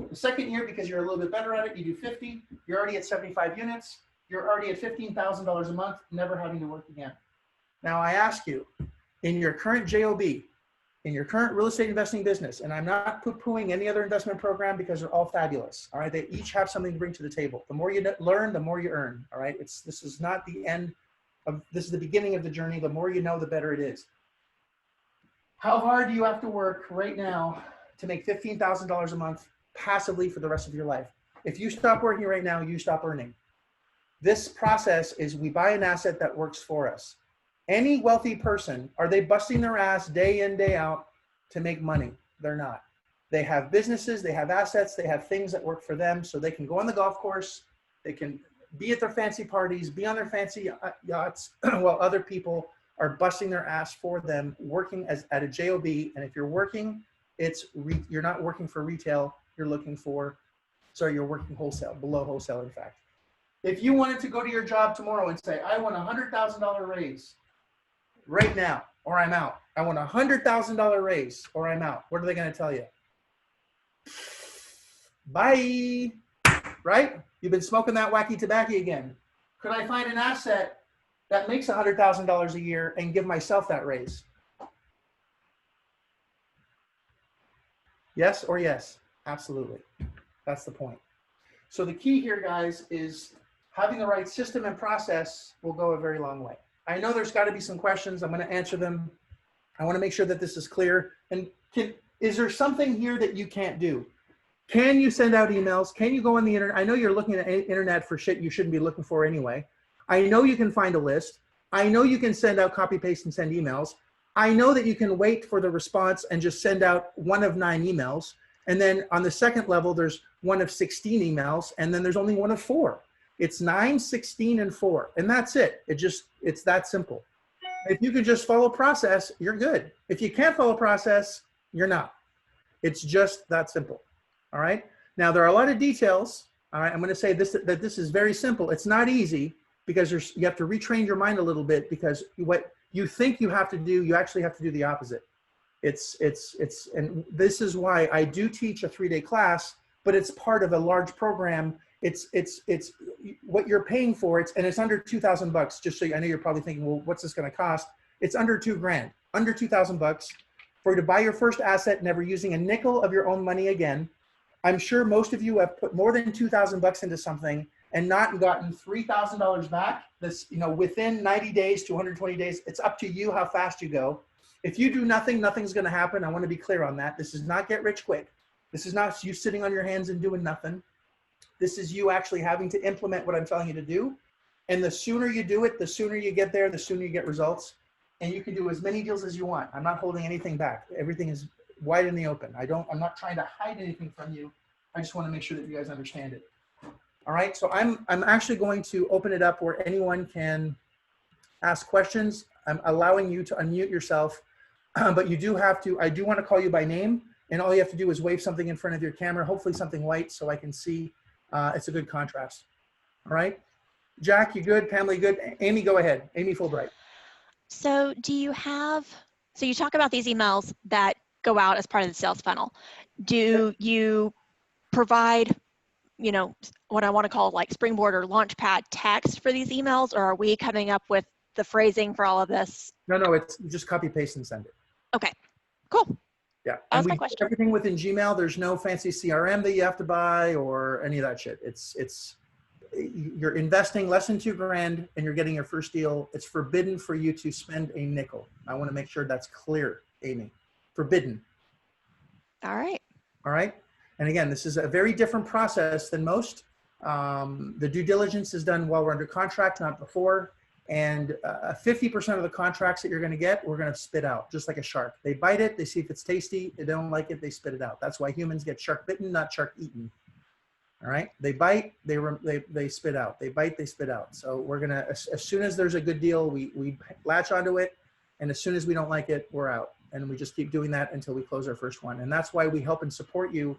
Speaker 8: The second year, because you're a little bit better at it, you do 50. You're already at 75 units. You're already at $15,000 a month, never having to work again. Now I ask you, in your current JOB, in your current real estate investing business, and I'm not poo-pooing any other investment program because they're all fabulous. All right, they each have something to bring to the table. The more you learn, the more you earn. All right, this is not the end of this is the beginning of the journey. The more you know, the better it is. How hard do you have to work right now to make $15,000 a month passively for the rest of your life? If you stop working right now, you stop earning. This process is we buy an asset that works for us. Any wealthy person, are they busting their ass day in, day out to make money? They're not. They have businesses, they have assets, they have things that work for them so they can go on the golf course, they can be at their fancy parties, be on their fancy yachts while other people are busting their ass for them, working at a JOB. And if you're working, you're not working for retail, you're working wholesale, below wholesale in fact. If you wanted to go to your job tomorrow and say, I want a $100,000 raise right now, or I'm out. I want a $100,000 raise, or I'm out. What are they going to tell you? Bye, right? You've been smoking that wacky tobacco again. Could I find an asset that makes $100,000 a year and give myself that raise? Yes or yes? Absolutely. That's the point. So the key here, guys, is having the right system and process will go a very long way. I know there's got to be some questions. I'm going to answer them. I want to make sure that this is clear. And is there something here that you can't do? Can you send out emails? Can you go on the internet? I know you're looking at internet for shit you shouldn't be looking for anyway. I know you can find a list. I know you can send out copy, paste, and send emails. I know that you can wait for the response and just send out 1 of 9 emails. And then on the second level, there's 1 of 16 emails. And then there's only 1 of 4. It's 9, 16, and 4. And that's it. It's that simple. If you can just follow process, you're good. If you can't follow process, you're not. It's just that simple. All right. Now, there are a lot of details. All right. I'm going to say that this is very simple. It's not easy because you have to retrain your mind a little bit because what you think you have to do, you actually have to do the opposite. And this is why I do teach a 3-day class, but it's part of a large program. It's what you're paying for. And it's under $2,000. Just so I know you're probably thinking, well, what's this going to cost? It's under $2,000, under $2,000 for you to buy your first asset, never using a nickel of your own money again. I'm sure most of you have put more than $2,000 into something and not gotten $3,000 back. This, within 90 days to 120 days, it's up to you how fast you go. If you do nothing, nothing's going to happen. I want to be clear on that. This is not get rich quick. This is not you sitting on your hands and doing nothing. This is you actually having to implement what I'm telling you to do. And the sooner you do it, the sooner you get there, the sooner you get results. And you can do as many deals as you want. I'm not holding anything back. Everything is wide in the open. I'm not trying to hide anything from you. I just want to make sure that you guys understand it. All right. So I'm actually going to open it up where anyone can ask questions. I'm allowing you to unmute yourself, but I do want to call you by name. And all you have to do is wave something in front of your camera, hopefully something white so I can see. It's a good contrast. All right. Jack, you good? Pamela, you good? Amy, go ahead. Amy Fulbright.
Speaker 14: So you talk about these emails that go out as part of the sales funnel. Do you provide, what I want to call like springboard or launchpad text for these emails, or are we coming up with the phrasing for all of this?
Speaker 8: No, it's just copy, paste, and send it.
Speaker 14: Okay, cool.
Speaker 8: Yeah,
Speaker 14: That
Speaker 8: and
Speaker 14: was
Speaker 8: we
Speaker 14: my
Speaker 8: do
Speaker 14: question.
Speaker 8: everything within Gmail. There's no fancy CRM that you have to buy or any of that shit. You're investing less than $2,000 and you're getting your first deal. It's forbidden for you to spend a nickel. I want to make sure that's clear, Amy. Forbidden.
Speaker 14: All right.
Speaker 8: All right. And again, this is a very different process than most. The due diligence is done while we're under contract, not before. And 50% of the contracts that you're going to get, we're going to spit out, just like a shark. They bite it, they see if it's tasty, they don't like it, they spit it out. That's why humans get shark bitten, not shark eaten. All right, they bite, they spit out. They bite, they spit out. So we're gonna, as soon as there's a good deal, we latch onto it, and as soon as we don't like it, we're out. And we just keep doing that until we close our first one. And that's why we help and support you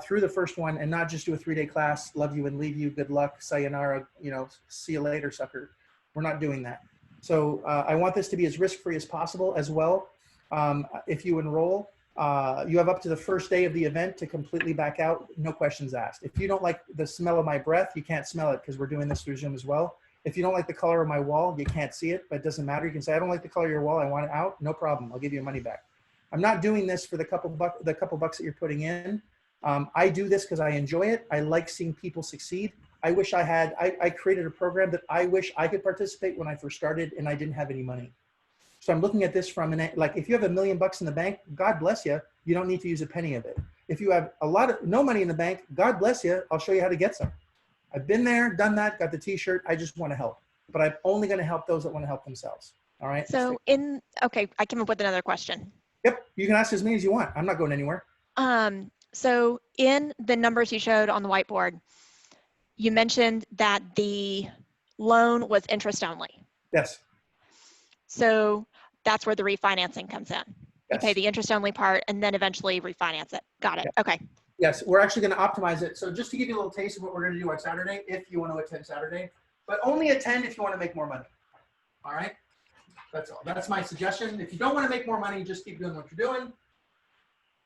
Speaker 8: through the first one, and not just do a 3-day class, love you and leave you, good luck, sayonara, you know, see you later, sucker. We're not doing that. So I want this to be as risk-free as possible as well. If you enroll, you have up to the first day of the event to completely back out, no questions asked. If you don't like the smell of my breath, you can't smell it because we're doing this through Zoom as well. If you don't like the color of my wall, you can't see it, but it doesn't matter. You can say, I don't like the color of your wall, I want it out, no problem, I'll give you your money back. I'm not doing this for the couple bucks that you're putting in. I do this because I enjoy it. I like seeing people succeed. I wish I had, I created a program that I wish I could participate when I first started and I didn't have any money. So I'm looking at this from like, if you have $1 million in the bank, God bless you. You don't need to use a penny of it. If you have no money in the bank, God bless you. I'll show you how to get some. I've been there, done that, got the t-shirt. I just want to help, but I'm only going to help those that want to help themselves. All right.
Speaker 14: So okay, I came up with another question.
Speaker 8: Yep. You can ask as many as you want. I'm not going anywhere.
Speaker 14: So in the numbers you showed on the whiteboard, you mentioned that the loan was interest only.
Speaker 8: Yes.
Speaker 14: So that's where the refinancing comes in.
Speaker 8: Yes.
Speaker 14: You pay the interest only part and then eventually refinance it. Got it.
Speaker 8: Yeah.
Speaker 14: Okay.
Speaker 8: Yes, we're actually going to optimize it. So just to give you a little taste of what we're going to do on Saturday, if you want to attend Saturday, but only attend if you want to make more money. All right. That's all. That's my suggestion. If you don't want to make more money, just keep doing what you're doing.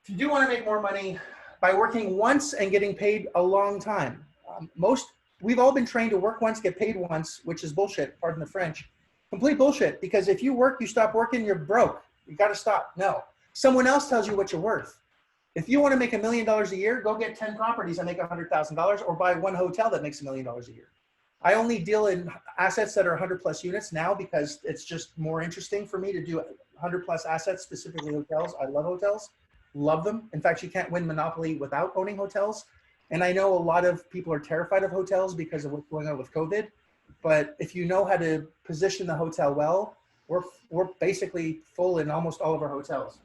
Speaker 8: If you do want to make more money by working once and getting paid a long time, we've all been trained to work once, get paid once, which is bullshit. Pardon the French. Complete bullshit. Because if you work, you stop working, you're broke. You got to stop. No, someone else tells you what you're worth. If you want to make $1 million a year, go get 10 properties that make $100,000, or buy one hotel that makes $1 million a year. I only deal in assets that are 100+ units now because it's just more interesting for me to do 100+ assets, specifically hotels. I love hotels, love them. In fact, you can't win Monopoly without owning hotels. And I know a lot of people are terrified of hotels because of what's going on with COVID. But if you know how to position the hotel well, we're basically full in almost all of our hotels.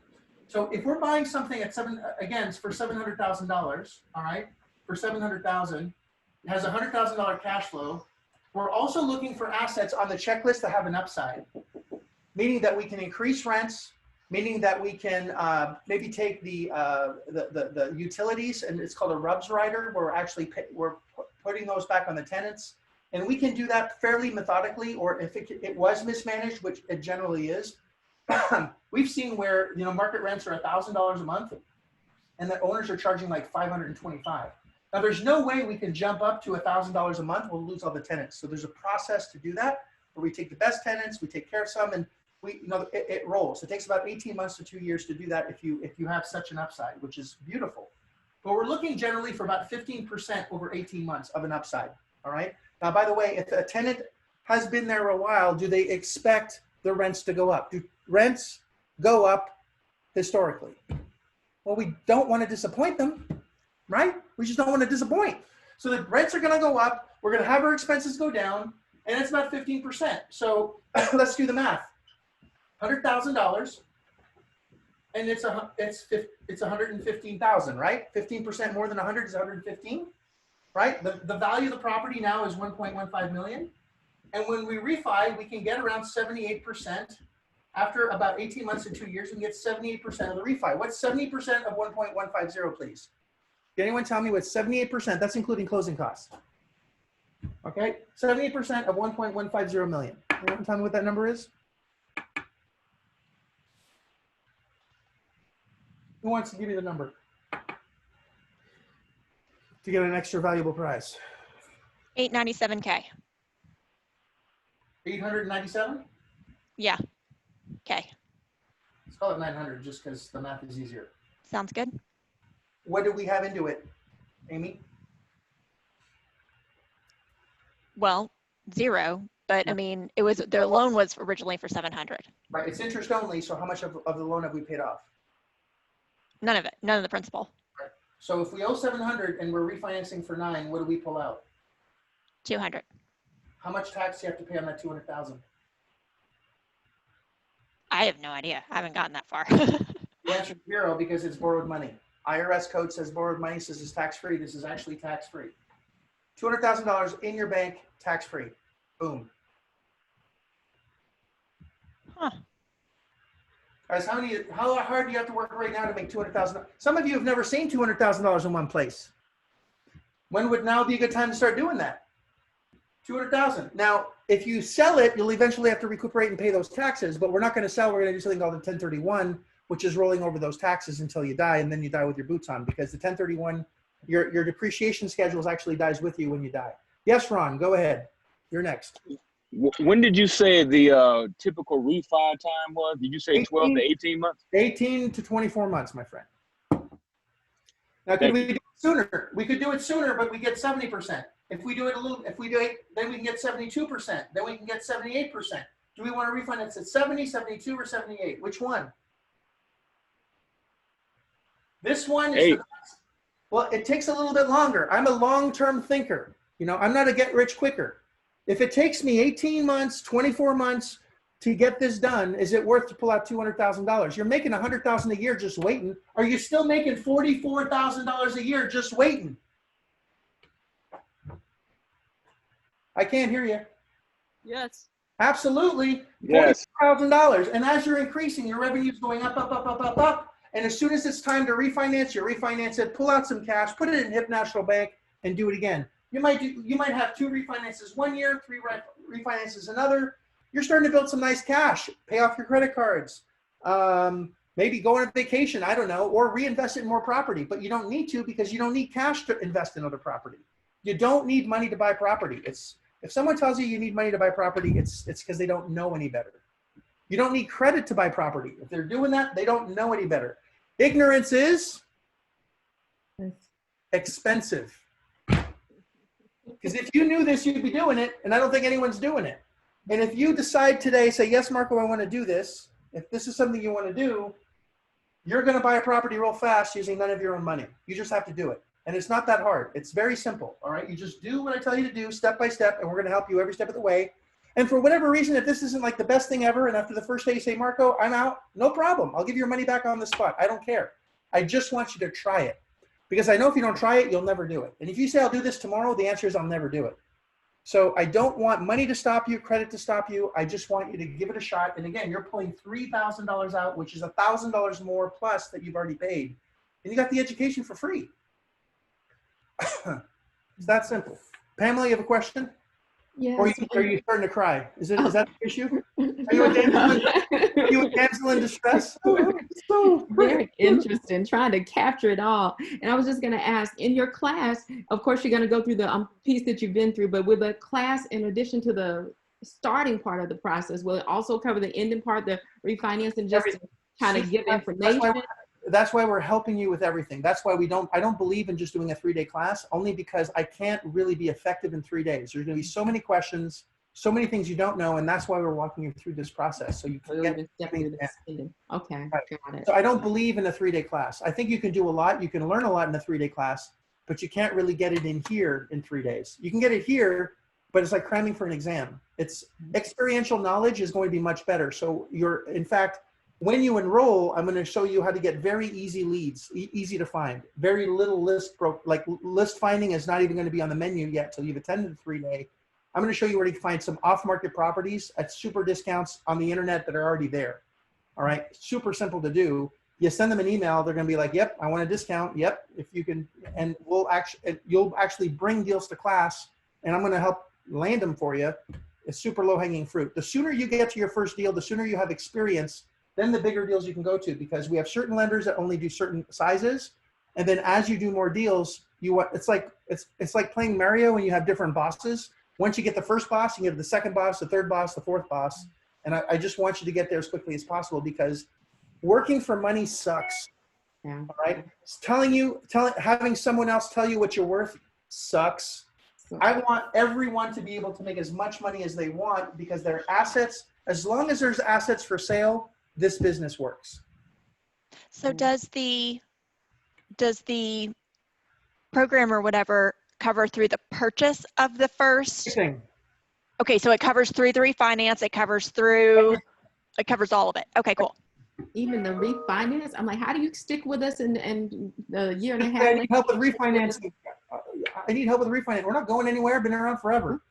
Speaker 8: So if we're buying something at it's for $700,000, all right, for $700,000, it has $100,000 cash flow. We're also looking for assets on the checklist that have an upside, meaning that we can increase rents, meaning that we can maybe take the utilities, and it's called a RUBS rider, where we're putting those back on the tenants. And we can do that fairly methodically, or if it was mismanaged, which it generally is. We've seen where, market rents are $1,000 a month and the owners are charging like $525. Now there's no way we can jump up to $1,000 a month. We'll lose all the tenants. So there's a process to do that, where we take the best tenants, we take care of some, and it rolls. It takes about 18 months to 2 years to do that if you have such an upside, which is beautiful. But we're looking generally for about 15% over 18 months of an upside. All right. Now, by the way, if a tenant has been there a while, do they expect the rents to go up? Do rents go up historically? Well, we don't want to disappoint them, right? We just don't want to disappoint. So the rents are going to go up. We're going to have our expenses go down, and it's about 15%. So let's do the math. $100,000, and it's 115,000, right? 15% more than 100 is 115, right? The value of the property now is 1.15 million. And when we refi, we can get around 78%. After about 18 months to 2 years, we can get 78% of the refi. What's 70% of 1.150, please? Can anyone tell me what 78%, that's including closing costs. Okay, 78% of 1.150 million. Anyone tell me what that number is? Who wants to give me the number to get an extra valuable prize?
Speaker 14: $897K.
Speaker 8: 897?
Speaker 14: Yeah. Okay.
Speaker 8: Let's call it 900 just because the math is easier.
Speaker 14: Sounds good.
Speaker 8: What do we have into it, Amy?
Speaker 14: Well, 0, but I mean, the loan was originally for 700.
Speaker 8: Right, it's interest only. So how much of the loan have we paid off?
Speaker 14: None of it, none of the principal.
Speaker 8: Right. So if we owe 700 and we're refinancing for 9, what do we pull out?
Speaker 14: 200.
Speaker 8: How much tax do you have to pay on that 200,000?
Speaker 14: I have no idea. I haven't gotten that far.
Speaker 8: You answered 0 because it's borrowed money. IRS code says borrowed money, says it's tax-free. This is actually tax-free. $200,000 in your bank, tax-free. Boom.
Speaker 14: Huh.
Speaker 8: Guys, how hard do you have to work right now to make $200,000? Some of you have never seen $200,000 in one place. When would now be a good time to start doing that? 200,000. Now, if you sell it, you'll eventually have to recuperate and pay those taxes, but we're not going to sell. We're going to do something called the 1031, which is rolling over those taxes until you die, and then you die with your boots on, because the 1031, your depreciation schedules actually dies with you when you die. Yes, Ron, go ahead. You're next.
Speaker 15: When did you say the typical refi time was? Did you say 12 to 18 months?
Speaker 8: 18 to 24 months, my friend. Now, could we do it sooner? We could do it sooner, but we get 70%. If we do it then we can get 72%. Then we can get 78%. Do we want to refinance at 70, 72, or 78? Which one? This one is well, it takes a little bit longer. I'm a long-term thinker. You know, I'm not a get rich quicker. If it takes me 18 months, 24 months to get this done, is it worth to pull out $200,000? You're making $100,000 a year just waiting. Are you still making $44,000 a year just waiting? I can't hear you.
Speaker 1: Yes.
Speaker 8: Absolutely.
Speaker 15: Yes.
Speaker 8: $44,000. And as you're increasing, your revenue is going up, up, up, up, up, up. And as soon as it's time to refinance, you refinance it, pull out some cash, put it in Hip National Bank, and do it again. You might have 2 refinances 1 year, 3 refinances another. You're starting to build some nice cash. Pay off your credit cards. Maybe go on a vacation, I don't know, or reinvest it in more property. But you don't need to, because you don't need cash to invest in other property. You don't need money to buy property. If someone tells you need money to buy property, it's because they don't know any better. You don't need credit to buy property. If they're doing that, they don't know any better. Ignorance is expensive. Because if you knew this, you'd be doing it, and I don't think anyone's doing it. And if you decide today, say, yes, Marco, I want to do this. If this is something you want to do, you're going to buy a property real fast using none of your own money. You just have to do it. And it's not that hard. It's very simple, all right? You just do what I tell you to do step by step, and we're going to help you every step of the way. And for whatever reason, if this isn't like the best thing ever, and after the first day you say, Marco, I'm out, no problem. I'll give you your money back on the spot. I don't care. I just want you to try it. Because I know if you don't try it, you'll never do it. And if you say, I'll do this tomorrow, the answer is I'll never do it. So I don't want money to stop you, credit to stop you. I just want you to give it a shot. And again, you're pulling $3,000 out, which is $1,000 more plus that you've already paid. And you got the education for free. It's that simple. Pamela, you have a question?
Speaker 13: Yes.
Speaker 8: Or are you starting to cry? Is that the issue? Are you a damsel in distress? So
Speaker 13: very interesting, trying to capture it all. And I was just going to ask, in your class, of course, you're going to go through the piece that you've been through, but with a class, in addition to the starting part of the process, will it also cover the ending part, the refinancing, just to kind of give information?
Speaker 8: That's why we're helping you with everything. That's why I don't believe in just doing a 3-day class, only because I can't really be effective in 3 days. There's going to be so many questions, so many things you don't know, and that's why we're walking you through this process. So you can get
Speaker 13: okay.
Speaker 8: Right.
Speaker 13: Got it.
Speaker 8: So I don't believe in a 3-day class. I think you can do a lot. You can learn a lot in a 3-day class, but you can't really get it in here in 3 days. You can get it here, but it's like cramming for an exam. It's experiential knowledge is going to be much better. So in fact, when you enroll, I'm going to show you how to get very easy leads, easy to find. Very little list finding is not even going to be on the menu yet till you've attended the 3-day. I'm going to show you where to find some off-market properties at super discounts on the internet that are already there. All right, super simple to do. You send them an email, they're going to be like, "Yep, I want a discount." Yep, if you can, and you'll actually bring deals to class, and I'm going to help land them for you. It's super low-hanging fruit. The sooner you get to your first deal, the sooner you have experience. Then the bigger deals you can go to, because we have certain lenders that only do certain sizes. And then as you do more deals, it's like playing Mario when you have different bosses. Once you get the first boss, you get the second boss, the third boss, the fourth boss. And I just want you to get there as quickly as possible, because working for money sucks.
Speaker 13: Yeah.
Speaker 8: All right. Having someone else tell you what you're worth sucks. I want everyone to be able to make as much money as they want, because their assets, as long as there's assets for sale, this business works.
Speaker 14: So does the program or whatever cover through the purchase of the first?
Speaker 8: Everything.
Speaker 14: Okay, so it covers through the refinance, it covers through It covers all of it. Okay, cool.
Speaker 13: Even the refinance, I'm like, how do you stick with us and the year and a
Speaker 8: I
Speaker 13: half?
Speaker 8: need help with refinancing. I need help with refinance. We're not going anywhere. Been around forever.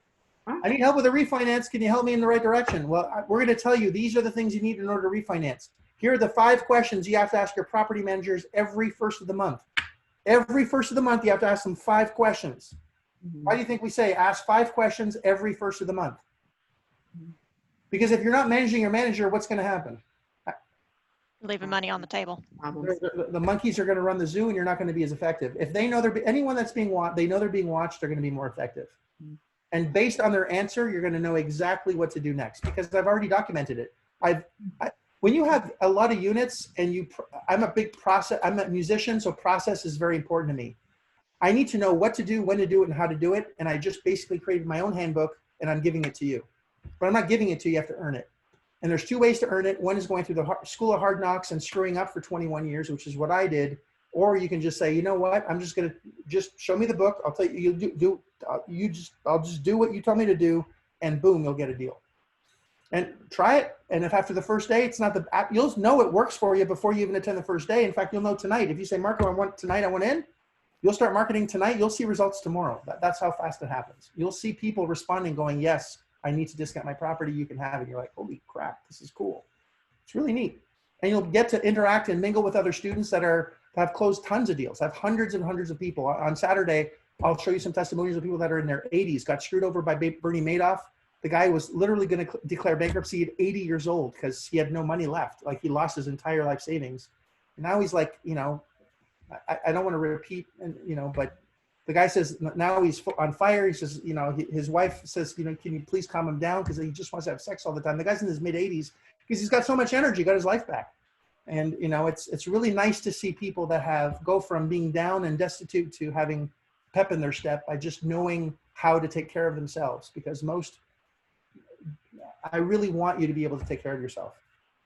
Speaker 8: I need help with a refinance. Can you help me in the right direction? Well, we're going to tell you these are the things you need in order to refinance. Here are the 5 questions you have to ask your property managers every first of the month. Every first of the month, you have to ask them 5 questions. Why do you think we say ask 5 questions every first of the month? Because if you're not managing your manager, what's going to happen?
Speaker 14: Leaving money on the table.
Speaker 8: The monkeys are going to run the zoo, and you're not going to be as effective. If they know anyone that's being watched, they know they're being watched, they're going to be more effective. And based on their answer, you're going to know exactly what to do next because I've already documented it. When you have a lot of units and I'm a musician, so process is very important to me. I need to know what to do, when to do it, and how to do it. And I just basically created my own handbook and I'm giving it to you. But I'm not giving it to you, you have to earn it. And there's 2 ways to earn it. One is going through the school of hard knocks and screwing up for 21 years, which is what I did. Or you can just say, you know what, I'm just going to just show me the book. I'll tell you, I'll just do what you tell me to do, and boom, you'll get a deal. And try it. And if after the first day, it's not you'll know it works for you before you even attend the first day. In fact, you'll know tonight. If you say, Marco, I want in, you'll start marketing tonight. You'll see results tomorrow. That's how fast it happens. You'll see people responding, going, yes, I need to discount my property. You can have it. You're like, holy crap, this is cool. It's really neat. And you'll get to interact and mingle with other students that have closed tons of deals. I have hundreds and hundreds of people. On Saturday, I'll show you some testimonials of people that are in their 80s, got screwed over by Bernie Madoff. The guy was literally going to declare bankruptcy at 80 years old because he had no money left. Like he lost his entire life savings. And now he's like, I don't want to repeat, but the guy says now he's on fire. He says, his wife says, can you please calm him down? Because he just wants to have sex all the time. The guy's in his mid 80s because he's got so much energy, got his life back. And, it's really nice to see people that go from being down and destitute to having pep in their step by just knowing how to take care of themselves. Because I really want you to be able to take care of yourself.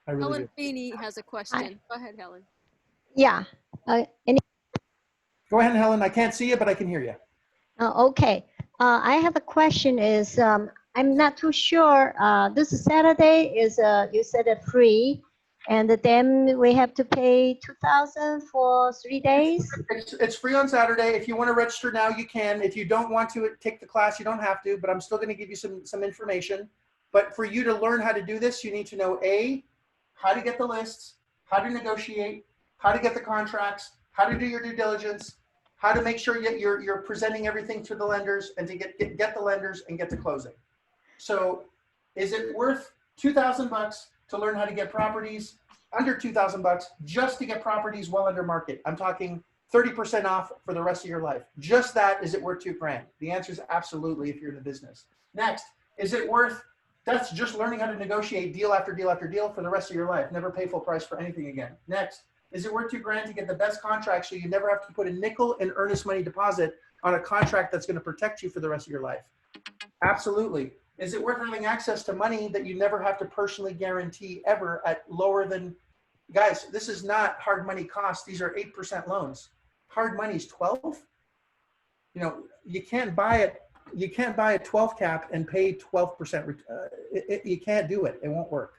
Speaker 8: I really
Speaker 1: Helen
Speaker 8: do.
Speaker 1: Feeney has a question. Go ahead, Helen.
Speaker 16: Yeah.
Speaker 8: Go ahead, Helen. I can't see you, but I can hear you.
Speaker 16: Okay. I have a question is, I'm not too sure. This Saturday is, you said free, and then we have to pay $2,000 for 3 days?
Speaker 8: It's free on Saturday. If you want to register now, you can. If you don't want to take the class, you don't have to, but I'm still going to give you some information. But for you to learn how to do this, you need to know how to get the lists, how to negotiate, how to get the contracts, how to do your due diligence, how to make sure you're presenting everything to the lenders and to get the lenders and get to closing. So is it worth $2,000 to learn how to get properties under $2,000 just to get properties well under market? I'm talking 30% off for the rest of your life. Just that, is it worth $2,000? The answer is absolutely if you're in the business. Next, is it worth, that's just learning how to negotiate deal after deal after deal for the rest of your life. Never pay full price for anything again. Next, is it worth $2,000 to get the best contract so you never have to put a nickel in earnest money deposit on a contract that's going to protect you for the rest of your life? Absolutely. Is it worth having access to money that you never have to personally guarantee ever at lower than, guys, this is not hard money costs. These are 8% loans. Hard money is 12. You can't buy it. You can't buy a 12 cap and pay 12%. You can't do it. It won't work.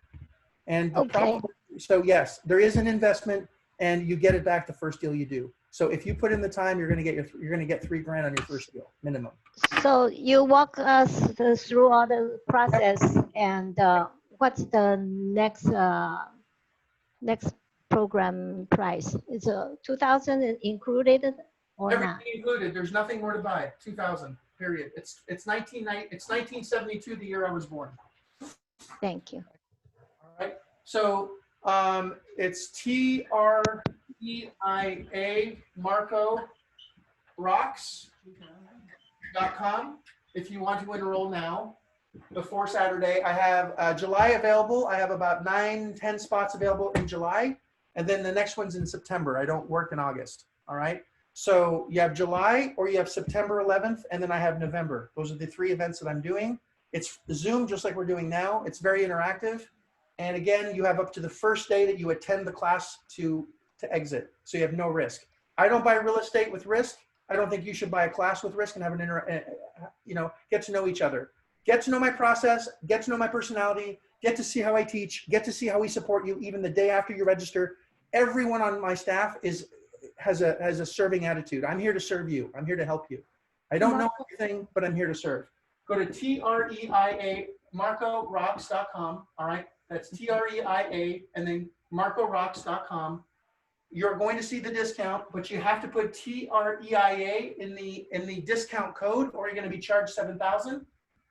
Speaker 8: And the problem, so yes, there is an investment and you get it back the first deal you do. So if you put in the time, you're going to get $3,000 on your first deal minimum.
Speaker 16: So you walk us through all the process, and what's the next program price? Is $2,000 included or
Speaker 8: Everything
Speaker 16: not?
Speaker 8: included. There's nothing more to buy. 2,000. Period. It's 1972, the year I was born.
Speaker 16: Thank you.
Speaker 8: All right. So it's TREIA Marco Rocks.com if you want to enroll now before Saturday. I have July available. I have about 9-10 spots available in July, and then the next one's in September. I don't work in August. All right. So you have July or you have September 11th, and then I have November. Those are the 3 events that I'm doing. It's Zoom, just like we're doing now. It's very interactive. And again, you have up to the first day that you attend the class to exit. So you have no risk. I don't buy real estate with risk. I don't think you should buy a class with risk and have get to know each other. Get to know my process, get to know my personality, get to see how I teach, get to see how we support you even the day after you register. Everyone on my staff has a serving attitude. I'm here to serve you. I'm here to help you. I don't know everything, but I'm here to serve. Go to TREIA, MarcoRocks.com. All right, that's TREIA, and then MarcoRocks.com. You're going to see the discount, but you have to put TREIA in the discount code, or you're going to be charged $7,000.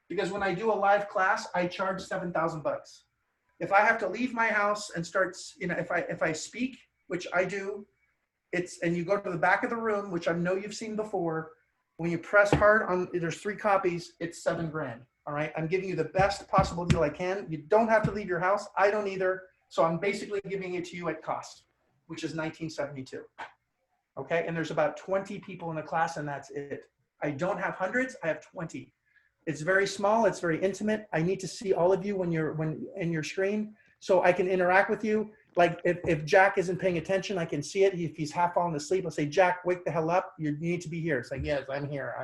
Speaker 8: Because when I do a live class, I charge $7,000. If I have to leave my house and start, if I speak, which I do, and you go to the back of the room, which I know you've seen before, when you press hard on, there's 3 copies, it's $7 grand. All right, I'm giving you the best possible deal I can. You don't have to leave your house. I don't either. So I'm basically giving it to you at cost, which is $19.72. Okay, and there's about 20 people in the class, and that's it. I don't have hundreds. I have 20. It's very small. It's very intimate. I need to see all of you when in your screen, so I can interact with you. Like if Jack isn't paying attention, I can see it. If he's half falling asleep, I'll say, Jack, wake the hell up. You need to be here. It's like, yes, I'm here.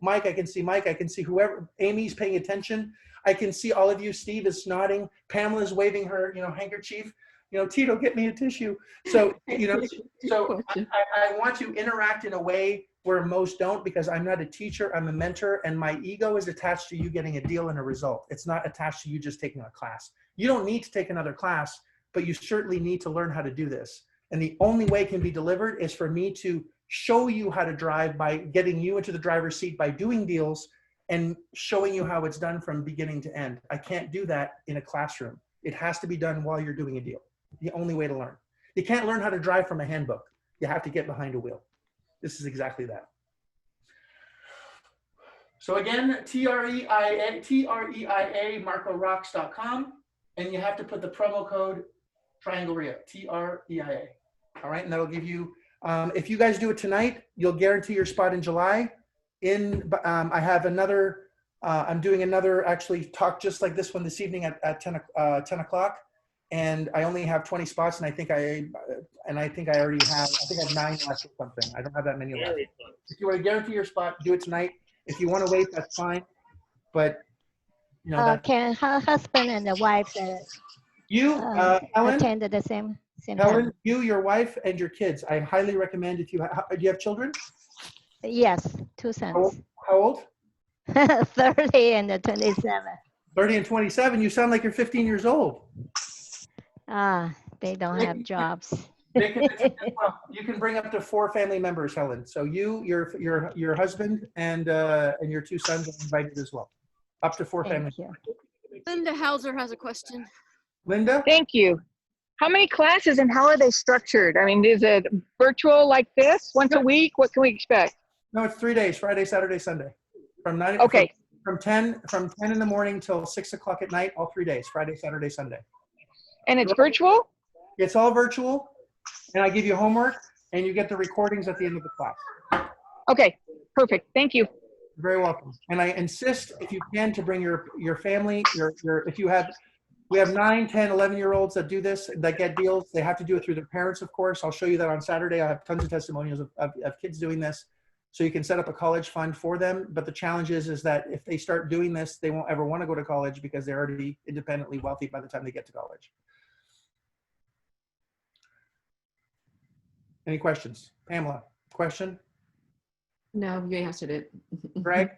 Speaker 8: Mike, I can see Mike. I can see whoever. Amy's paying attention. I can see all of you. Steve is nodding. Pamela's waving her, handkerchief. Tito, get me a tissue. So, so I want to interact in a way where most don't, because I'm not a teacher, I'm a mentor, and my ego is attached to you getting a deal and a result. It's not attached to you just taking a class. You don't need to take another class, but you certainly need to learn how to do this. And the only way it can be delivered is for me to show you how to drive by getting you into the driver's seat by doing deals and showing you how it's done from beginning to end. I can't do that in a classroom. It has to be done while you're doing a deal. The only way to learn. You can't learn how to drive from a handbook. You have to get behind a wheel. This is exactly that. So again, TREIA, MarcoRocks.com, and you have to put the promo code TRIANGLE-RIA, TREIA. All right, and that'll give you, if you guys do it tonight, you'll guarantee your spot in July. I have another, I'm doing another actually talk just like this one this evening at 10 o'clock. And I only have 20 spots, and I think I already have, I think I have 9 left or something. I don't have that many left. If you want to guarantee your spot, do it tonight. If you want to wait, that's fine. But
Speaker 16: can her husband and the wife
Speaker 8: Helen,
Speaker 16: attend at the same
Speaker 8: Helen,
Speaker 16: time?
Speaker 8: you, your wife, and your kids. I highly recommend if you do you have children?
Speaker 16: Yes, 2 sons.
Speaker 8: How old?
Speaker 16: 30 and 27.
Speaker 8: 30 and 27. You sound like you're 15 years old.
Speaker 16: They don't have jobs.
Speaker 8: You can bring up to 4 family members, Helen. So you, your husband, and your 2 sons are invited as well. Up to 4 family members.
Speaker 1: Linda Hauser has a question.
Speaker 8: Linda?
Speaker 11: Thank you. How many classes and how are they structured? I mean, is it virtual like this once a week? What can we expect?
Speaker 8: No, it's 3 days: Friday, Saturday, Sunday, from 9.
Speaker 11: Okay.
Speaker 8: From 10 in the morning till 6 o'clock at night. All 3 days: Friday, Saturday, Sunday.
Speaker 11: And it's virtual?
Speaker 8: It's all virtual, and I give you homework, and you get the recordings at the end of the class.
Speaker 11: Okay, perfect. Thank you.
Speaker 8: You're very welcome. And I insist, if you can, to bring your family. If you have, we have 9, 10, 11-year-olds that do this, that get deals. They have to do it through their parents, of course. I'll show you that on Saturday. I have tons of testimonials of kids doing this. So you can set up a college fund for them. But the challenge is that if they start doing this, they won't ever want to go to college because they're already independently wealthy by the time they get to college. Any questions? Pamela, question?
Speaker 13: No, you answered it.
Speaker 8: Greg?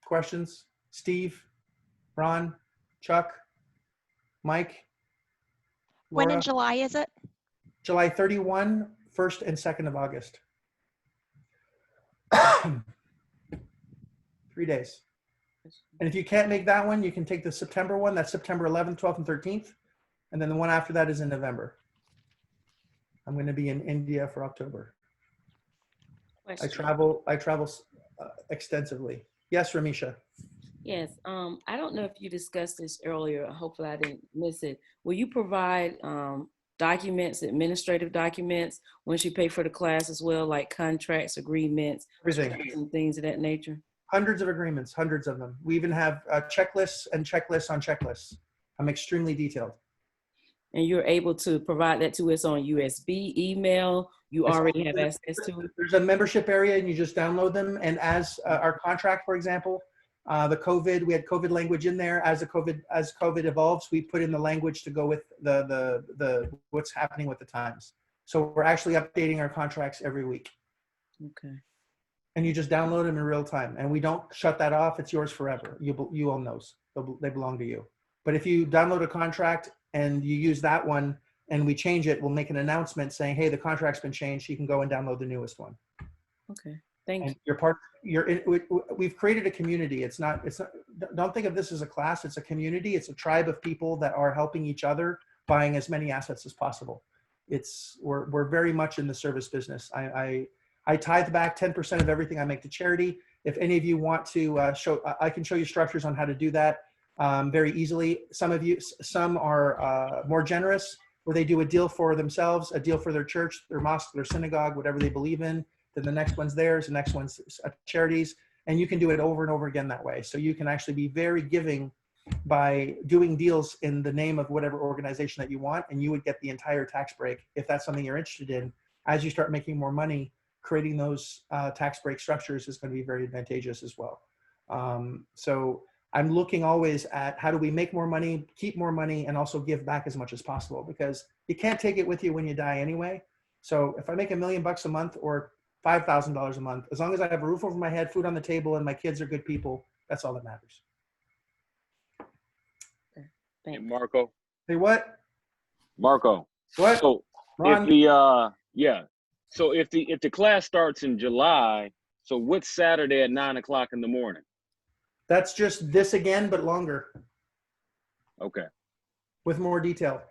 Speaker 8: Questions? Steve? Ron? Chuck? Mike?
Speaker 14: When in
Speaker 8: Laura?
Speaker 14: July is it?
Speaker 8: July 31, 1st and 2nd of August. 3 days. And if you can't make that one, you can take the September one. That's September 11th, 12th, and 13th. And then the one after that is in November. I'm going to be in India for October. I travel extensively. Yes, Ramisha.
Speaker 17: Yes, I don't know if you discussed this earlier. Hopefully I didn't miss it. Will you provide documents, administrative documents, once you pay for the class as well, like contracts, agreements,
Speaker 8: everything,
Speaker 17: and things of that nature?
Speaker 8: Hundreds of agreements, hundreds of them. We even have checklists and checklists on checklists. I'm extremely detailed.
Speaker 17: And you're able to provide that to us on USB, email, you already have access to it?
Speaker 8: There's a membership area and you just download them. And as our contract, for example, The COVID, we had COVID language in there. As COVID evolves, we put in the language to go with the what's happening with the times. So we're actually updating our contracts every week.
Speaker 17: Okay.
Speaker 8: And you just download them in real time, and we don't shut that off. It's yours forever. You own those. They belong to you. But if you download a contract and you use that one and we change it, we'll make an announcement saying, hey, the contract's been changed. You can go and download the newest one.
Speaker 17: Okay. Thank you.
Speaker 8: We've created a community. It's not, don't think of this as a class. It's a community. It's a tribe of people that are helping each other, buying as many assets as possible. We're very much in the service business. I tithe back 10% of everything I make to charity. If any of you want to I can show you structures on how to do that very easily. Some are more generous, where they do a deal for themselves, a deal for their church, their mosque, their synagogue, whatever they believe in. Then the next one's theirs, the next one's charities. And you can do it over and over again that way. So you can actually be very giving by doing deals in the name of whatever organization that you want, and you would get the entire tax break if that's something you're interested in. As you start making more money, creating those tax break structures is going to be very advantageous as well. So I'm looking always at how do we make more money, keep more money, and also give back as much as possible, because you can't take it with you when you die anyway. So if I make $1 million a month or $5,000 a month, as long as I have a roof over my head, food on the table, and my kids are good people, that's all that matters.
Speaker 15: Hey, Marco.
Speaker 8: Hey, what?
Speaker 15: Marco.
Speaker 8: What?
Speaker 15: So
Speaker 8: Ron?
Speaker 15: if the so if the class starts in July, so what's Saturday at 9 o'clock in the morning?
Speaker 8: That's just this again, but longer.
Speaker 15: Okay.
Speaker 8: With more detail.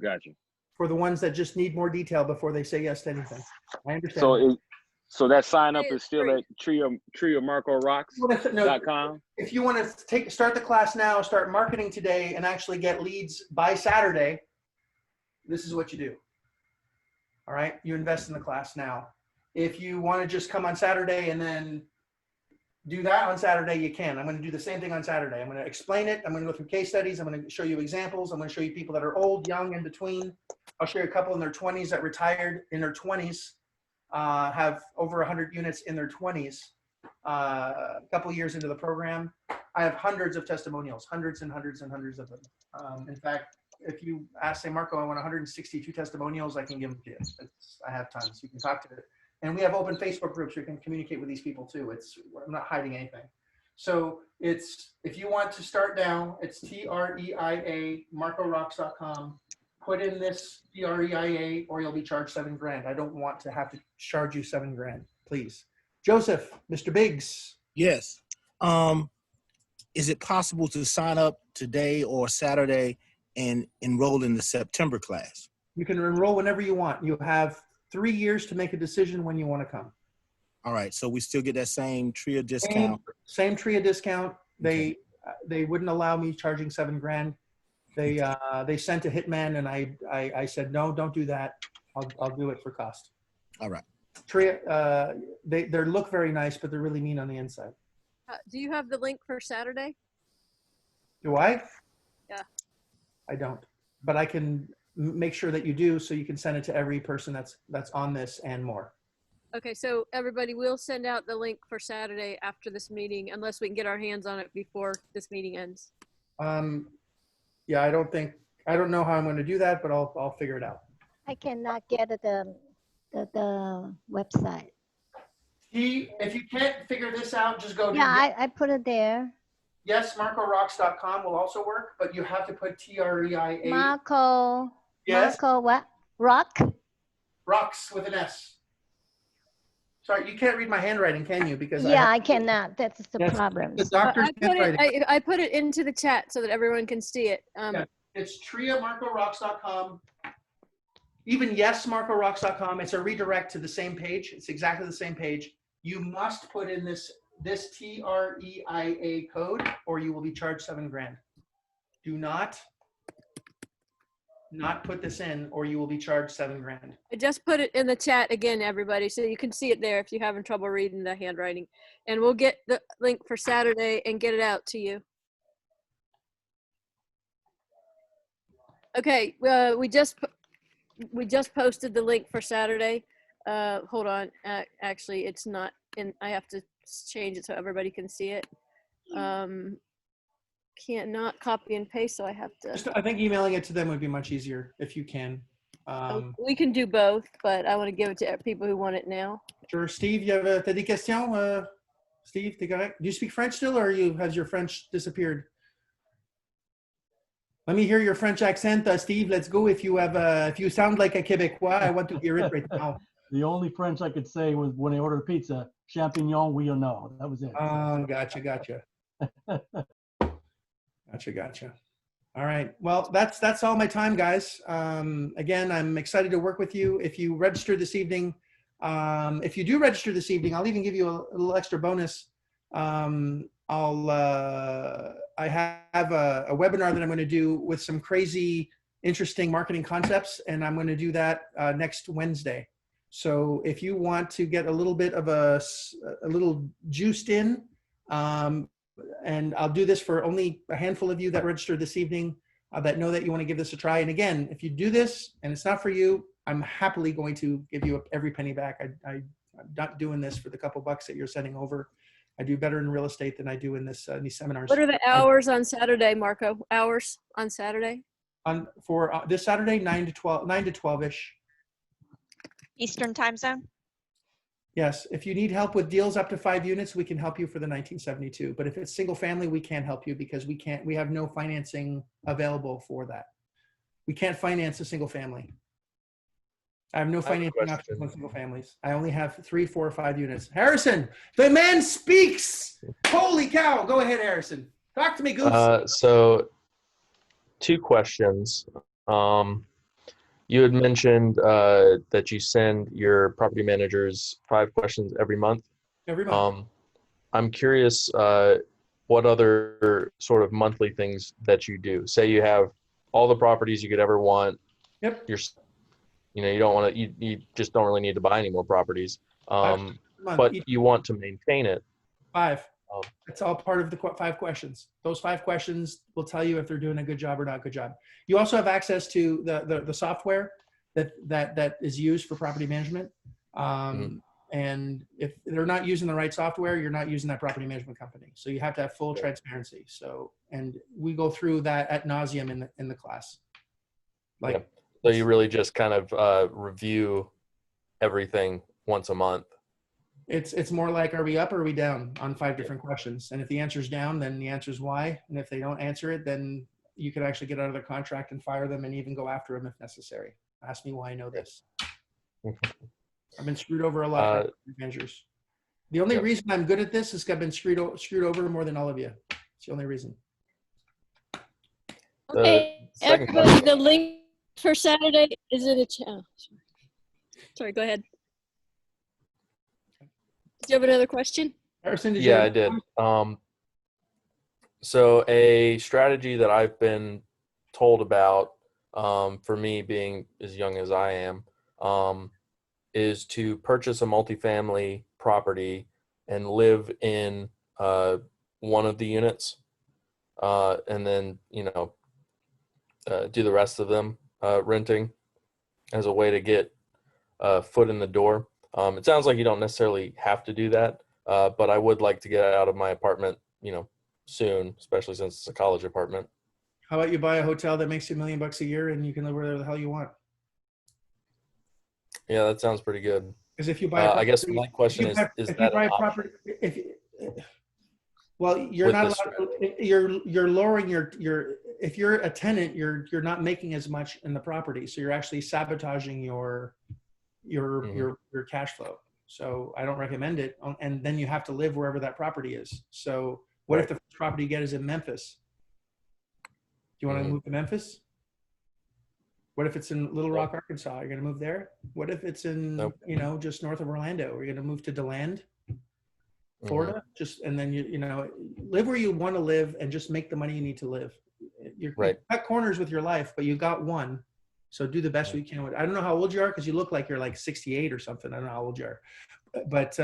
Speaker 15: Gotcha.
Speaker 8: For the ones that just need more detail before they say yes to anything. I understand.
Speaker 15: So that sign up is still at triomarcorocks.com?
Speaker 8: If you want to start the class now, start marketing today, and actually get leads by Saturday, this is what you do. All right, you invest in the class now. If you want to just come on Saturday and then do that on Saturday, you can. I'm going to do the same thing on Saturday. I'm going to explain it. I'm going to go through case studies. I'm going to show you examples. I'm going to show you people that are old, young, in between. I'll show you a couple in their 20s that retired in their 20s, have over 100 units in their 20s, a couple years into the program. I have hundreds of testimonials, hundreds and hundreds and hundreds of them. In fact, if you ask, say, Marco, I want 162 testimonials, I can give them to you. I have tons. You can talk to it. And we have open Facebook groups where you can communicate with these people too. I'm not hiding anything. So if you want to start now, it's TREIA, MarcoRocks.com. Put in this TREIA or you'll be charged $7,000. I don't want to have to charge you $7,000, please. Joseph, Mr. Biggs.
Speaker 18: Yes. Is it possible to sign up today or Saturday and enroll in the September class?
Speaker 8: You can enroll whenever you want. You have 3 years to make a decision when you want to come.
Speaker 18: All right. So we still get that same TRIA discount?
Speaker 8: Same TRIA discount. They wouldn't allow me charging $7,000. They sent a hitman, and I said, no, don't do that. I'll do it for cost.
Speaker 18: All right.
Speaker 8: TRIA, they look very nice, but they're really mean on the inside.
Speaker 1: Do you have the link for Saturday?
Speaker 8: Do I?
Speaker 1: Yeah.
Speaker 8: I don't, but I can make sure that you do, so you can send it to every person that's on this and more.
Speaker 1: Okay, so everybody, we'll send out the link for Saturday after this meeting, unless we can get our hands on it before this meeting ends.
Speaker 8: Yeah, I don't know how I'm going to do that, but I'll figure it out.
Speaker 16: I cannot get the website.
Speaker 8: If you can't figure this out, just go to
Speaker 16: I put it there.
Speaker 8: Yes, MarcoRocks.com will also work, but you have to put TREIA.
Speaker 16: Marco.
Speaker 8: Yes.
Speaker 16: Marco what? Rock?
Speaker 8: Rocks with an S. Sorry, you can't read my handwriting, can you? Because
Speaker 16: I cannot. That's the problem.
Speaker 8: The doctor's handwriting.
Speaker 1: I put it into the chat so that everyone can see it.
Speaker 8: It's TRIAMarcoRocks.com. Even YesMarcoRocks.com. It's a redirect to the same page. It's exactly the same page. You must put in this TREIA code, or you will be charged $7,000. Do not put this in, or you will be charged $7,000.
Speaker 1: I just put it in the chat again, everybody, so you can see it there if you're having trouble reading the handwriting. And we'll get the link for Saturday and get it out to you. Okay, we just posted the link for Saturday. Hold on, actually it's not in. I have to change it so everybody can see it. Can't not copy and paste, so I have to.
Speaker 8: I think emailing it to them would be much easier if you can.
Speaker 1: We can do both, but I want to give it to people who want it now.
Speaker 8: Sure. Steve, t'as des questions? Steve, t'es correct? Do you speak French still, or has your French disappeared? Let me hear your French accent, Steve. Let's go. If you sound like a Quebecois, I want to hear it right now.
Speaker 10: The only French I could say was when I ordered pizza, champignon, oui or no. That was it.
Speaker 8: Oh, gotcha. Gotcha. All right. Well, that's all my time, guys. Again, I'm excited to work with you. If you register this evening, if you do register this evening, I'll even give you a little extra bonus. I have a webinar that I'm going to do with some crazy, interesting marketing concepts, and I'm going to do that next Wednesday. So if you want to get a little bit of a little juiced in, and I'll do this for only a handful of you that registered this evening that know that you want to give this a try. And again, if you do this and it's not for you, I'm happily going to give you every penny back. I'm not doing this for the couple bucks that you're sending over. I do better in real estate than I do in these seminars.
Speaker 1: What are the hours on Saturday, Marco? Hours on Saturday?
Speaker 8: For this Saturday, 9 to 12-ish.
Speaker 14: Eastern time zone?
Speaker 8: Yes. If you need help with deals up to 5 units, we can help you for the 1972. But if it's single family, we can't help you because we have no financing available for that. We can't finance a single family. I have no financing options on single families. I only have 3, 4, or 5 units. Harrison, the man speaks. Holy cow. Go ahead, Harrison. Talk to me, Goose.
Speaker 19: So 2 questions. You had mentioned that you send your property managers 5 questions every month.
Speaker 8: Every month.
Speaker 19: I'm curious what other sort of monthly things that you do. Say you have all the properties you could ever want.
Speaker 8: Yep.
Speaker 19: You don't want to. You just don't really need to buy any more properties. But you want to maintain it.
Speaker 8: 5. It's all part of the 5 questions. Those 5 questions will tell you if they're doing a good job or not good job. You also have access to the software that is used for property management. And if they're not using the right software, you're not using that property management company. So you have to have full transparency. So, and we go through that ad nauseum in the class.
Speaker 19: So you really just kind of review everything once a month.
Speaker 8: It's more like, are we up or are we down on 5 different questions? And if the answer's down, then the answer is why. And if they don't answer it, then you could actually get out of their contract and fire them and even go after them if necessary. Ask me why I know this. I've been screwed over a lot by managers. The only reason I'm good at this is because I've been screwed over more than all of you. It's the only reason.
Speaker 1: Okay, everybody, the link for Saturday is in the chat. Sorry, go ahead. Do you have another question?
Speaker 8: Harrison, did
Speaker 19: I did. So a strategy that I've been told about, for me being as young as I am, is to purchase a multifamily property and live in one of the units, and then do the rest of them renting as a way to get a foot in the door. It sounds like you don't necessarily have to do that, but I would like to get out of my apartment, soon, especially since it's a college apartment.
Speaker 8: How about you buy a hotel that makes you $1 million a year and you can live wherever the hell you want?
Speaker 19: Yeah, that sounds pretty good.
Speaker 8: Because if you buy,
Speaker 19: I guess my question is that an option?
Speaker 8: Well, you're not allowed. You're lowering your. If you're a tenant, you're not making as much in the property, so you're actually sabotaging your cash flow. So I don't recommend it. And then you have to live wherever that property is. So what if the first property you get is in Memphis? Do you want to move to Memphis? What if it's in Little Rock, Arkansas? You're going to move there? What if it's in, just north of Orlando? Are you going to move to DeLand, Florida? And then you live where you want to live and just make the money you need to live. You cut corners with your life, but you got one. So do the best you can with it. I don't know how old you are because you look like you're like 68 or something. I don't know how old you are, but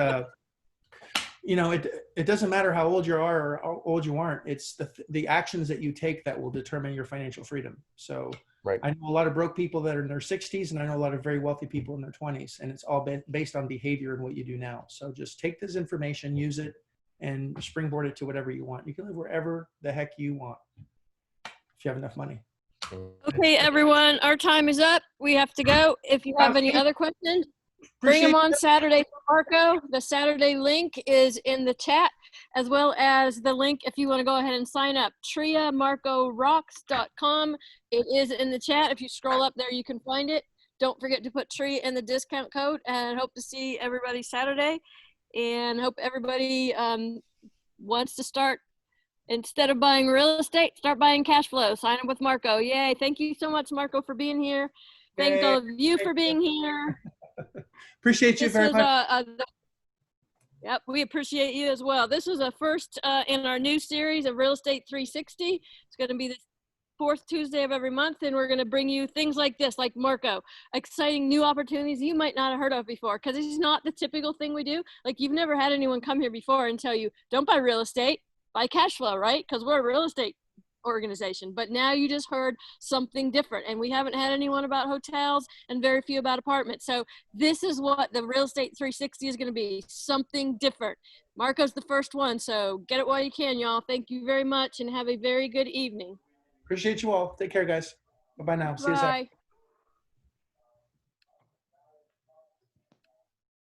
Speaker 8: it doesn't matter how old you are or how old you aren't. It's the actions that you take that will determine your financial freedom. So I know a lot of broke people that are in their 60s, and I know a lot of very wealthy people in their 20s, and it's all based on behavior and what you do now. So just take this information, use it, and springboard it to whatever you want. You can live wherever the heck you want if you have enough money.
Speaker 1: Okay, everyone, our time is up. We have to go. If you have any other questions, bring them on Saturday for Marco. The Saturday link is in the chat, as well as the link if you want to go ahead and sign up, triamarcorocks.com. It is in the chat. If you scroll up there, you can find it. Don't forget to put Tria in the discount code, and hope to see everybody Saturday, and hope everybody wants to start, instead of buying real estate, start buying cash flow. Sign up with Marco. Yay. Thank you so much, Marco, for being here. Thank all of you for being here.
Speaker 8: Appreciate you very much.
Speaker 1: Yep, we appreciate you as well. This is a first in our new series of Real Estate 360. It's going to be the fourth Tuesday of every month, and we're going to bring you things like this, like Marco, exciting new opportunities you might not have heard of before, because it's not the typical thing we do. Like, you've never had anyone come here before and tell you, don't buy real estate, buy cash flow, right? Because we're a real estate organization. But now you just heard something different, and we haven't had anyone about hotels and very few about apartments. So this is what the Real Estate 360 is going to be, something different. Marco's the first one, so get it while you can, y'all. Thank you very much, and have a very good evening.
Speaker 8: Appreciate you all. Take care, guys. Bye-bye now. See you Saturday.
Speaker 1: Bye.